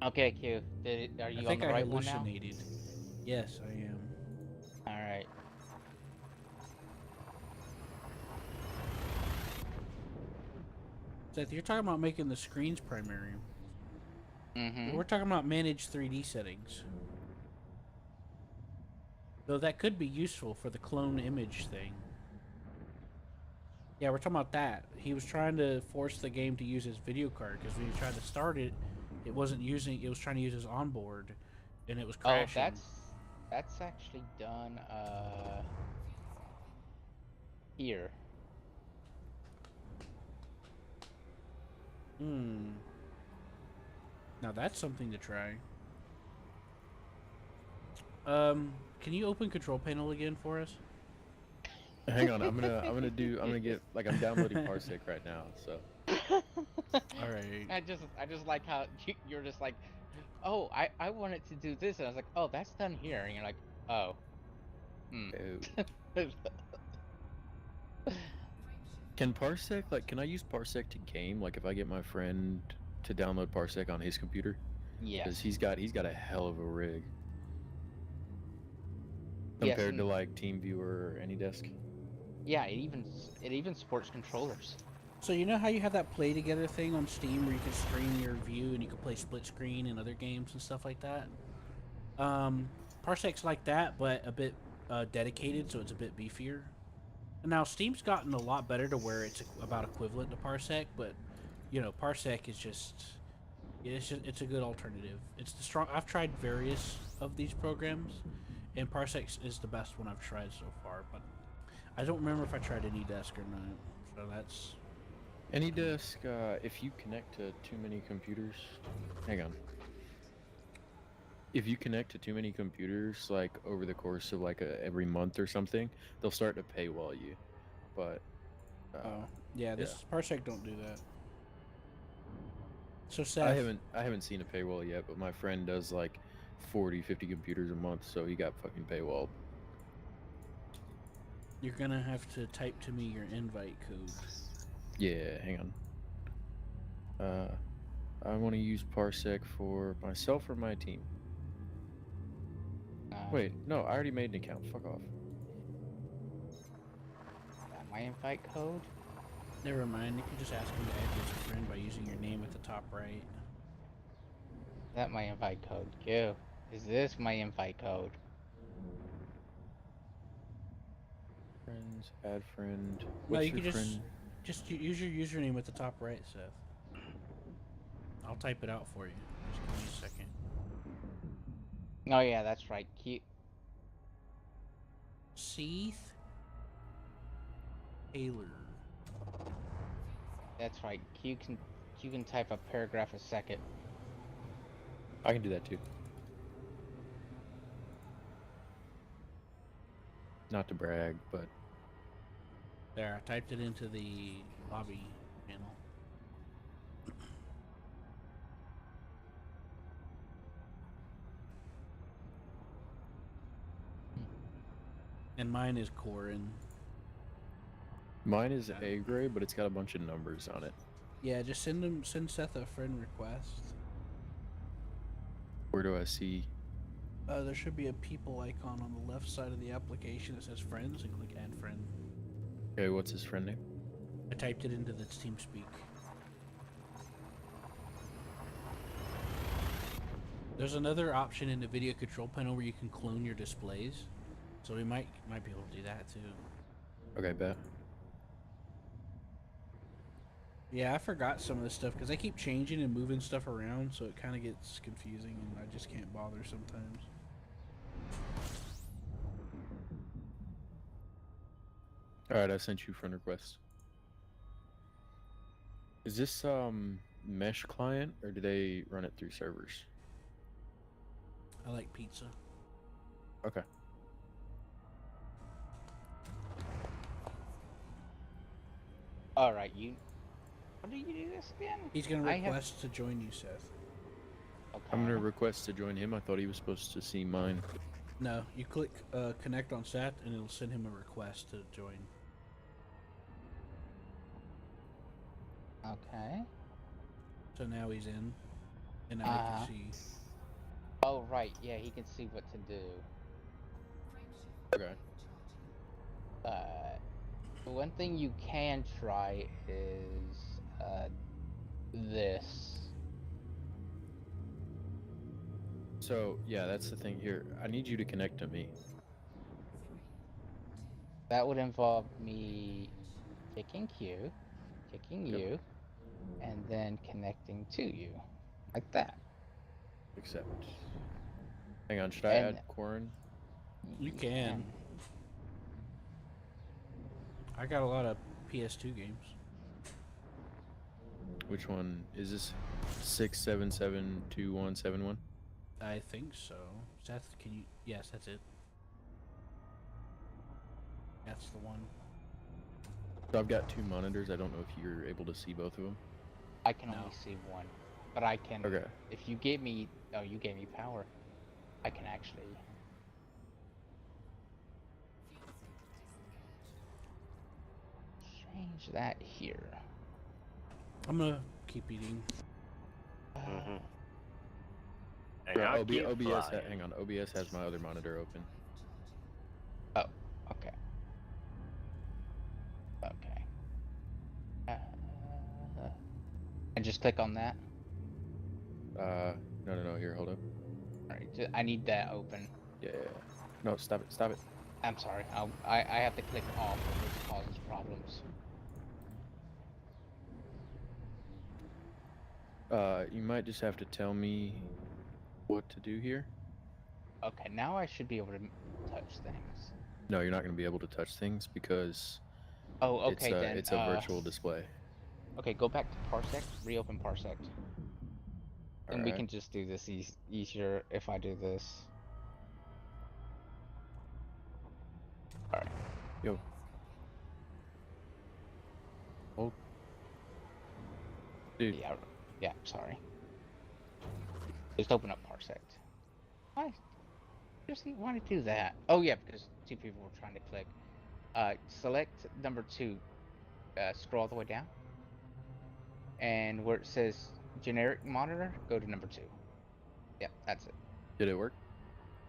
Okay, Q. Are you I on think the I right one now? hallucinated. Yes, I am. All right. Seth, you're talking about making the screens primary. Mm-hmm. We're talking about manage 3D settings. Though that could be useful for the clone image thing. Yeah, we're talking about that. He was trying to force the game to use his video card because when he tried to start it, it wasn't using. It was trying to use his onboard, and it was crashing. Oh, that's actually done. Here. Now that's something to try. Can you open control panel again for us? Hang on, I'm gonna get like I'm downloading Parsec right now. So. All right. I just like how you're just like, oh, I wanted to do this, and I was like, oh, that's done here, and you're like, oh. Can Parsec can I use Parsec to game? Like if I get my friend to download Parsec on his computer? Yeah. Because he's got a hell of a rig. Compared to like TeamViewer or AnyDesk. Yeah, it even supports controllers. So you know how you have that play together thing on Steam where you can stream your view and you can play split screen and other games and stuff like that? Parsec's like that, but a bit dedicated, so it's a bit beefier. And now Steam's gotten a lot better to where it's about equivalent to Parsec, but you know, Parsec is it's a good alternative. It's the strong. I've tried various of these programs, And Parsec is the best one I've tried so far, but I don't remember if I tried AnyDesk or not. So that's AnyDesk, if you connect to too many computers, hang on. If you connect to too many computers, like over the course of like every month or something, they'll start to paywall you. But yeah, this Parsec don't do that. So Seth, I haven't seen a paywall yet, but my friend does like 40, 50 computers a month, so he got fucking paywalled. you're gonna have to type to me your invite code. Yeah, hang on. I want to use Parsec for myself or my team. Wait, no, I already made an account. Fuck off. Got my invite code? Never mind. You can just ask me to add you as a friend by using your name at the top right. Is that my invite code? Go. Is this my invite code? Friends, add friend. No, What's you your can friend? just use your username at the top right, Seth. I'll type it out for you. Just give me a second. Oh yeah, that's right. Seath Taylor. That's right. You can type a paragraph a second. I can do that too. Not to brag, but There, I typed it into the lobby panel. And mine is Corin. mine is A grade, but it's got a bunch of numbers on it. Yeah, just send Seth a friend request. Where do I see? There should be a people icon on the left side of the application that says friends, and click add friend. Okay, what's his friend name? I typed it into the TeamSpeak. There's another option in the video control panel where you can clone your displays, so we might be able to do that too. Okay, bet. Yeah, I forgot some of this stuff because I keep changing and moving stuff around, so it kind of gets confusing, and I just can't bother sometimes. All right, I sent you friend request. Is this mesh client or do they run it through servers? I like pizza. Okay. All right, How do you do this again? He's gonna request to join you, Seth. Okay. I'm gonna request to join him. I thought he was supposed to see mine. No, you click connect on Seth, and it'll send him a request to join. Okay. So now he's in, and now he can see. Oh right, yeah, he can see what to do. Okay. One thing you can try is this. So yeah, that's the thing here. I need you to connect to me. That would involve me kicking Q, kicking you, and then connecting to you, like that. Accept. Hang on, should I add Corin? You can. I got a lot of PS2 games. Which one is this? 6772171. I think so. Seth, can you? Yes, that's it. That's the one. So I've got two monitors. I don't know if you're able to see both of them. I can only see one, but I can. Okay. If you gave me, you gave me power. I can actually. Change that here. I'm gonna keep eating. Mm-hmm. OBS. Hang on. OBS has my other monitor open. Oh, okay. Okay. And just click on that. No. Here, hold up. Alright, I need that open. Yeah. No, stop it. Stop it. I'm sorry. I have to click off, which causes problems. You might just have to tell me what to do here. Okay, now I should be able to touch things. No, you're not going to be able to touch things because Oh, okay then. it's a virtual display. Okay, go back to Parsec, reopen Parsec. And we Alright. can just do this easier if I do this. Alright. Yo. Oh. Dude. Yeah, sorry. Just open up Parsec. Why? Just want to do that. Oh yeah, because two people were trying to click. Select number 2. Scroll all the way down. And where it says generic monitor, go to number 2. Yep, that's it. Did it work?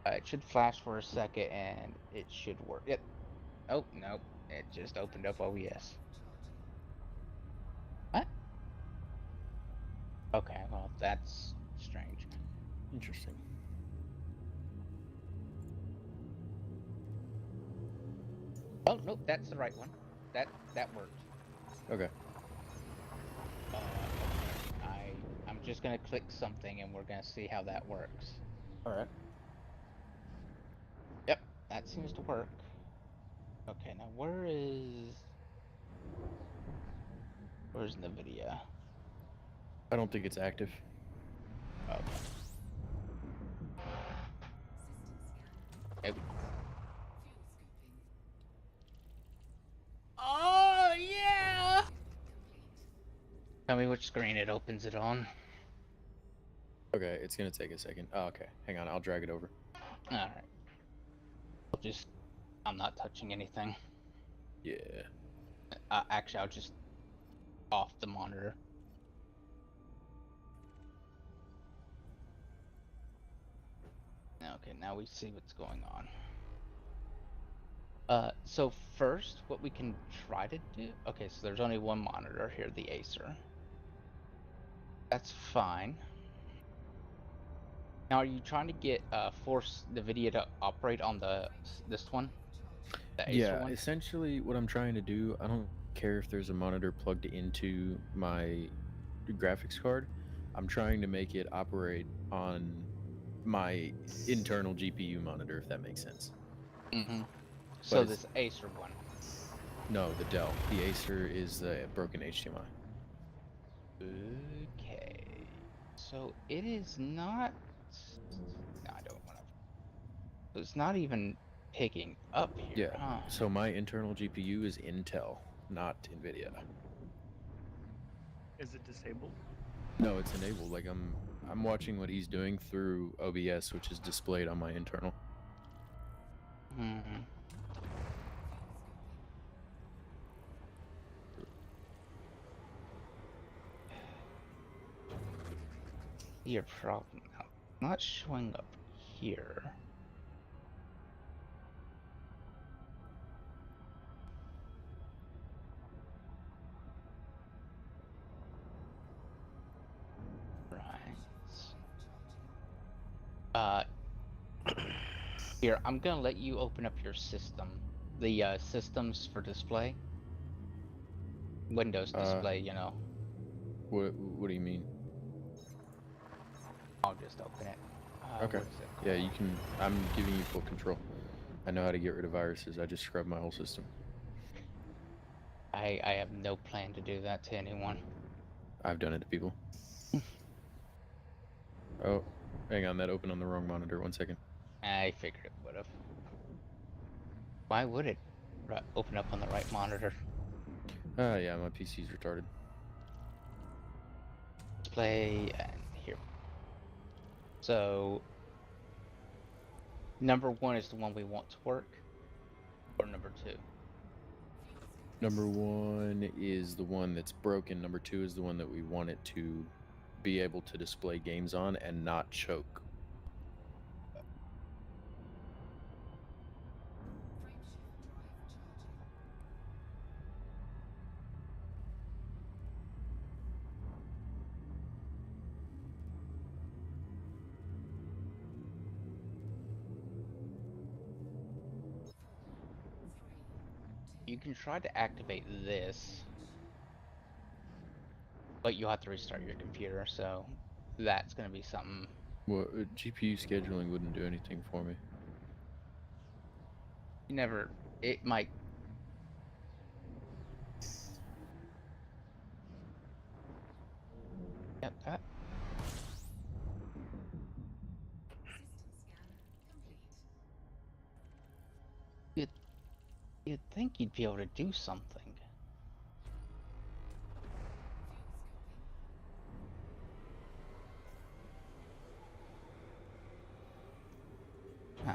It should flash for a second and it should work. Yep. Oh, nope. It just opened up OBS. What? Okay, well, that's strange. Interesting. Oh, nope, that's the right one. That worked. Okay. I'm just gonna click something and we're gonna see how that works. Alright. Yep, that seems to work. Okay, now where's NVIDIA? I don't think it's active. Okay. Nope. Oh yeah! Tell me which screen it opens it on. Okay, it's gonna take a second. Oh, okay. Hang on, I'll drag it over. Alright. I'm not touching anything. Yeah. Actually, I'll just off the monitor. Okay, now we see what's going on. So first, what we can try to do... Okay, so there's only one monitor here, the Acer. That's fine. Now, are you trying to get force NVIDIA to operate on this one? The Acer Yeah, one? essentially what I'm trying to do, I don't care if there's a monitor plugged into my graphics card. I'm trying to make it operate on my internal GPU monitor, if that makes sense. Mm-hmm. So it's- this Acer one. No, the Dell. The Acer is the broken HDMI. Okay. So it is not... No, I don't want to... It's not even picking up here, Yeah. huh? So my internal GPU is Intel, not NVIDIA. Is it disabled? No, it's enabled. Like I'm watching what he's doing through OBS, which is displayed on my internal. Hmm. Your problem now. Not showing up here. Right. Here, I'm gonna let you open up your system. The systems for display. Windows display, you know. What do you mean? I'll just open it. Okay. What is it Yeah, called? you can. I'm giving you full control. I know how to get rid of viruses. I just scrub my whole system. I have no plan to do that to anyone. I've done it to people. Oh, hang on. That opened on the wrong monitor. 1 second. I figured it would have. Why would it open up on the right monitor? Yeah, my PC's retarded. Display and here. So number 1 is the one we want to work, or number 2? Number 1 is the one that's broken. Number 2 is the one that we want it to be able to display games on and not choke. You can try to activate this, but you'll have to restart your computer, so that's going to be something Well, GPU scheduling wouldn't do anything for me. You never. It might. Yep. That. You'd, you'd think you'd be able to do something. Huh.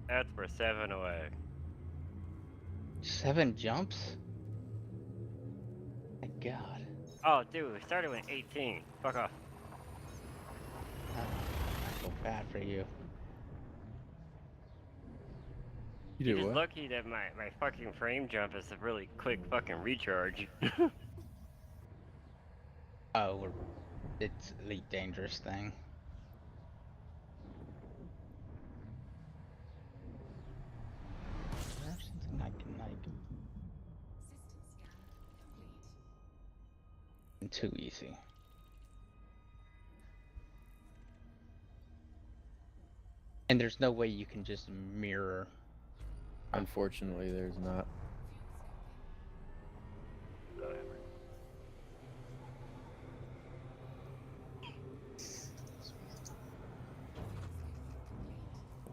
That's for 7 away. 7 jumps? My God. Oh, dude, we started with 18. Fuck off. I feel bad for you. You You're did just what? lucky that my fucking frame jump is a really quick fucking recharge. Oh, it's Elite Dangerous thing. Is there something I can like? Too easy. And there's no way you can just mirror. Unfortunately, there's not.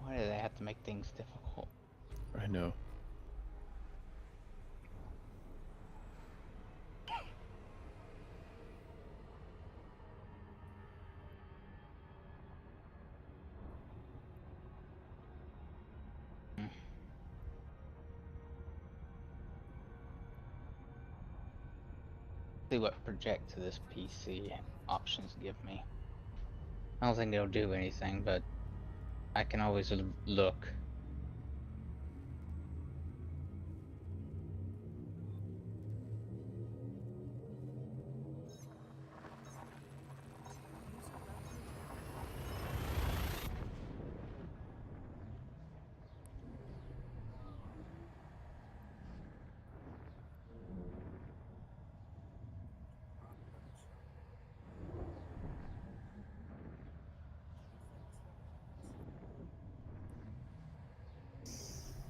Why do they have to make things difficult? I know. See what project to this PC options give me. I don't think they'll do anything, but I can always look.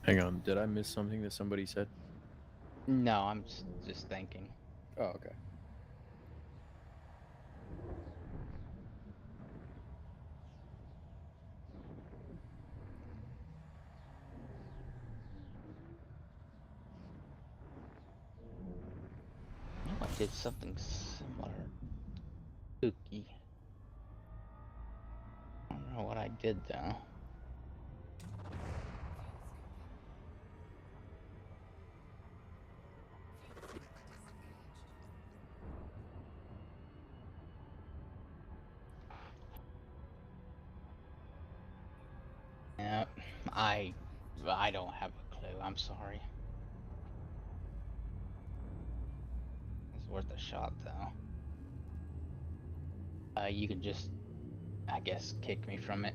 Hang on, did I miss something that somebody said? No, I'm just thinking. Oh, okay. I know I did something similar. Spooky. I don't know what I did though. Yeah, I don't have a clue. I'm sorry. It's worth a shot though. You can just, I guess, kick me from it.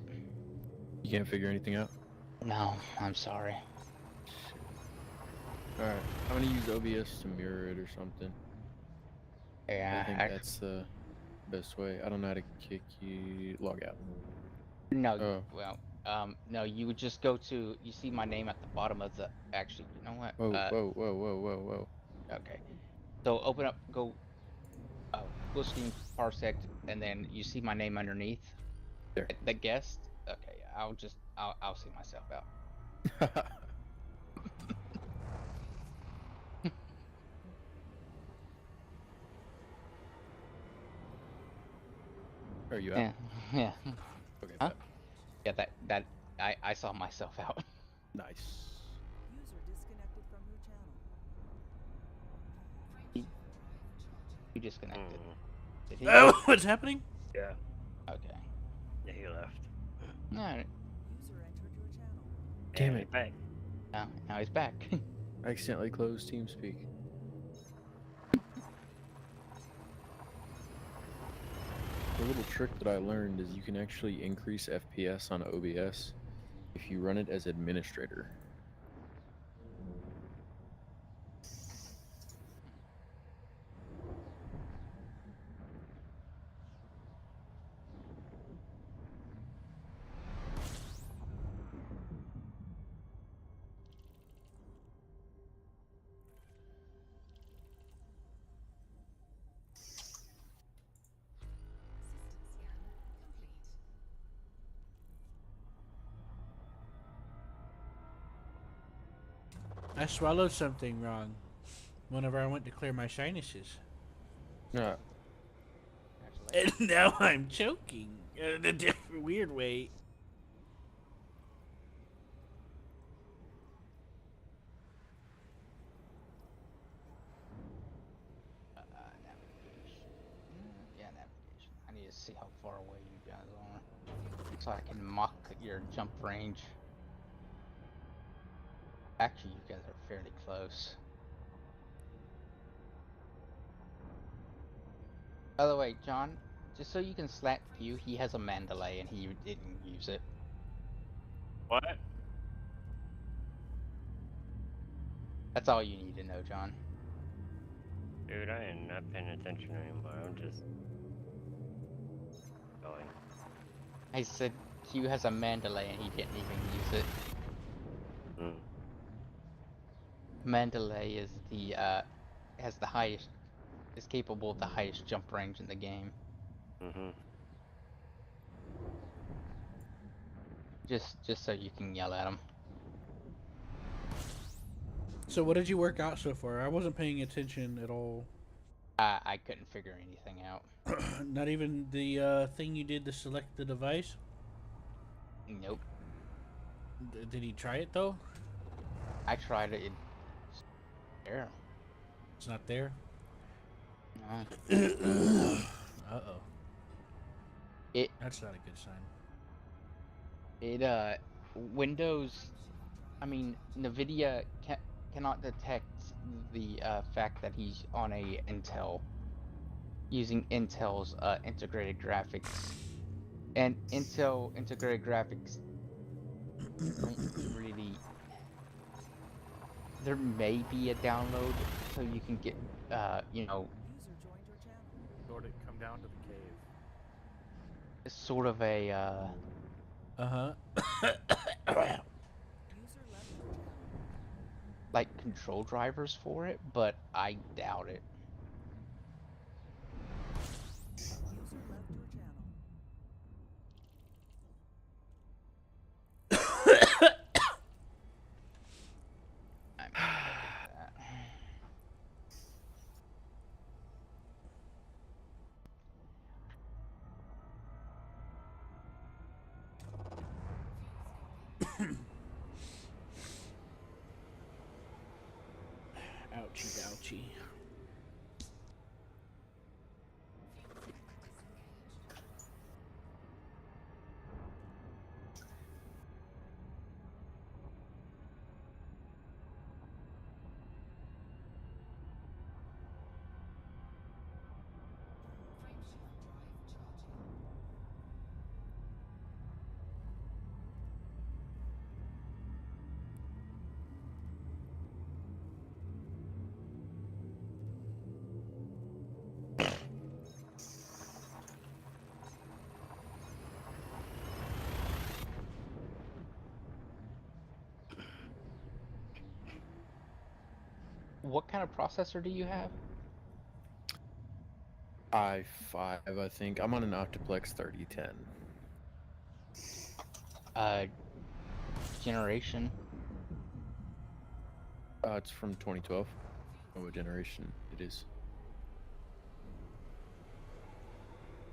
You can't figure anything out? No, I'm sorry. Alright, I'm gonna use OBS to mirror it or something. Yeah, I think that's the best way. I don't know how to kick you. Log out. no, Oh. well, no, you would just go to, you see my name at the bottom of the, actually, you know what? Whoa. Okay. So open up, go, full screen parsec, and then you see my name underneath. There. The guest. Okay, I'll see myself out. Are you out? Yeah. Okay, Huh? bad. Yeah, that I saw myself out. Nice. User disconnected from your channel. You disconnected. Did he? Oh, what's happening? Yeah. Okay. Yeah, he left. Alright. User entered your channel. Damn Yeah, it. Back. Now he's back. I accidentally closed TeamSpeak. The little trick that I learned is you can actually increase FPS on OBS if you run it as administrator. I swallowed something wrong whenever I went to clear my sinuses. Yeah. And now I'm choking in a different, weird way. Navigation. Yeah, navigation. I need to see how far away you guys are, so I can mock your jump range. Actually, you guys are fairly close. By the way, John, just so you can slap you, he has a Mandalay and he didn't use it. What? That's all you need to know, John. Dude, I am not paying attention anymore. I'm just going. I said Q has a Mandalay and he didn't even use it. Mm. Mandalay is the has the highest, is capable of the highest jump range in the game. Mm-hmm. Just so you can yell at him. So what did you work out so far? I wasn't paying attention at all. I couldn't figure anything out. Not even the thing you did to select the device? Nope. Did he try it though? I tried it. There. It's not there? No. Uh-oh. It That's not a good sign. Windows, I mean NVIDIA cannot detect the fact that he's on a Intel, using Intel's integrated graphics, and Intel integrated graphics don't really. There may be a download so you can get you know, User joined your channel. Lord, it come down to the cave. sort of a Uh-huh. User left your channel. like control drivers for it, but I doubt it. User left your channel. I'm not gonna do that. Ouchie, ouchie. What kind of processor do you have? i5, I think. I'm on an Optiplex 3010. Generation. It's from 2012. Oh, what generation it is.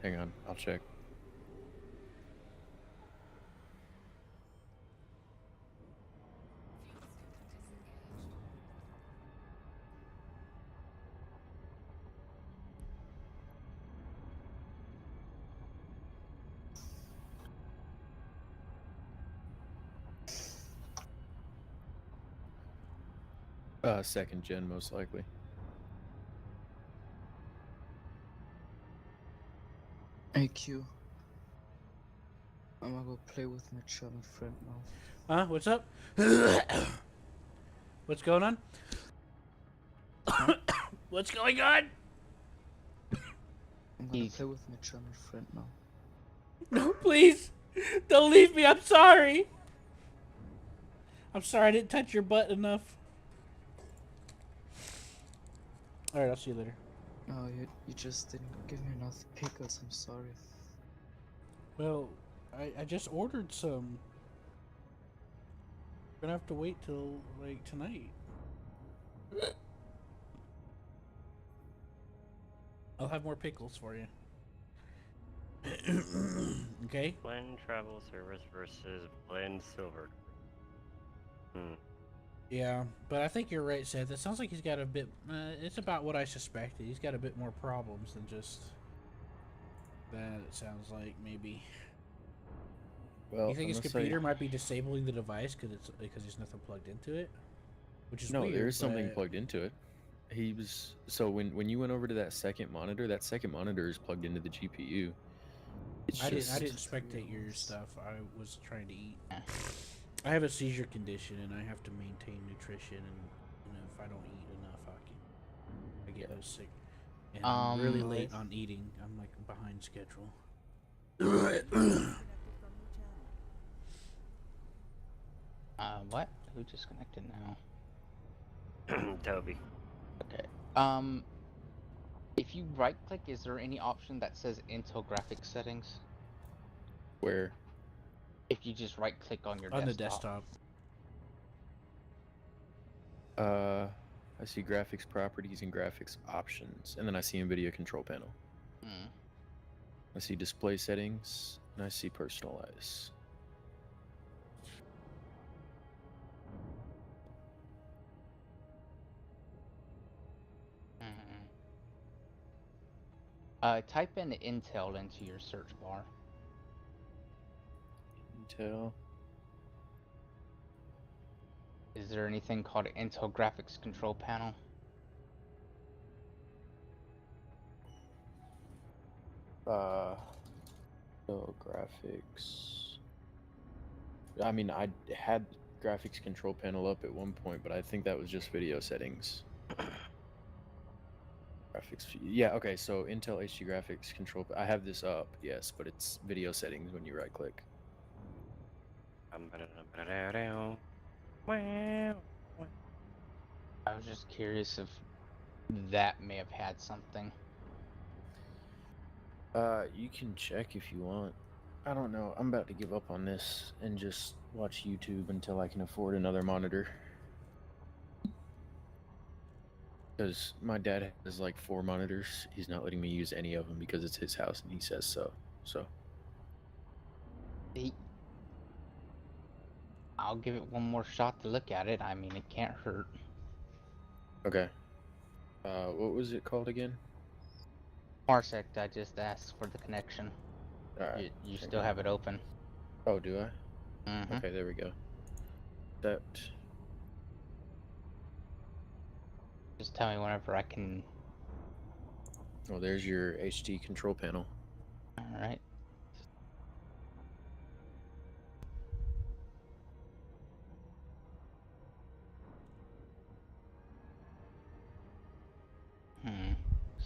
Hang on, I'll check. Second gen, most likely. Hey Q, I'm gonna go play with my chummy friend now. Huh? What's up? What's going on? Huh? What's going on? I'm gonna He's- play with my chummy friend now. No, please. Don't leave me. I'm sorry. I'm sorry I didn't touch your butt enough. Alright, I'll see you later. No, you just didn't give me enough pickles, I'm sorry. Well, I just ordered some. We're gonna have to wait till, like, tonight. I'll have more pickles for you. Okay? Blend travel service versus blend silver. Yeah, but I think you're right, Seth. It sounds like he's got a bit. It's about what I suspected. He's got a bit more problems than just that. It sounds like maybe. Well, You think his unless computer might be disabling the device because there's nothing plugged into it, which is No, weird. there is something but- plugged into it. He was so when you went over to that second monitor is plugged into the GPU. It's I just didn't spectate your stuff. I was trying to eat. I have a seizure condition and I have to maintain nutrition, and if I don't eat enough, I get real sick. And I'm really late on eating. I'm like behind schedule. Disconnected from your channel. What? Who disconnected now? Toby. Okay. If you right click, is there any option that says Intel graphics settings? where If you just right click on your On the desktop. desktop. I see graphics properties and graphics options, and then I see NVIDIA control panel. Hmm. I see display settings, and I see personalize. Type in Intel into your search bar. Intel. Is there anything called Intel Graphics Control Panel? So graphics. I mean, I had graphics control panel up at one point, but I think that was just video settings. Graphics. Yeah. Okay. So Intel HD graphics control. I have this up. Yes, but it's video settings when you right click. I was just curious if that may have had something. You can check if you want. I don't know. I'm about to give up on this and just watch YouTube until I can afford another monitor. Because my dad has like 4 monitors. He's not letting me use any of them because it's his house and he says so. So. I'll give it one more shot to look at it. I mean, it can't hurt. Okay. What was it called again? Parsec, I just asked for the connection. Alright. You still have it open. Oh, do I? Mm-hmm. Okay, there we go. That. Just tell me whenever I can. Oh, there's your HD control panel. Alright.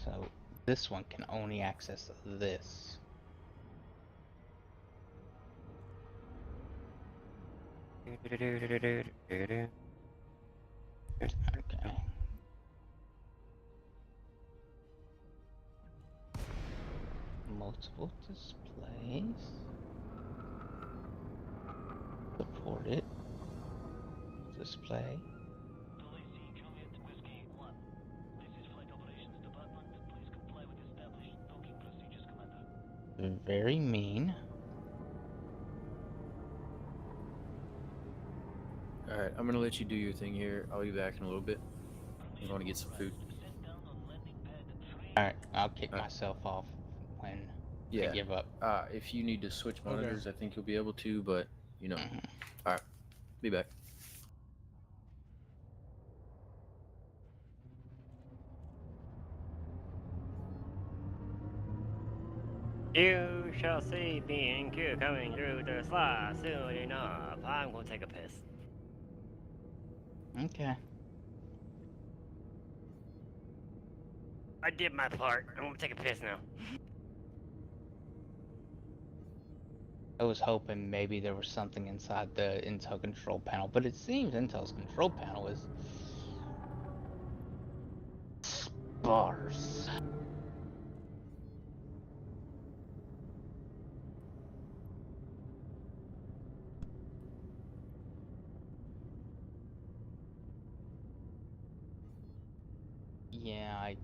So this one can only access this. Okay. Multiple displays. Support it. Display. Very mean. Alright, I'm gonna let you do your thing here. I'll be back in a little bit. I'm going to get some food. Alright, I'll kick myself off when I give up. If you need to switch monitors, I think you'll be able to, but, you know. Alright, be back. You shall see me and Q coming through the slide soon enough. I'm gonna take a piss. Okay. I did my part. I'm gonna take a piss now. I was hoping maybe there was something inside the Intel control panel, but it seems Intel's control panel is sparse. Yeah, I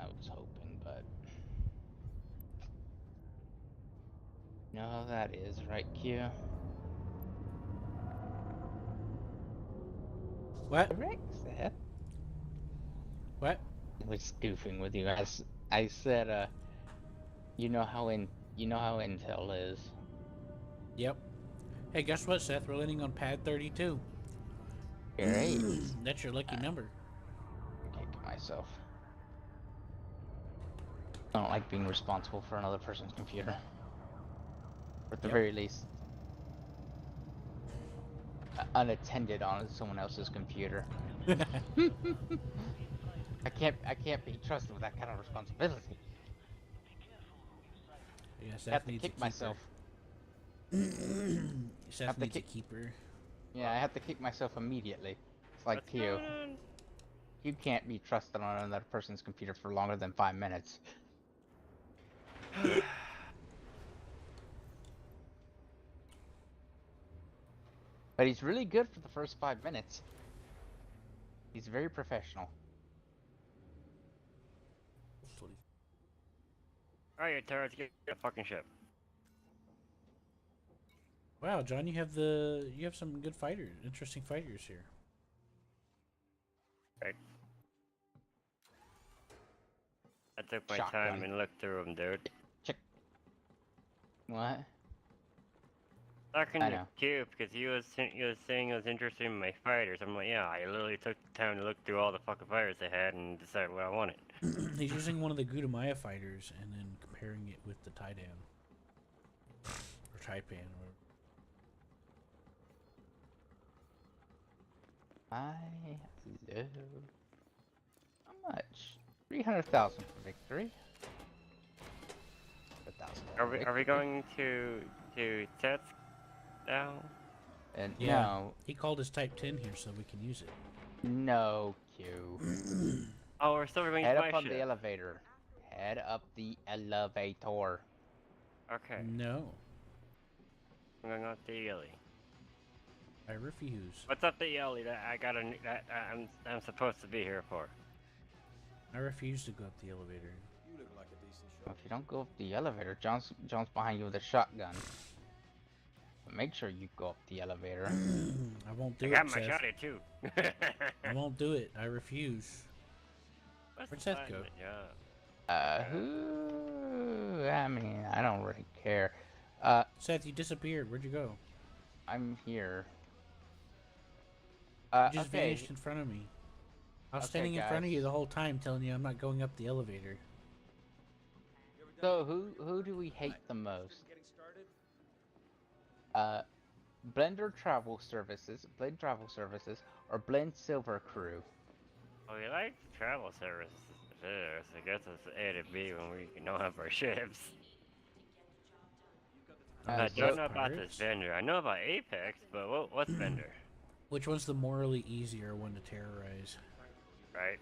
was hoping, but you know how that is, right, Q? What? Correct, Seth. What? I was goofing with you. I said, you know how Intel is. Yep. Hey, guess what, Seth? We're landing on pad 32. Great. That's your lucky number. Kick myself. I don't like being responsible for another person's computer. Or at the Yep. very least, unattended on someone else's computer. I can't be trusted with that kind of responsibility. Yeah, I Seth have to needs kick a keeper. myself. Seth have to needs a kick- keeper. Yeah, I have to kick myself immediately. It's like What's Q. going on? You can't be trusted on another person's computer for longer than 5 minutes. But he's really good for the first 5 minutes. He's very professional. Alright, you turrets, get a fucking ship. Wow, John, you have some good fighters, interesting fighters here. Right. I took my Shotgun. time and looked through them, dude. Check. What? Talking I to know. Cube because he was saying he was interested in my fighters. I'm like, yeah, I literally took the time to look through all the fucking fighters they had and decide what I wanted. He's using one of the Gudamaya fighters and then comparing it with the Taidan. Or Taipan. Or... Hello. How much? 300,000 for victory. 1,000 Are we going to sets now? And Yeah. no, He called his Type 10 here so we can use it. no, Q. Oh, we're still going Head to up my on the ship. elevator. Head up the elevator. Okay, No, I'm going up the alley. I refuse. What's up the alley that I'm supposed to be here for? I refuse to go up the elevator. You look like a decent Well, shot. if you don't go up the elevator, John's behind you with a shotgun. But make sure you go up the elevator. I won't I do got it, my Seth. shotty too. I won't do it. I refuse. What's Where'd the Seth time go? of the job? Who? I mean, I don't really care. Seth, you disappeared. Where'd you go? I'm here. You just Okay. vanished in front of me. I was Okay, standing in front of you guys. the whole time telling you I'm not going up the elevator. So who do we hate the most? Getting started? Blender Travel Services, Blend Travel Services, or Blend Silver Crew? Oh, we like travel services. I guess it's A to B when we don't have our ships. I So- don't know about this Pirates? vendor. I know about Apex, but what's vendor? Which one's the morally easier one to terrorize? Right?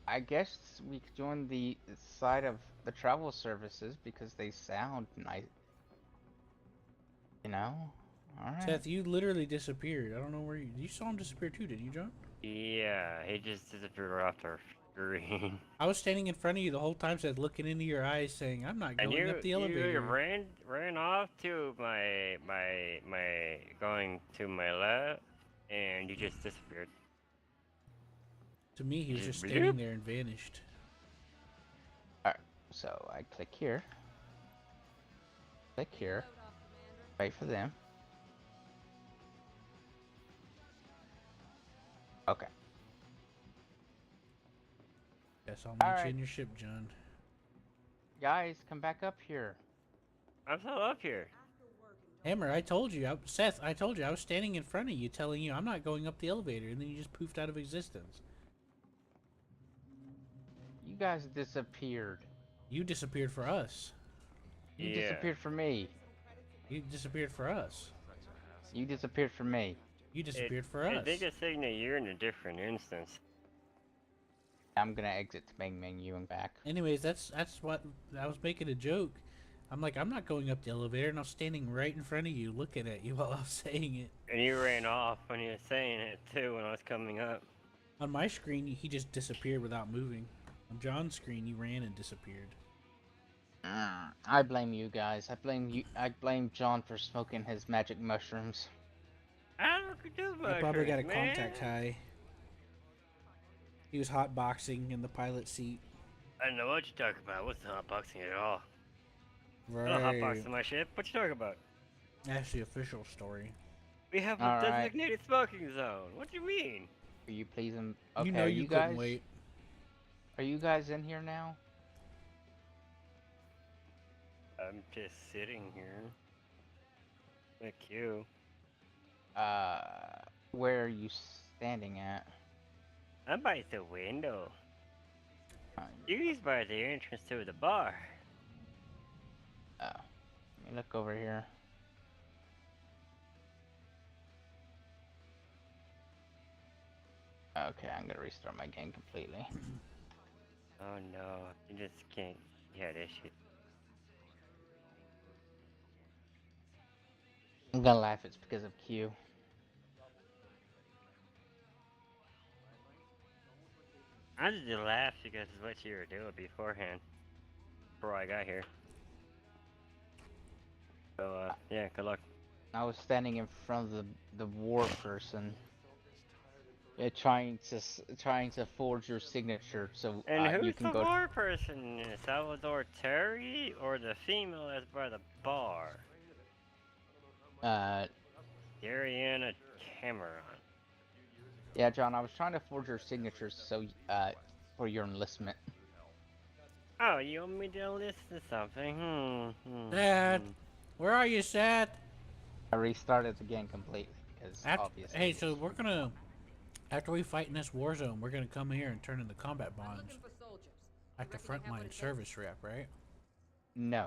I guess we could join the side of the travel services because they sound nice. You know? Alright. Seth, you literally disappeared. I don't know where you saw him disappear too, didn't you, John? Yeah, he just disappeared off our screen. I was standing in front of you the whole time, Seth, looking into your eyes, saying, "I'm not And going up the you elevator." ran off to my going to my left, and you just disappeared. To me, he was Just just standing bloop. there and vanished. Alright, so I click here. Click here. Wait for them. Okay. Yes, I'll meet you Alright. in your ship, John. Guys, come back up here. I'm still up here. Hammer, I told you, Seth, I told you, I was standing in front of you telling you I'm not going up the elevator, and then you just poofed out of existence. You guys disappeared. You disappeared for us. You Yeah. disappeared for me. You disappeared for us. You disappeared for me. You disappeared for I us. think it's saying that you're in a different instance. I'm gonna exit the main menu and back. Anyways, that's what I was making a joke. I'm like, I'm not going up the elevator, and I was standing right in front of you, looking at you while I was saying it. And you ran off when you were saying it too when I was coming up. On my screen, he just disappeared without moving. On John's screen, he ran and disappeared. I blame you guys. I blame you. I blame John for smoking his magic mushrooms. I don't do much. I probably got a contact high. He was hot boxing in the pilot seat. I don't know what you're talking about. What's hotboxing at all? Right. I'm not hotboxing my shit. What you talking about? That's the official story. We have a All right. designated smoking zone. What do you mean? Will you please Okay, You know are you you couldn't guys? wait. Are you guys in here now? I'm just sitting here. Like you. Where are you standing at? I'm by the window. He's by the entrance to the bar. Oh, let me look over here. Okay, I'm gonna restart my game completely. Oh no, you just can't. Yeah, this shit. I'm gonna laugh. It's because of Q. I just laugh because it's what you were doing beforehand. Before I got here. So, yeah, good luck. I was standing in front of the war person, trying to forge your signature so And you who's can the go. war person? Salvador Terry or the female that's by the bar? Dariana Cameron. Yeah, John, I was trying to forge your signature so for your enlistment. Oh, you want me to listen to something? Dad, where are you, Seth? I restarted the game completely because obviously. Hey, so we're gonna, after we fight in this war zone, we're gonna come here and turn in the combat bonds. Like the frontline service rep, right? No.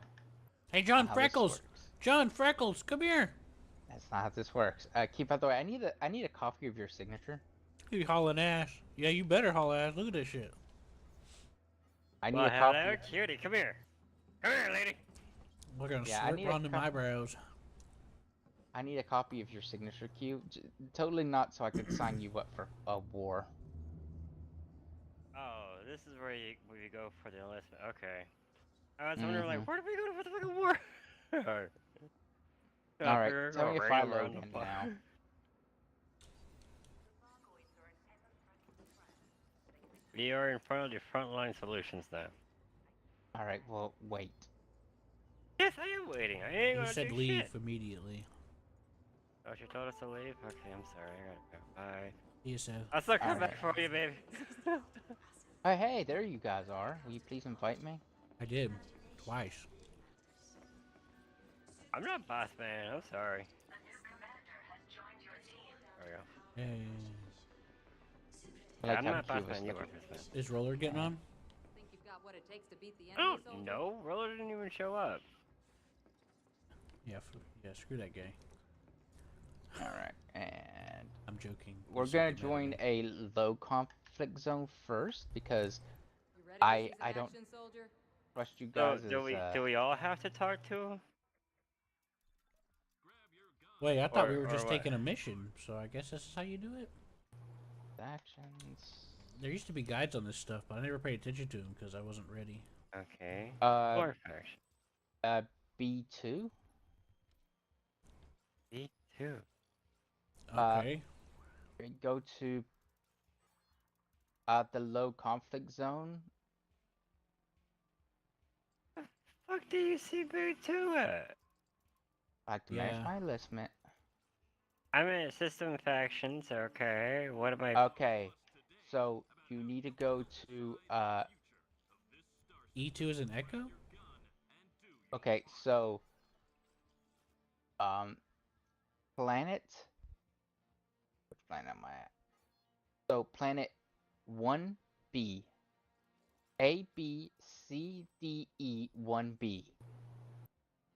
Hey, John How this Freckles! works. John Freckles, come here! That's not how this works. Keep out the way. I need a copy of your signature. You hauling ass. Yeah, you better haul ass. Look at this shit. I need Well, a copy. hello, cutie. Come here. Come here, lady. We're gonna Yeah, I slurp need a on them eyebrows. I need a copy of your signature, Q. Totally not so I could sign you up for a war. Oh, this is where we go for the enlistment. Okay. I was wondering, like, where do we go for the fucking war? Alright. Alright, tell me if I load in now. We are in front of the frontline solutions now. Alright, well, wait. Yes, I am waiting. I ain't You gonna said do leave shit. immediately. Oh, she told us to leave? Okay, I'm sorry. I gotta go. Bye. See you, Seth. I'll still come Alright. back for you, baby. Oh, hey, there you guys are. Will you please invite me? I did. Twice. I'm not boss man. I'm sorry. There we go. Hey. I like I'm how not Q boss was man. You are looking. boss man. Is Roller getting on? Think you've got what it takes to beat the I enemy, don't soldier? know. Roller didn't even show up. Yeah, yeah, screw that guy. Alright, and I'm joking. we're He's gonna super mad at join me. a low conflict zone first because You ready to I see some don't action, soldier? trust you So, guys do we all have to talk to him? Wait, I thought we or- were or just what? taking a mission, so I guess this is how you do it? actions. There used to be guides on this stuff, but I never paid attention to them because I wasn't ready. Okay. B2? Me too. Okay. Go to the low conflict zone. Fuck do you see B2 at? I like to manage Yeah. my enlistment. I'm in system factions, okay. What am I? Okay, so you need to go to E2 is an echo? Okay, so planet. Which planet am I at? So planet 1B. A B C D E 1B.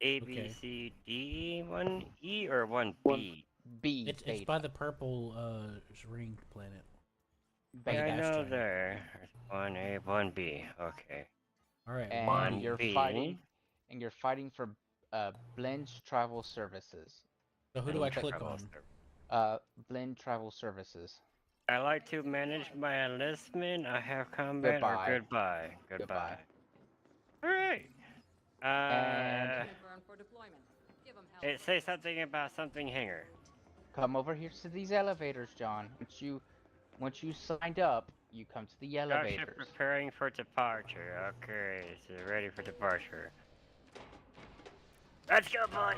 A, B, Okay. C, D, 1E or 1B? 1B It's beta. by the purple ringed planet. Yeah, I Beta. know Asteroid. there. 1A, 1B. Okay. All right. And 1B. you're fighting for Blend Travel Services. So who do I click on? Blend Travel Services. I like to manage my enlistment. I have combat Goodbye. or goodbye. Goodbye. Alright. And Confirmed for deployment. Give 'em help. It says something about something hangar. come over here to these elevators, John. Once you signed up, you come to the Starship elevators. preparing for departure. Okay, so ready for departure. Let's go, boys!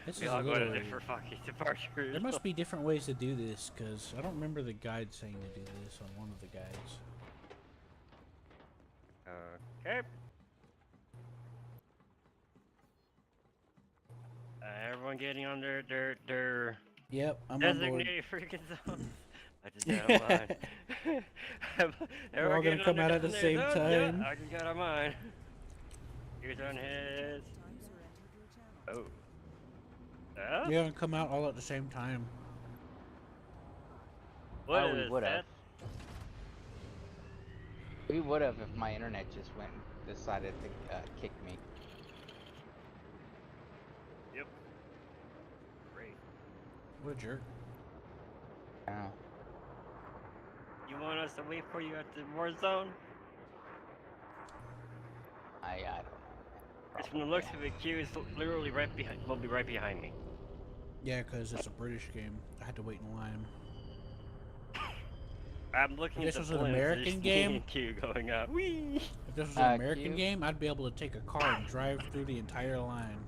This We is all a go little. to different fucking departures. There must be different ways to do this, because I don't remember the guide saying to do this on one of the guides. Okay. Everyone getting on their Yep, I'm on board. designated freaking zone. I just got on mine. We're all gonna come out at the same time. Yeah, I just got on mine. Here's on his. Oh. We're gonna come out all at the same time. What Oh, we is would have. that? We would have if my internet just went and decided to kick me. Yep. Great. What a jerk. Oh. You want us to wait for you at the war zone? I don't know. It's from the looks of it, Q is literally right behind. Will be right behind me. Yeah, because it's a British game. I had to wait in line. I'm looking If at the this was an blimps, American there's game? Q going up. Whee! If this was an American Q? game, I'd be able to take a car and drive through the entire line.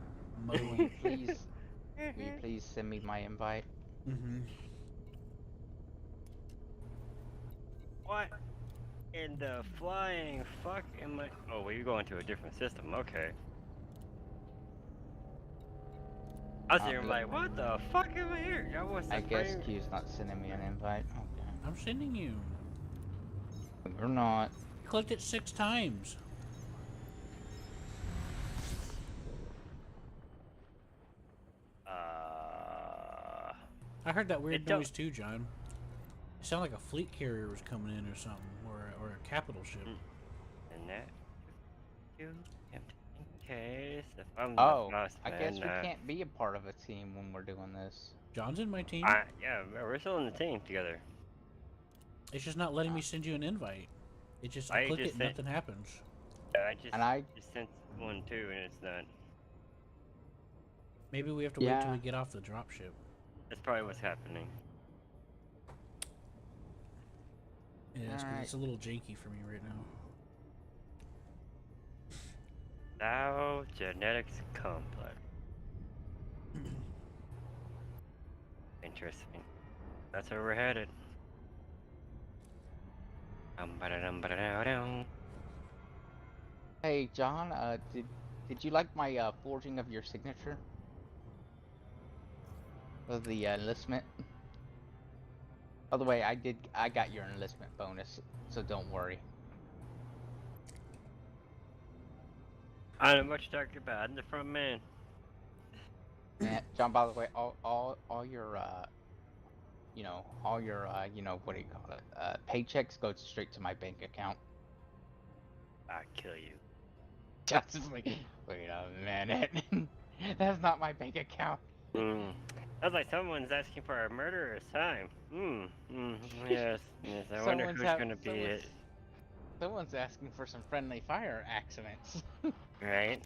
Will you please send me my invite? Mm-hmm. What in the flying fuck am I? Oh, well, you're going to a different system. Okay. I was here like, what the fuck am I here? I guess Q's not sending me an invite. Okay. I'm sending you. You're not. I clicked it 6 times. I heard that weird noise too, John. It sounded like a fleet carrier was coming in or something, or a capital ship. And that. In case if I'm Oh, the boss I man, guess we can't be a part of a team when we're doing this. John's in my team. Yeah, we're still in the team together. It's just not letting me send you an invite. It just I click it and nothing happens. Yeah, I just just sent one too, and it's not. Maybe we have to wait till we get off the dropship. That's probably what's happening. Yeah, it's a little janky for me right now. Now genetics complex. Interesting. That's where we're headed. Hey, John. Did you like my forging of your signature? Of the enlistment. By the way, I got your enlistment bonus, so don't worry. I know what you're talking about. I'm the front man. And John, by the way, all your you know, all your you know, what do you call it? Paychecks go straight to my bank account. I'll kill you. Just like, wait a minute. That's not my bank account. That's like someone's asking for a murderer's time. Yes. I wonder who's gonna be it. Someone's asking for some friendly fire accidents. Right?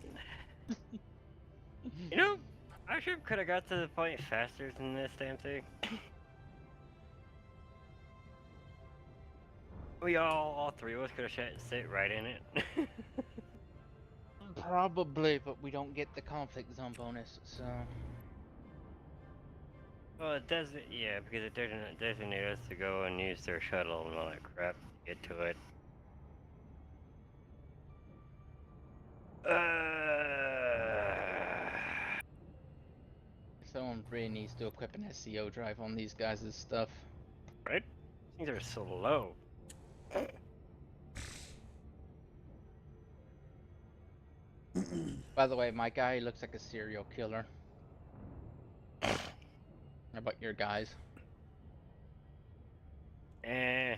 You know, I sure could have got to the point faster than this damn thing. We all 3 of us could have sit right in it. Probably, but we don't get the conflict zone bonus, so. Well, it doesn't, yeah, because it doesn't designate us to go and use their shuttle and all that crap to get to it. Someone really needs to equip an SEO drive on these guys' stuff. Right? Things are so low. By the way, my guy looks like a serial killer. How about your guys? Eh.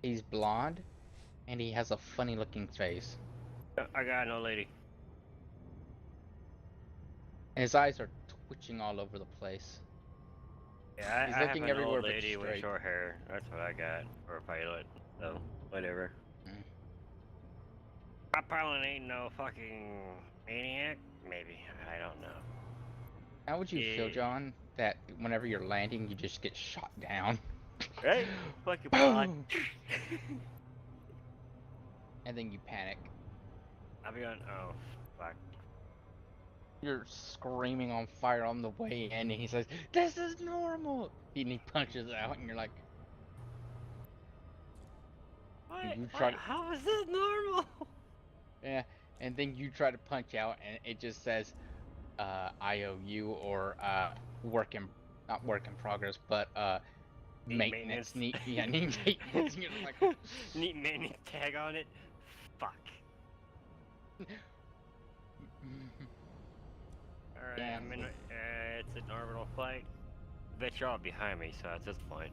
He's blonde, and he has a funny-looking face. I got no lady. And his eyes are twitching all over the place. Yeah, He's I have looking an everywhere old but lady with straight. short hair. That's what I got for a pilot. So, whatever. Mm. I probably ain't no fucking maniac. Maybe. I don't know. How would you feel, Yeah. John, that whenever you're landing, you just get shot down? Right? Fucking pod. Boom! And then you panic. I'll be on. Oh, fuck. You're screaming on fire on the way in, and he says, "This is normal!" And he punches out, and you're like, What? You try to- How is this normal? yeah. And then you try to punch out, and it just says, IOU or not work in progress, but maintenance. Neat maintenance. And you're like, Neat maintenance tag on it. Fuck. Alright, Yeah. I'm in. It's an orbital flight. Bet you're all behind me, so that's just fine.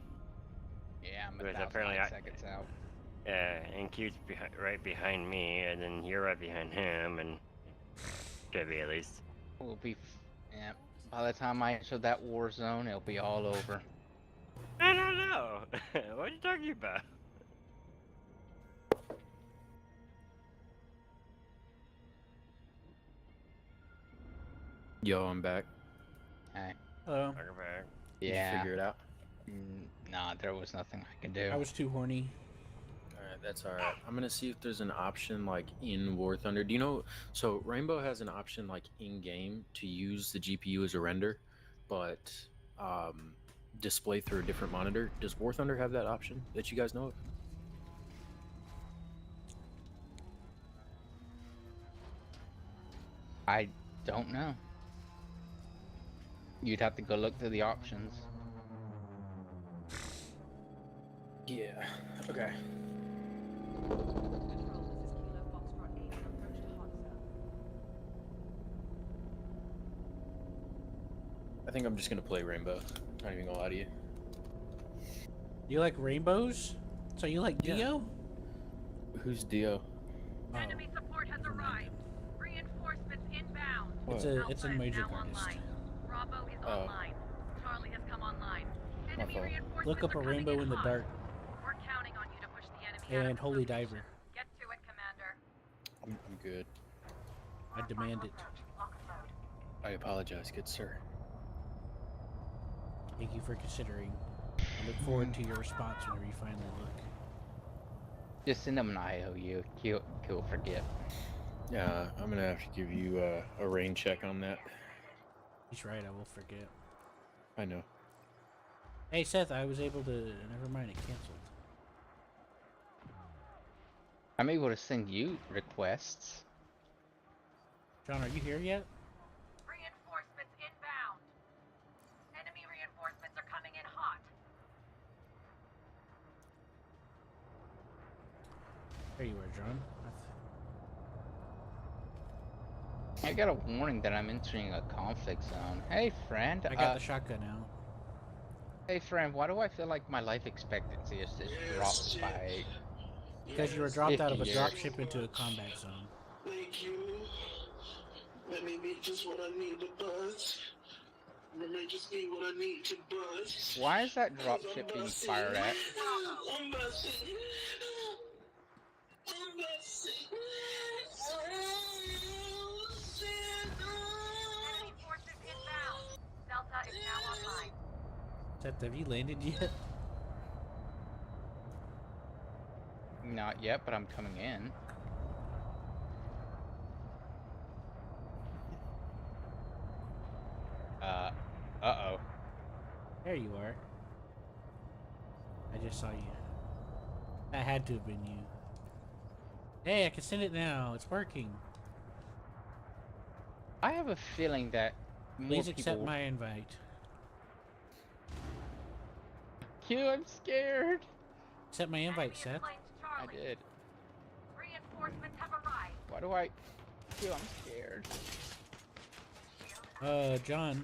yeah, I'm Because 1,009 apparently seconds out. Yeah, and Q's right behind me, and then you're right behind him, and should be at least. We'll be, yeah. By the time I enter that war zone, it'll be all over. I don't know. What are you talking about? Yo, I'm back. Hey. Hello. Talk about. Did Yeah. you figure it out? Nah, there was nothing I could do. I was too horny. Alright, that's alright. I'm gonna see if there's an option like in War Thunder. Do you know? So Rainbow has an option like in game to use the GPU as a render, but display through a different monitor. Does War Thunder have that option that you guys know of? I don't know. You'd have to go look through the options. Yeah. Okay. I think I'm just gonna play Rainbow. Not even gonna lie to you. You like rainbows? So you like Yeah. Dio? Who's Dio? Oh, Enemy support has never mind arrived. Reinforcements inbound. It's Alpha a is magic now artist. online. Bravo is Oh. online. Charlie has come online. Enemy fault. reinforcements Look up are a coming rainbow in the hot. dark We're counting on you to push the enemy out of and the holy location. diver. Get to it, Commander. I'm good. I demand it. I apologize, good sir. Thank you for considering. I look forward to your response whenever you finally look. Just send him an IOU. He'll forget. Yeah, I'm gonna have to give you a rain check on that. He's right, I will forget. I know. Hey Seth, I was able to. Never mind, it canceled. I'm able to send you requests. John, are you here yet? Reinforcements inbound. Enemy reinforcements are coming in hot. There you are, John. I got a warning that I'm entering a conflict zone. Hey, friend. I got the shotgun now. Hey, friend. Why do I feel like my life expectancy is just dropped by? Because you were dropped out of a 50 drop years. ship into a combat zone. Thank you. Let me be just what I need to buzz. Let me just be what I need to buzz. Why is that dropship being fired at? I'm buzzing. I'm buzzing. Enemy forces inbound. Delta is now online. Seth, have you landed yet? Not yet, but I'm coming in. Uh-oh. There you are. I just saw you. That had to have been you. Hey, I can send it now. It's working. I have a feeling that more Please accept people... my invite. Q, I'm scared. Accept my invite, Enemy Seth. has claimed I Charlie. did. Reinforcements have arrived. Why do I... Q, I'm scared. John.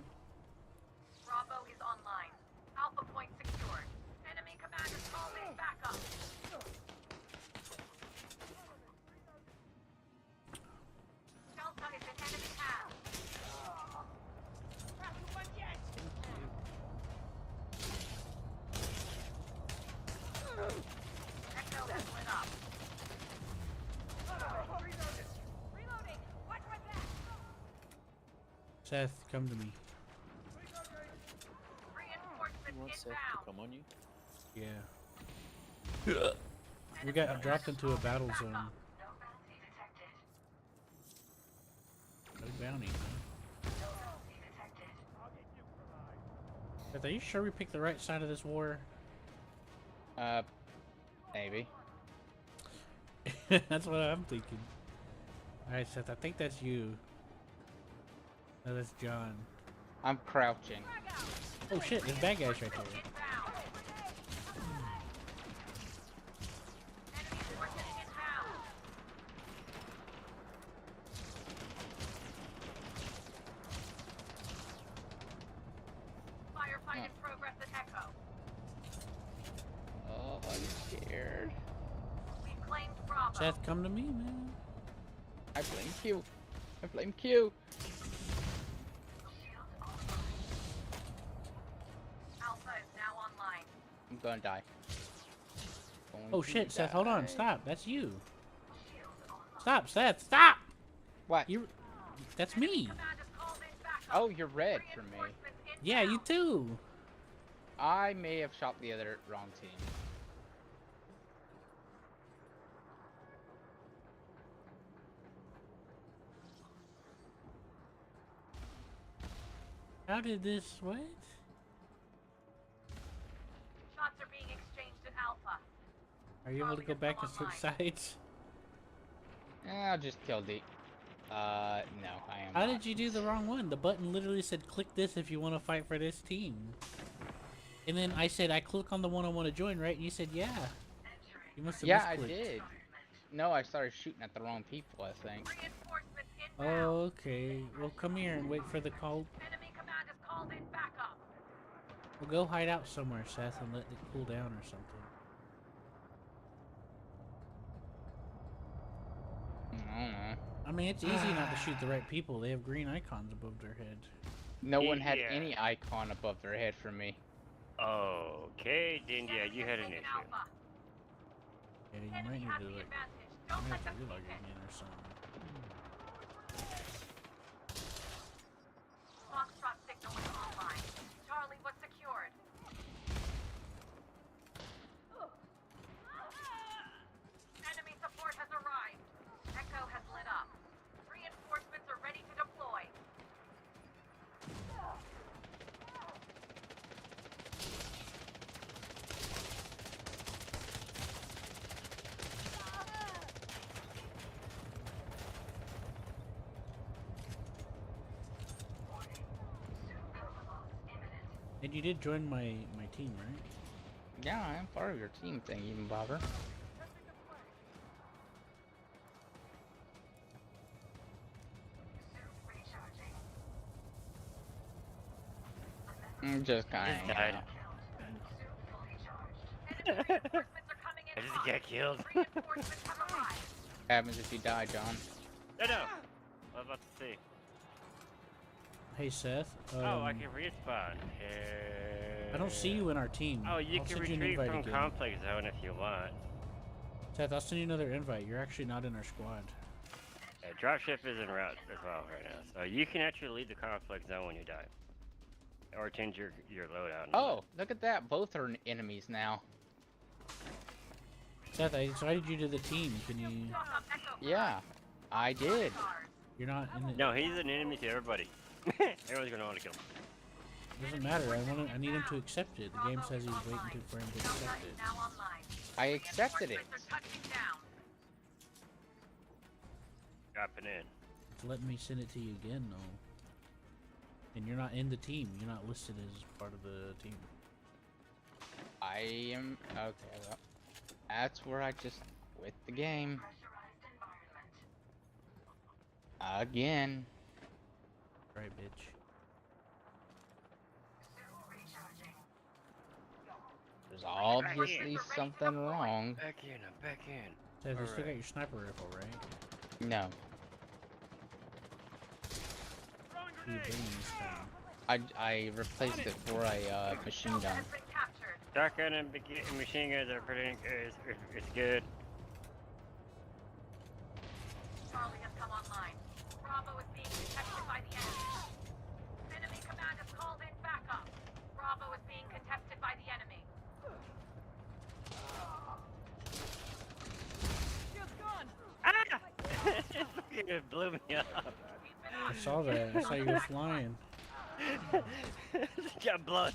Bravo is online. Alpha point secured. Enemy commanders called in backup. Delta is in enemy hands. Echo has lit up. Reloading. Watch my back. Seth, come to me. Reinforcements You want Seth to inbound. come on you? Yeah. We got dropped into a battle zone. No bounty detected. No bounty, huh? No bounty detected. Seth, are you sure we picked the right side of this war? Maybe. That's what I'm thinking. Alright, Seth, I think that's you. No, that's John. I'm crouching. Oh shit, there's bad guys right there. Inbound. Enemy forces inbound. Firefight in progress at Echo. Oh, I'm scared. We've claimed Bravo. Seth, come to me, man. I blame Q. I blame Q. Alpha is now online. I'm gonna die. Going Oh to shit, Seth, hold on, die. stop. That's you. Stop, Seth, stop! What? You. That's me. Commanders called in backup. Oh, you're red for me. Reinforcements Yeah, you inbound. too. I may have shot the other wrong team. How did this, what? Shots are being exchanged at Alpha. Are you able to go back and switch sides? I'll just kill D. No, I am How not. did you do the wrong one? The button literally said click this if you want to fight for this team. And then I said I click on the one I want to join, right? And you said yeah. You must have Yeah, I misclicked. did. No, I started shooting at the wrong people, I think. Reinforcements Oh, inbound. okay. Well, come here and wait for the call. Enemy commanders called in backup. We'll go hide out somewhere, Seth, and let it cool down or something. I don't know. I mean, it's easy not to shoot the right people. They have green icons above their head. No one had Yeah. any icon above their head for me. Okay, then yeah, you had an Taking issue. Alpha. Yeah, you might Enemy need has to the like, advantage. you Don't might let have to them relog keep it. again or something. Foxtrot signal is online. Charlie was secured. Enemy support has arrived. Echo has lit up. Reinforcements are ready to deploy. And you did join my team, right? Yeah, I am part of your team thing, even bother. I'm just kind Just of died. Reinforcements are coming I in just hot. got killed. Reinforcements have arrived. What happens if you die, John? No, no. I was about to say. Hey, Seth. Oh, I can respawn. I don't see you in our team. Oh, you I'll can send you an retreat invite from again. complex zone if you want. Seth, I'll send you another invite. You're actually not in our squad. Yeah, dropship is en route as well right now, so you can actually leave the conflict zone when you die, or change your loadout. Oh, look at that. Both are enemies now. Seth, I invited you to the team. Can you? Yeah, I did. You're not in the. No, he's an enemy to everybody. Everyone's gonna want to kill him. Doesn't matter. I need him to accept it. The game says he's waiting for him to accept it. Now online. I accepted it. Reinforcements are touching down. Dropping in. It's letting me send it to you again, though. And you're not in the team. You're not listed as part of the team. I am okay. Well, that's where I just quit the game again. Right, bitch. There's obviously something wrong. Back in, I'm back in. Says you still got Alright. your sniper rifle, right? No, What are you doing this time? I replaced it for a machine gun. Has been captured. Shotgun and machine guns are pretty it's good. Charlie has come online. Bravo is being detected by the enemy. Enemy command has called in backup. Bravo is being contested by the enemy. It blew me up. I saw that. I saw you were flying. Got blown.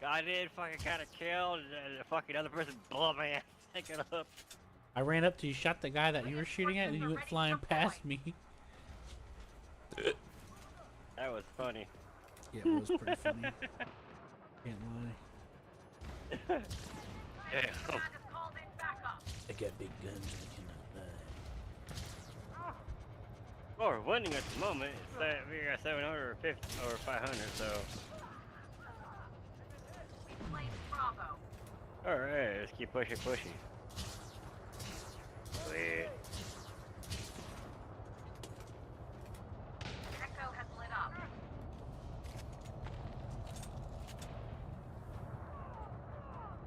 I did fucking kind of killed, and the fucking other person blew my ass. Take it up. I ran up to you, shot the guy that you were shooting at, and you went flying past me. That was funny. Yeah, it was pretty funny. Can't lie. Yeah. Command has called in backup. I got big guns and I cannot lie. Well, we're winning at the moment. We got 700 or 50 or 500, so. Claims Bravo. Alright, let's keep pushing. Sweet. Echo has lit up.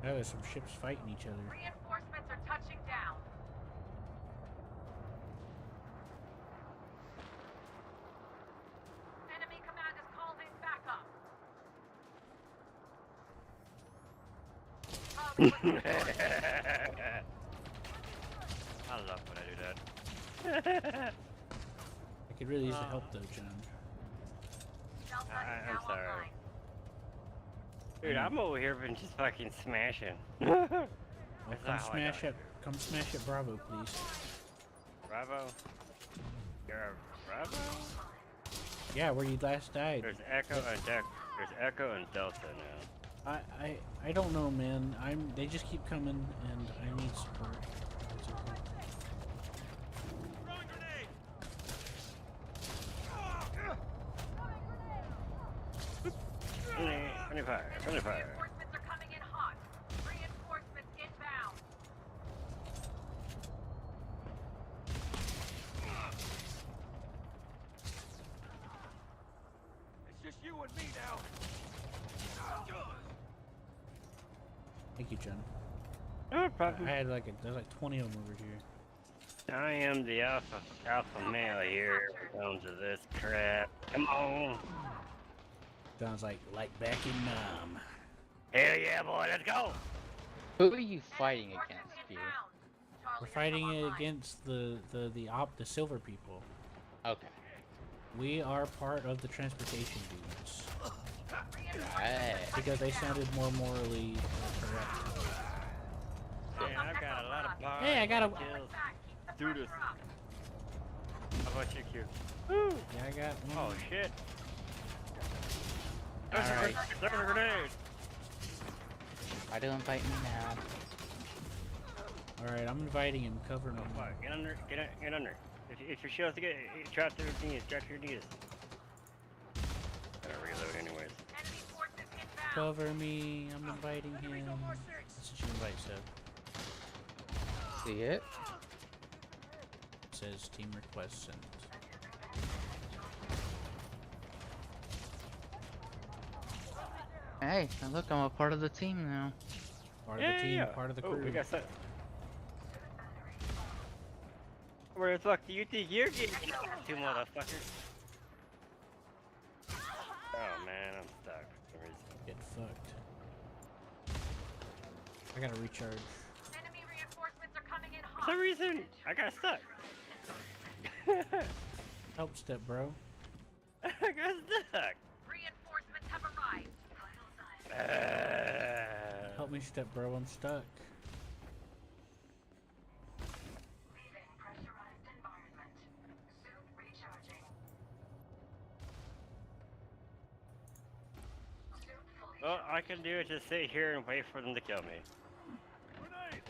Oh, there's some ships fighting each other. Reinforcements are touching down. Enemy command has called in backup. Charlie was destroyed. I love when I do that. I could really use the help though, John. Delta is I'm now sorry. online. Dude, I'm over here been just fucking smashing. Well, That's come not how I smash do it. Come smash at Bravo, please. Bravo? You're a Bravo? Yeah, where you last died. There's Echo and There's Echo and Delta now. I don't know, man. They just keep coming, and I need support. It's okay. Friendly fire. Reinforcements are coming in hot. Reinforcements inbound. It's just you and me now. Thank you, John. No problem. I had there's like 20 of them over here. I am the alpha male here when it comes to this crap. Come on. Sounds like back in Nam. Hell yeah, boy, let's go. Who are you fighting against, Spear? We're fighting it against the silver people. Okay. We are part of the transportation dudes Right. because they sounded more morally correct. Man, I've got a lot of bars. Hey, I got a- kills. Do this. How about you, Q? Yeah, I got one. Oh shit. Alright. There's a grenade. Why do you invite me now? All right, I'm inviting him. Cover me. Oh, fuck. Get under. Get under. If your shield's to get drop to your knees, drop to your knees. Gotta reload anyways. Enemy forces inbound. Cover me. I'm inviting him. That's what you invite, Seb. See it? It says team request sent. Hey, now look, I'm a part of the team now. Part of the team, part of the Oh, crew. we got some. Where the fuck do you think you're getting to, motherfucker? Oh man, I'm stuck for some reason. Get fucked. I gotta recharge. Enemy reinforcements are coming in hot. For some reason, I got stuck. Help step, bro. I got stuck. Reinforcements have arrived. me step, bro. I'm stuck. Leaving pressurized environment. Suit recharging. Suit fully All I charged. can do is just sit here and wait for them to kill me. Grenade!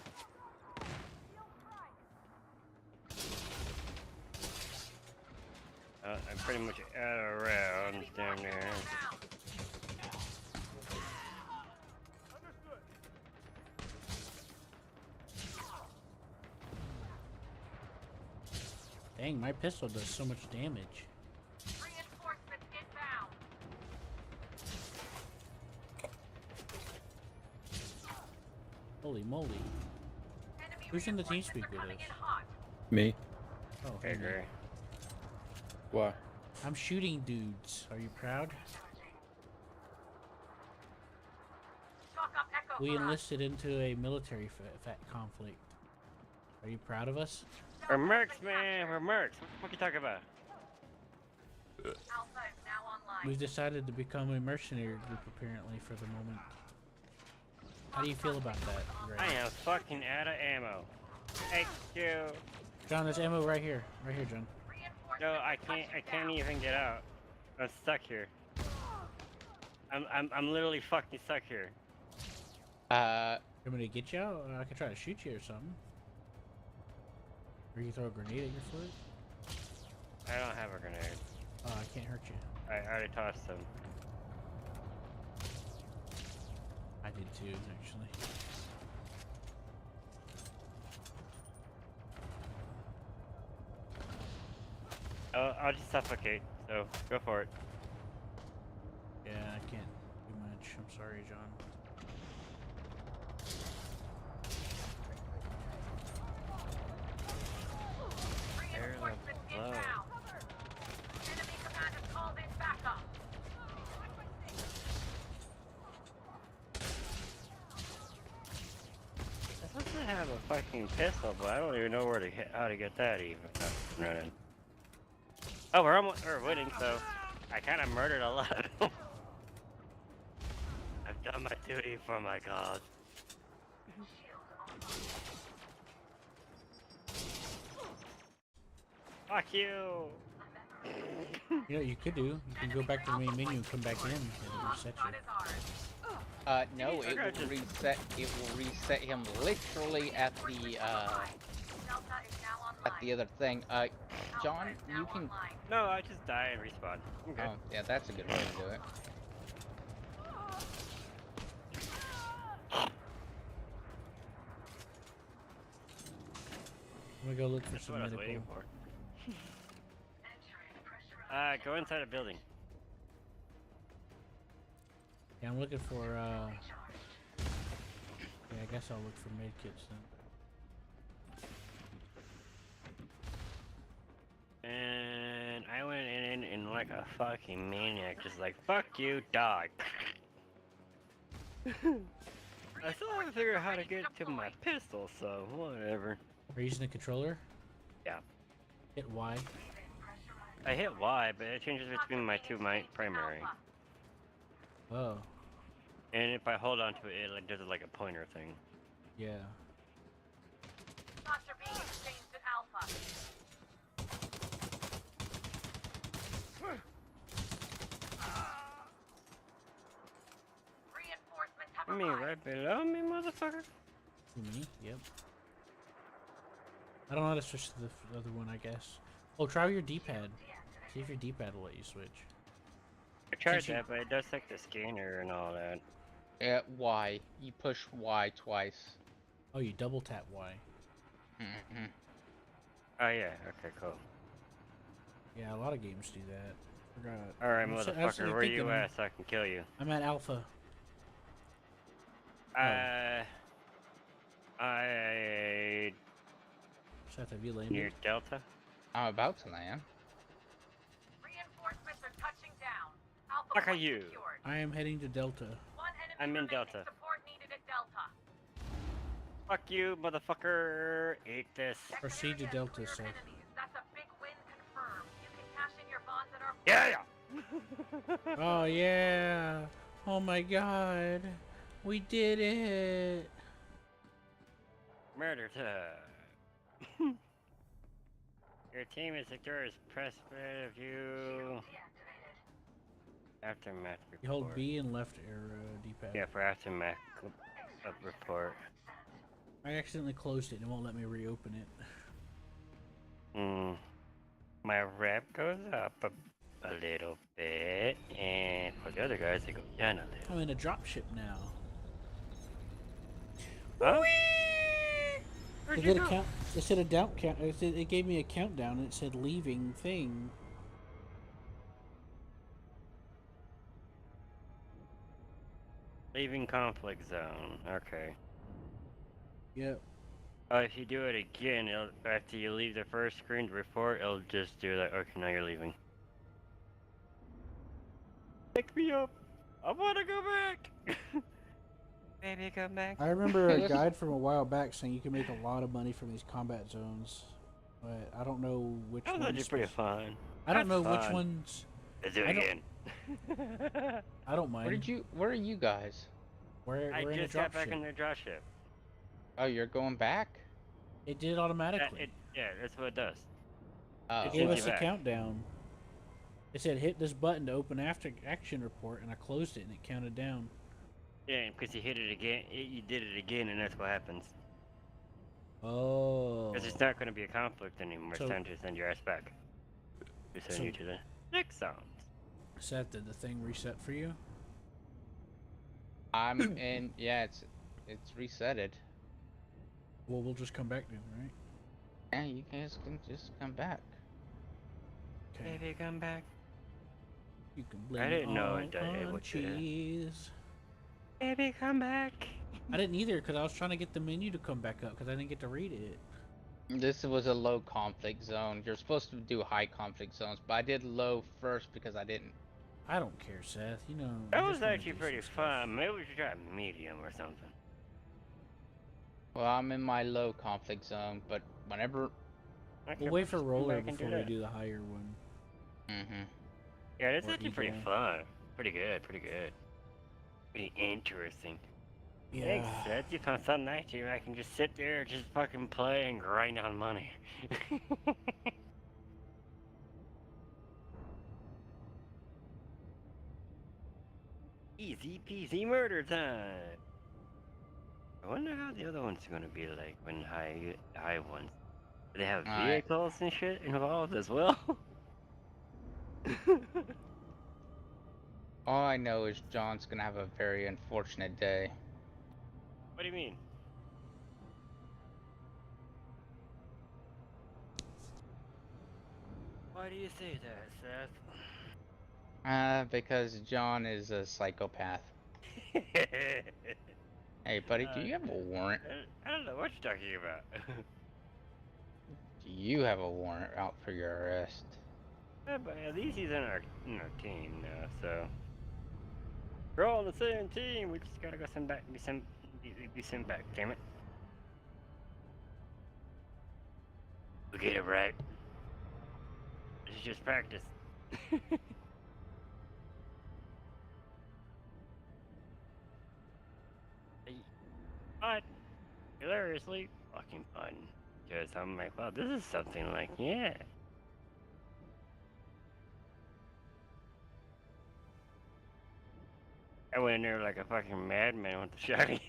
I'm pretty much out of rounds down there. Down. Understood. Dang, my pistol does so much damage. Reinforcements inbound. Holy moly. Enemy Who's in the team reinforcements speak are with coming us? in hot. Me? Oh, Okay, hey, man. great. Why? I'm shooting dudes. Are you proud? Stock up Echo We for us. enlisted into a military conflict. Are you proud of us? We're mercs, man. We're mercs. What you talking about? Alpha is now online. We've decided to become a mercenary group apparently for the moment. How do you feel about that, I Ray? am fucking out of ammo. Thank you. John, there's ammo right here. Right here, John. No, I can't even get out. I'm stuck here. I'm literally fucking stuck here. You want me to get you out? I can try to shoot you or something. Or you can throw a grenade at your foot. I don't have a grenade. Oh, I can't hurt you. I already tossed them. I did too, actually. I'll just suffocate. So go for it. Yeah, I can't do much. I'm sorry, John. Reinforcements inbound. Enemy command has called in backup. I'm supposed to have a fucking pistol, but I don't even know where to how to get that even. No, running. Oh, we're winning, so I kind of murdered a lot of them. I've done my duty for my cause. Fuck you! You know what you could do? You can go back to the main menu and come back in and it'll reset Shot you. is ours. No, it will reset. It will reset him literally at the Delta is now online. other thing. John, Alpha is now you can. online. No, I just die and respawn. I'm good. Oh, yeah, that's a good way to do it. I'm gonna go look for That's some what I was medical. waiting for. Go inside a building. Yeah, I'm looking for, yeah, I guess I'll look for medkits then. And I went in like a fucking maniac, just like, fuck you, die. I still haven't figured out how to get to my pistol, so whatever. Are you using the controller? Yeah. Hit Y. I hit Y, but it changes between my two primary. Oh, And if I hold on to it, it like, does like a pointer thing. yeah. Shots are being exchanged at Alpha. Reinforcements have I mean, arrived. right below me, motherfucker. Me? Yep. I don't know how to switch to the other one, I guess. Oh, try your D-pad. See if your D-pad will let you switch. I tried Since you- that, but it does like the scanner and all that. Y. You push Y twice. Oh, you double tap Y. Mm-hmm. Oh yeah, okay, cool. Yeah, a lot of games do that. Forgot. Alright, I'm motherfucker, absolutely where you thinking at so I can kill you? I'm at Alpha. I Seth, have you landed? near Delta. I'm about to land. Reinforcements are touching down. Alpha Fuck are point you? secured. I am heading to Delta. One enemy I'm in remaining. Delta. Support needed at Delta. Fuck you, motherfucker. Eat this. Proceed to Area Delta, clear Seth. enemies. That's a big win confirmed. You can cash in your bonds at our Yeah! Oh yeah! Oh my god! We did it! Murder time. Your team is victorious. Press of you. Aftermath report. You hold B and left arrow D-pad. Yeah, for aftermath report. I accidentally closed it and it won't let me reopen it. My rep goes up a little bit, and for the other guys, they go down a little. I'm in a dropship now. Huh? It did a count. It said a down count. It gave me a countdown and it said leaving thing. Leaving conflict zone. Okay. Yep. If you do it again, after you leave the first screen to report, it'll just do that. Okay, now you're leaving. Pick me up. I want to go back. Baby, come back. I remember a guide from a while back saying you can make a lot of money from these combat zones, but I don't know which ones. That was pretty fun. I don't know That's which fun. ones. Let's do it again. I don't mind. Where are you guys? We're I in a just got back dropship. in the dropship. Oh, you're going back? It did automatically. Yeah, that's what it does. Oh. It gave sends us you a back. countdown. It said hit this button to open after action report, and I closed it and it counted down. Yeah, because you hit it again, you did it again, and that's what happens. Oh. Because it's not going to be a conflict anymore. So- It's time to send your ass back. We send So- you to the next zone. Seth, did the thing reset for you? I'm in. Yeah, it's resetted. Well, we'll just come back then, right? Yeah, you guys can just come back. Okay. Baby, come back. You can blame I didn't know it it on would do that. cheese. Baby, come back. I didn't either because I was trying to get the menu to come back up because I didn't get to read it. This was a low conflict zone. You're supposed to do high conflict zones, but I did low first because I didn't. I don't care, Seth. You know. That I was just wanna actually do pretty some fun. Maybe we should try medium or something. Well, I'm in my low conflict zone, but whenever. Okay, We'll wait for just come roller back and do before we that. do the higher one. Mm-hmm. Yeah, it's or actually pretty eagle. fun. Pretty good, pretty good. Pretty interesting. Yeah. Thanks, Seth. You found something nice here. I can just sit there, just fucking play and grind on money. Easy peasy murder time. I wonder how the other ones are gonna be like when high ones. Do they have Alright. vehicles and shit involved as well? All I know is John's gonna have a very unfortunate day. What do you mean? Why do you say that, Seth? Because John is a psychopath. Hey, buddy, do you have a warrant? I don't know what you're talking about. Do you have a warrant out for your arrest? Yeah, but at least he's in our team now, so we're all on the same team. We just gotta go send back, be sent back. Damn it! We'll get it right. This is just practice. But hilariously fucking fun. Because I'm like, wow, this is something like, yeah. I went in there like a fucking madman with the shotty.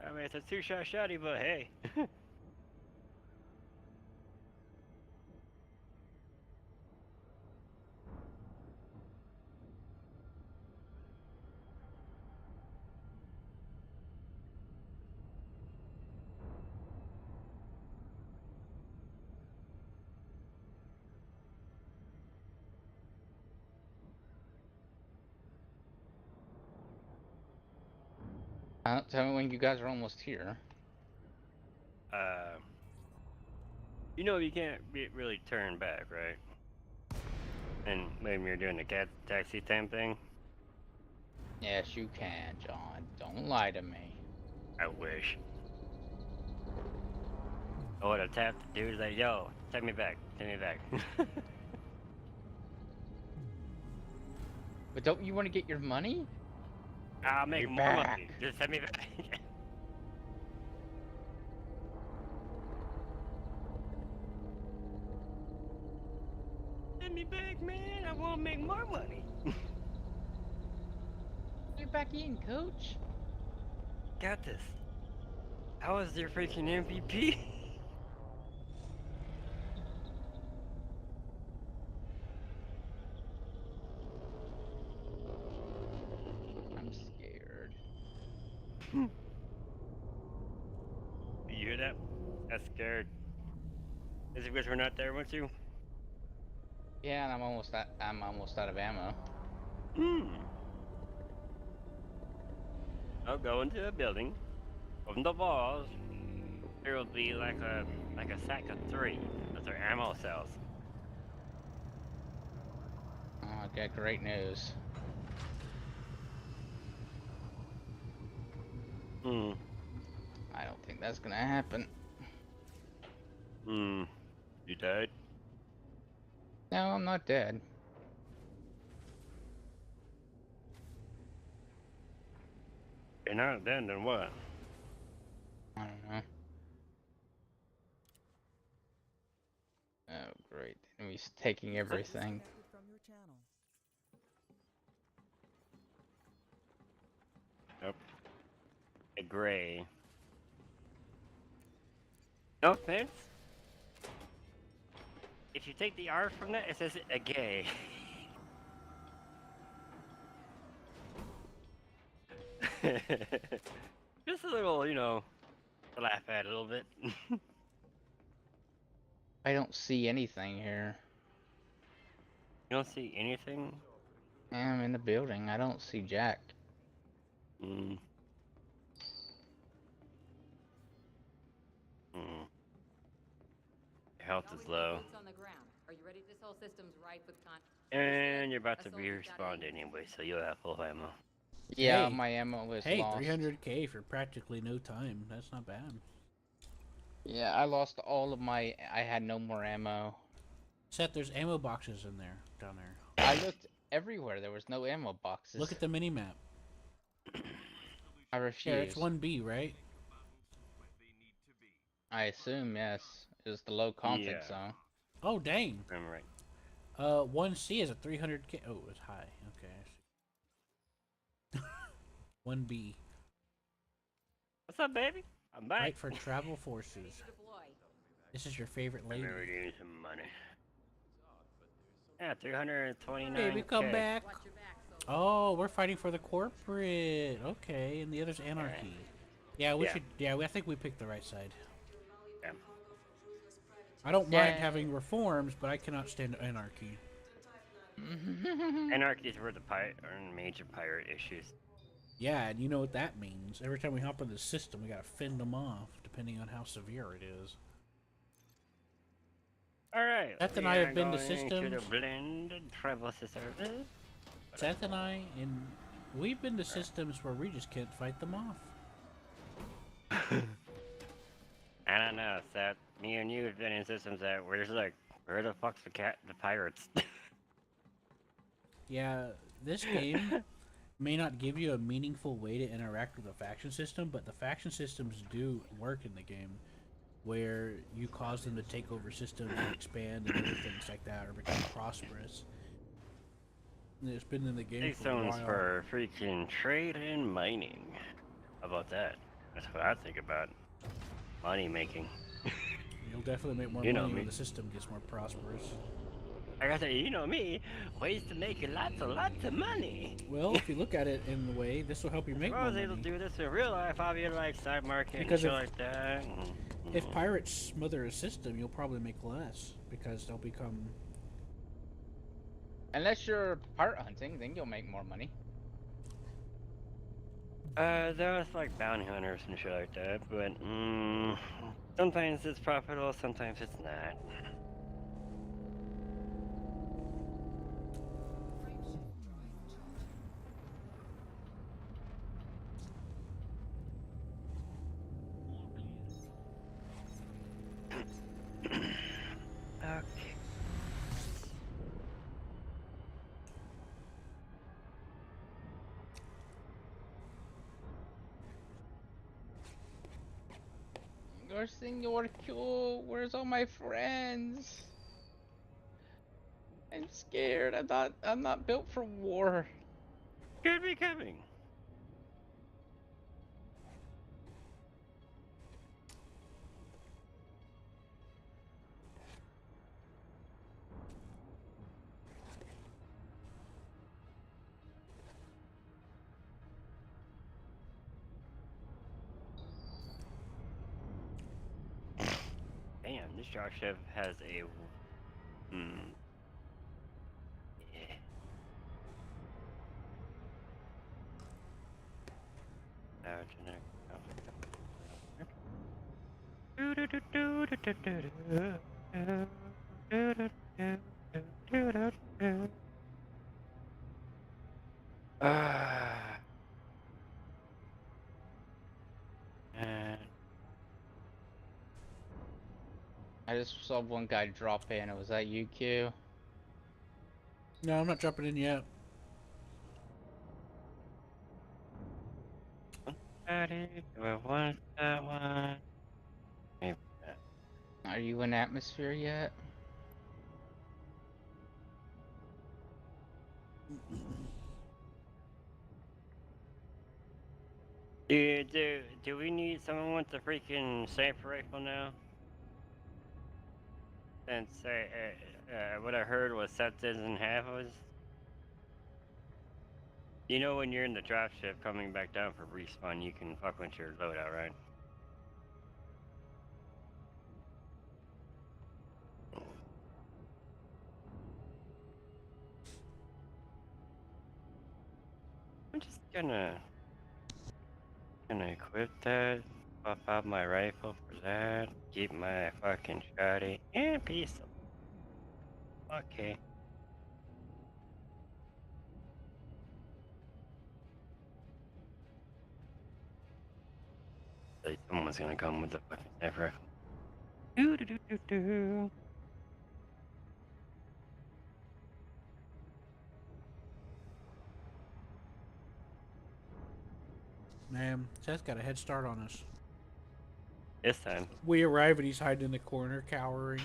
I mean, it's a two-shot shotty, but hey. Tell me when you guys are almost here. You know you can't really turn back, right? And maybe you're doing the cat taxi time thing. Yes, you can, John. Don't lie to me. I wish. I would have tapped the dude like, yo, take me back, take me back. But don't you want to get your money? I'll make Be more back. money. Just send me back. Send me back, man. I want to make more money. Get back in, coach. Got this. How is your freaking MVP? I'm scared. You hear that? I'm scared. Is it because we're not there with you? Yeah, and I'm almost out of ammo. I'll go into a building. From the walls, there will be like a sack of 3. Those are ammo cells. Oh, I got great news. I don't think that's gonna happen. You died? No, I'm not dead. You're not dead, then what? I don't know. Oh, great. Enemy's taking everything. Nope. A gray. No offense. If you take the R from that, it says a gay. Just a little, you know, to laugh at a little bit. I don't see anything here. You don't see anything? I'm in the building. I don't see Jack. Health is low. Boots on the ground. Are you ready? This whole system's rife with And you're about to be respawned anyway, so you'll have full ammo. Yeah, Hey. my ammo was Hey, lost. 300k for practically no time. That's not bad. Yeah, I lost all of my. I had no more ammo. Seth, there's ammo boxes in there, down there. I looked everywhere. There was no ammo boxes. Look at the mini map. I refuse. Yeah, it's 1B, right? I assume yes. It was the low conflict zone. Oh, dang. I'm right. 1C is a 300k. Oh, it's high. Okay. 1B. What's up, baby? I'm back. Right for travel forces. This is your favorite lady. I'm ready to some money. Yeah, 329. Hey, we come back. Oh, we're fighting for the corporate. Okay, and the other's anarchy. Yeah, we should. Yeah, I think we picked the right side. Yeah. I don't mind having reforms, but I cannot stand anarchy. Anarchy is where the major pirate issues. Yeah, and you know what that means. Every time we hop on the system, we gotta fend them off, depending on how severe it is. Alright. Seth and I have been to To systems. the blended travel service. Seth and I, we've been to systems where we just can't fight them off. I don't know, Seth. Me and you have been in systems that where there's like, where the fuck's the pirates? Yeah, this game may not give you a meaningful way to interact with the faction system, but the faction systems do work in the game, where you cause them to take over systems and expand and do things like that, or become prosperous. And it's been in the game These for a zones while. for freaking trade and mining. How about that? That's what I think about. Money making. You'll definitely make more You know money me. when the system gets more prosperous. I gotta say, you know me, ways to make lots of money. Well, if you look at it in the way, this will help you make If I more was money. able to do this in real life, I'd be like stock market Because and shit if- like that. If pirates smother a system, you'll probably make less, because they'll become... Unless you're pirate hunting, then you'll make more money. There's like bounty hunters and shit like that, but sometimes it's profitable, sometimes it's not. Okay. Senor Q, where's all my friends? I'm scared. I'm not built for war. Could be coming. Damn, this shark ship has a. Yeah. Ah. And I just saw one guy drop in. Was that you, Q? No, I'm not jumping in yet. I want that one. Maybe that. Are you in atmosphere yet? Do we need someone with the freaking sniper rifle now? Since what I heard was Septons and Halfos. You know when you're in the drop ship coming back down for respawn, you can fuck with your loadout, right? I'm just gonna equip that, pop out my rifle for that, keep my fucking shotty and pistol. Okay. Like someone's gonna come with the fucking sniper rifle. Do do do do do. Man, Seth's got a head start on us. This time. We arrive and he's hiding in the corner, cowering.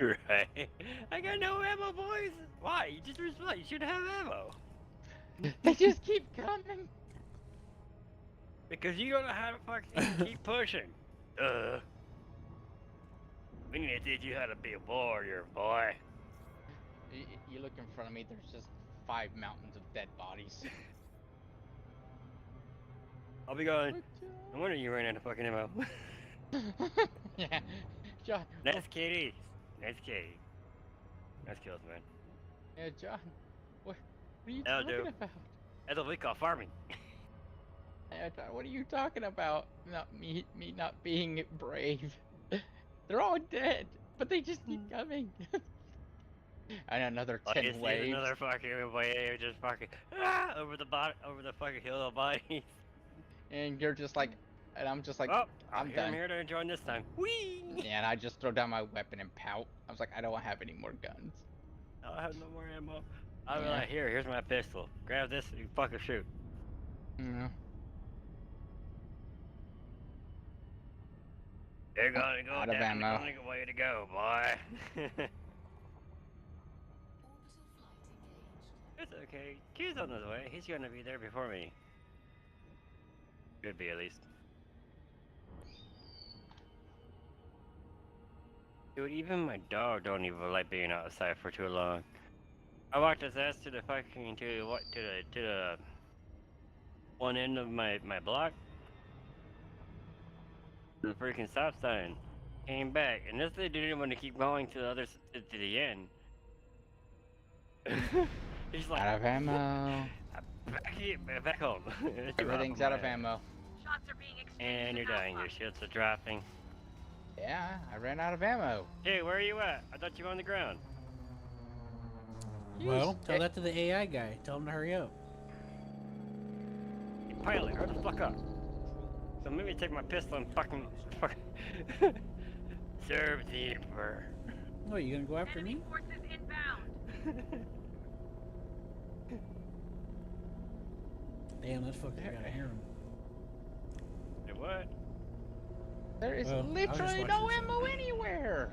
Right. I got no ammo, boys. Why? You just respawned. You should have ammo. They just keep coming. Because you don't know how to fucking keep pushing. We need to teach you how to be a warrior, boy. You look in front of me. There's just 5 mountains of dead bodies. I'll be going. No wonder you ran out of fucking ammo. Yeah, John. Nice kitty. Nice kitty. Nice kills, man. Yeah, John. What are you That'll talking do. about? That's what we call farming. Yeah, John, what are you talking about? Not me not being brave. They're all dead, but they just keep coming. And another 10 waves. Another fucking wave, just fucking over the fucking hill of bodies. And you're just like, and I'm just like, Oh, I'm I'm done. here to join this time. Whee! Yeah, and I just throw down my weapon and pout. I was like, I don't have any more guns. I don't have no more ammo. I'm Yeah. like, here's my pistol. Grab this and you fucking shoot. Yeah. You're gonna go Out of down the ammo. only way to go, boy. It's okay. Q's on his way. He's gonna be there before me. Could be at least. Dude, even my dog don't even like being outside for too long. I walked his ass to the fucking to the one end of my block. The freaking stop sign. Came back, and this thing didn't want to keep going to the other to the end. He's like, Out of ammo. back home. Everything's out of ammo. Shots are being exchanged. And you're dying. Your shields are dropping. Yeah, I ran out of ammo. Hey, where are you at? I thought you were on the ground. Well, tell that to the AI guy. Tell him to hurry up. Hey, pilot, hurry the fuck up. So maybe take my pistol and fucking serve the Emperor. Oh, you gonna go after Enemy me? forces inbound. Damn, that's fucking gotta hear him. Hey, what? There is Well, I was just literally watching no this ammo anywhere.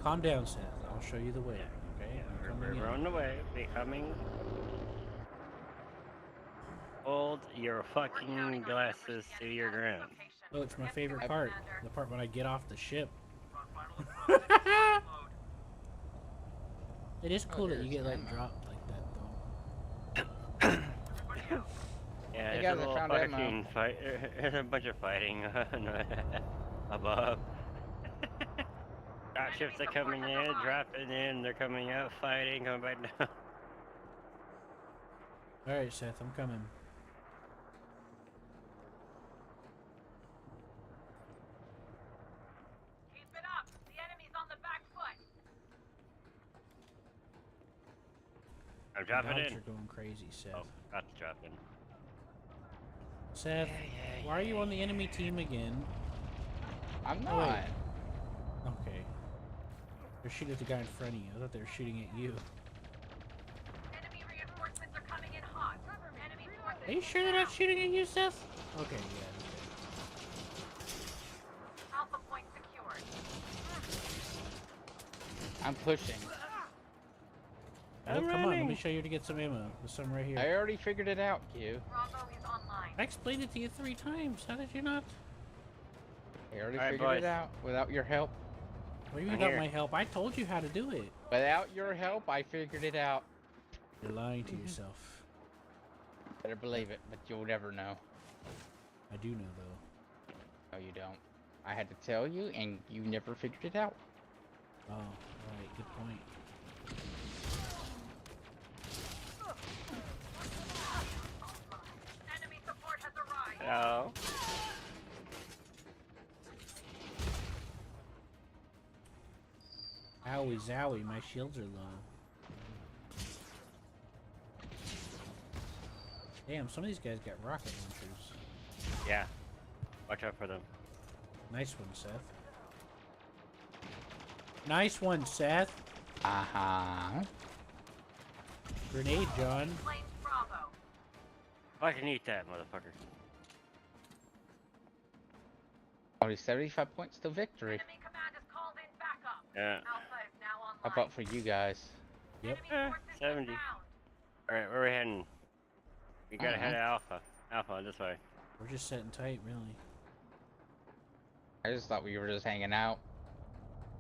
Calm down, Seth. I'll show you the way. Okay, Yeah, I'm coming we're in. on the way. Becoming. Hold your fucking glasses to your ground. Oh, it's my favorite part. The part when I get off the ship. It is cool that you there's get like ammo. dropped like that though. Yeah, Hey there's guys, a I little found ammo. fucking fight. There's a bunch of fighting above. Dropships are coming in, dropping in, they're coming out, fighting, coming back down. Alright, Seth, I'm coming. Keep it up. The enemy's on the back foot. I'm The dropping dogs in. are going crazy, Seth. Oh, got to drop in. Seth, why are you on the enemy team again? I'm Oh, wait. not. Okay. They're shooting at the guy in front of you. I thought they were shooting at you. Enemy reinforcements are coming in hot. Enemy forces. Are you sure they're not shooting at you, Seth? Okay, yeah. Alpha point secured. I'm pushing. Oh, I'm come on, let running. me show you to get some ammo. There's some right here. I already figured it out, Q. Bravo is online. I explained it to you 3 times. How did you not? I already Alright, figured boys. it out without your help. What do you mean I'm without here. my help? I told you how to do it. Without your help, I figured it out. You're lying to yourself. Better believe it, but you'll never know. I do know, though. No, you don't. I had to tell you, and you never figured it out. Oh, right. Good point. Enemy support has arrived. Hello. Owie zowie, my shields are low. Damn, some of these guys got rocket launchers. Yeah. Watch out for them. Nice one, Seth. Nice one, Seth. Uh-huh. Grenade, John. Flames Bravo. I can eat that, motherfucker. Only 75 points to victory. Enemy command is called in backup. Yeah. Alpha is now online. How about for you guys? Yep. Enemy forces 70. inbound. Alright, where are we heading? We gotta head Uh-huh. to Alpha. Alpha, this way. We're just sitting tight, really. I just thought we were just hanging out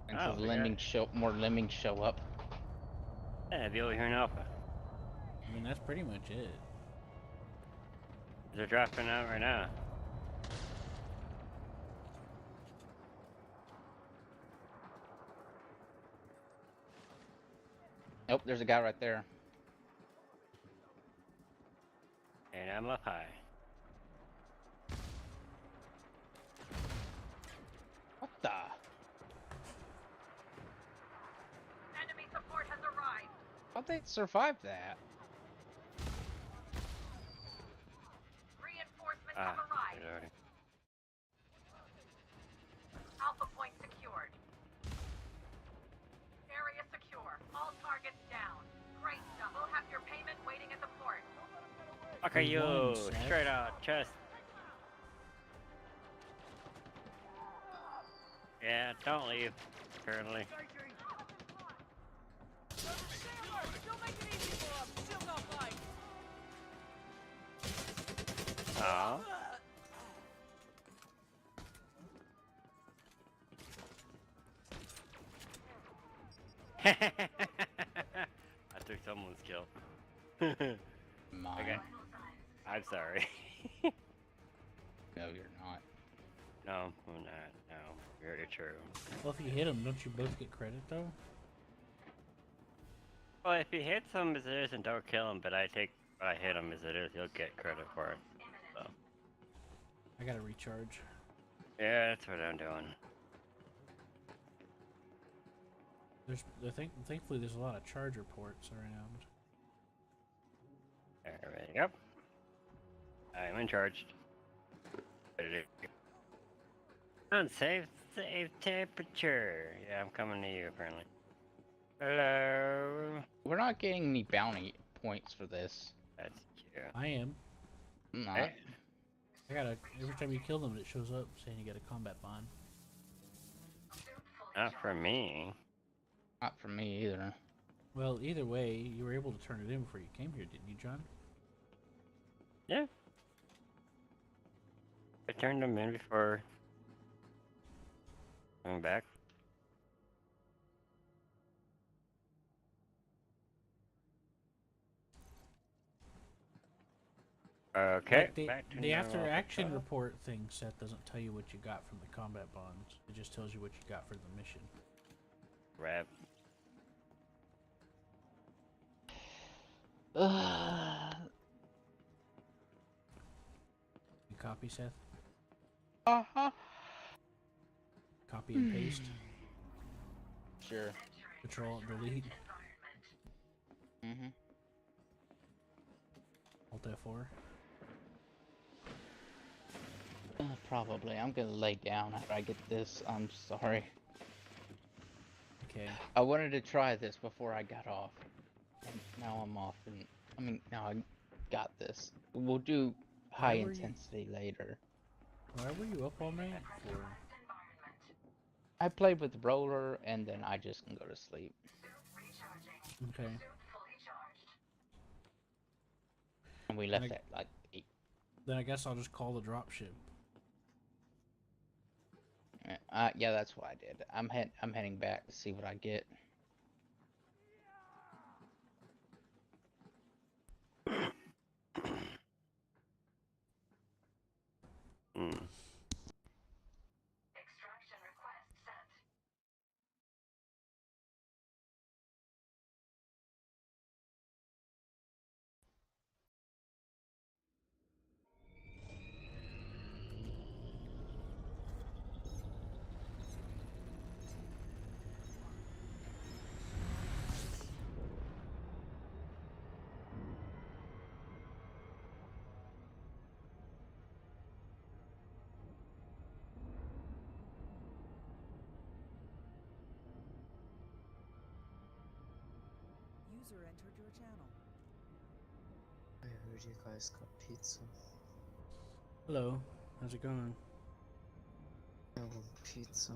until Oh, the we got- more lemmings show up. Yeah, be over here in Alpha. I mean, that's pretty much it. They're dropping out right now. Nope, there's a guy right there. And I'm up high. What the? Enemy support has arrived. How'd they survive that? Reinforcements Ah, have arrived. good already. Alpha point secured. Area secure. All targets down. Great stuff. We'll have your payment waiting at the port. Fuck are We you? won, Seth. Straight out, chest. Yeah, don't leave, apparently. Oh. I took someone's kill. Mine. Okay. I'm sorry. No, you're not. No, I'm not. No, very true. Well, if you hit them, don't you both get credit, though? Well, if he hits him as it is and don't kill him, but I hit him as it is, he'll get credit for it. So. I gotta recharge. Yeah, that's what I'm doing. Thankfully, there's a lot of charger ports around. There we go. I'm in charge. Unsafe, safe temperature. Yeah, I'm coming to you apparently. Hello. We're not getting any bounty points for this. That's cute. I am. I'm not. Hey. I gotta. Every time you kill them, it shows up saying you got a combat bond. Not for me. Not for me either. Well, either way, you were able to turn it in before you came here, didn't you, John? Yeah. I turned them in before coming back. Okay, Like back to the normal. after action report thing, Seth, doesn't tell you what you got from the combat bonds. It just tells you what you got for the mission. Rap. You copy, Seth? Uh-huh. Copy and paste. Sure. Control delete. Mm-hmm. Alt F4. Probably. I'm gonna lay down after I get this. I'm sorry. Okay. I wanted to try this before I got off. And now I'm off, and I mean, now I got this. We'll do high Why were you- intensity later. Why were you up all night for? I played with the roller, and then I just can go to sleep. Okay. And we left at like 8. Then I guess I'll just call the dropship. Yeah, that's what I did. I'm heading back to see what I get. Extraction request sent. User entered your channel. I heard you guys got pizza. Hello. How's it going? I want pizza.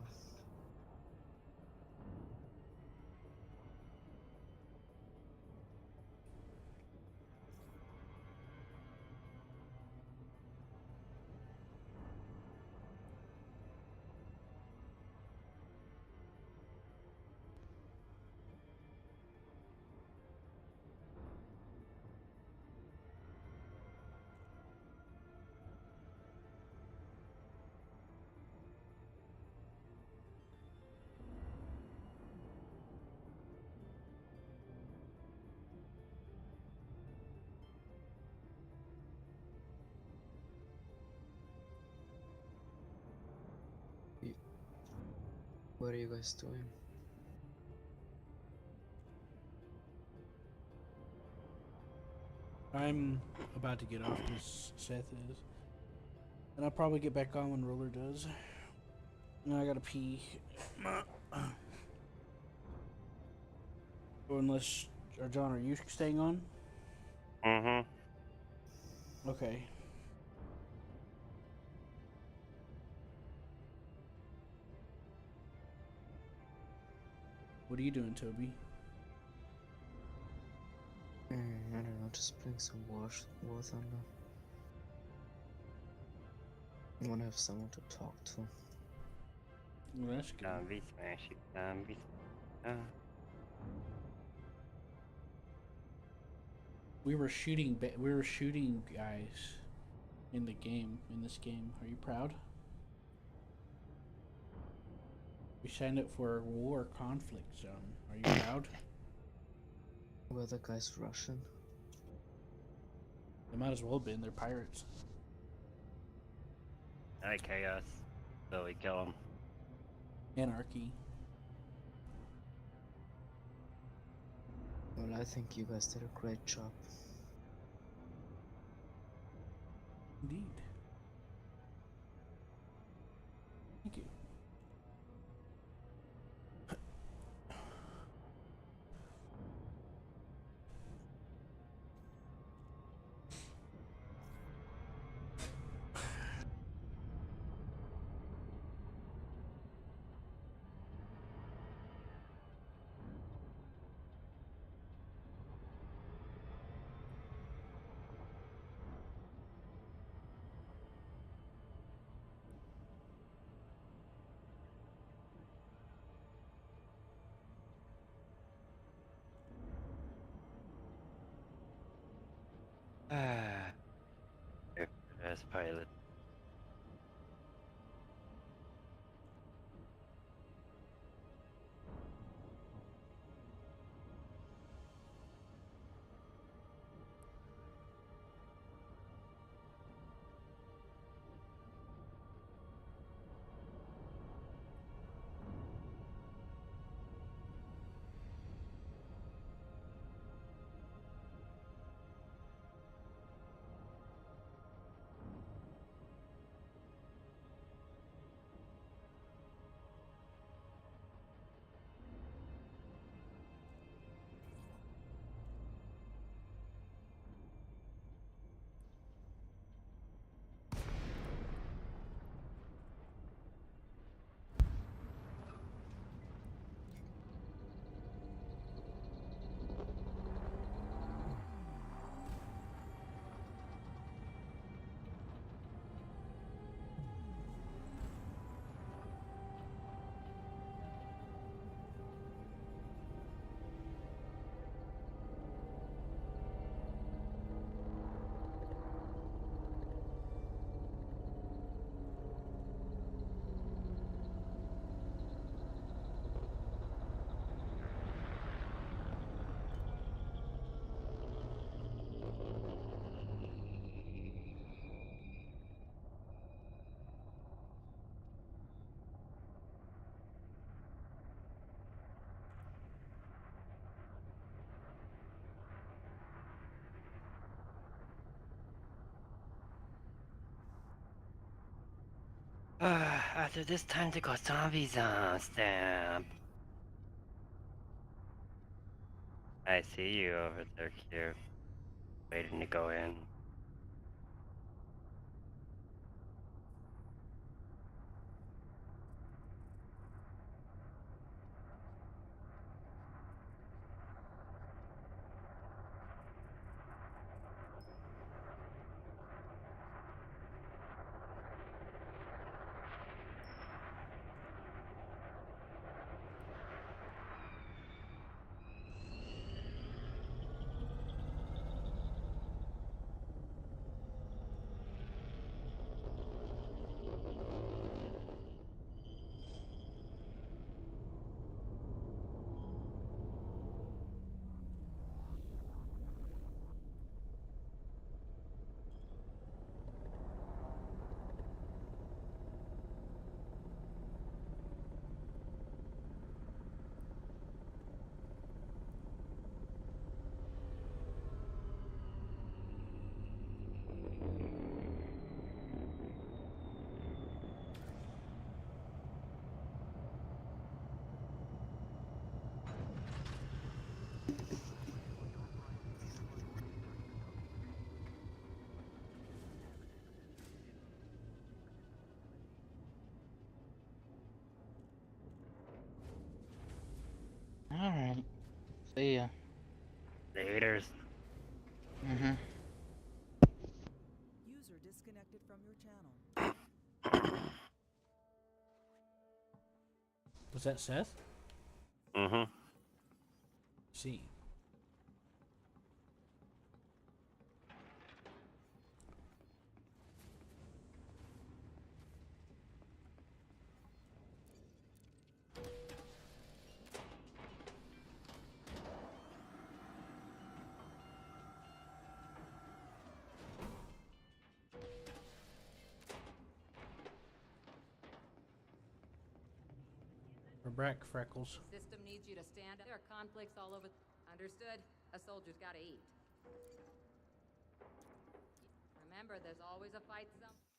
What are you guys doing? I'm about to get off because Seth is. And I'll probably get back on when Roller does. And I gotta pee. Or unless, or John, are you staying on? Mm-hmm. Okay. What are you doing, Toby? I don't know, just putting some water on them. I want to have someone to talk to. Well, that's good. Zombie smashing, zombie. We were shooting guys in the game, in this game. Are you proud? We signed up for a war conflict zone. Are you proud? Were the guys Russian? They might as well have been. They're pirates. I like chaos, so we kill them. Anarchy. Well, I think you guys did a great job. Indeed. Thank you. As pilot. After this time to go zombies on stamp. I see you over there, Q. Waiting to go in. Alright. See ya. Laters. Mm-hmm. User disconnected from your channel. Was that Seth? Mm-hmm. See. We're back, Freckles. System needs you to stand up. There are conflicts all over. Understood. A soldier's gotta eat. Remember, there's always a fight somewhere.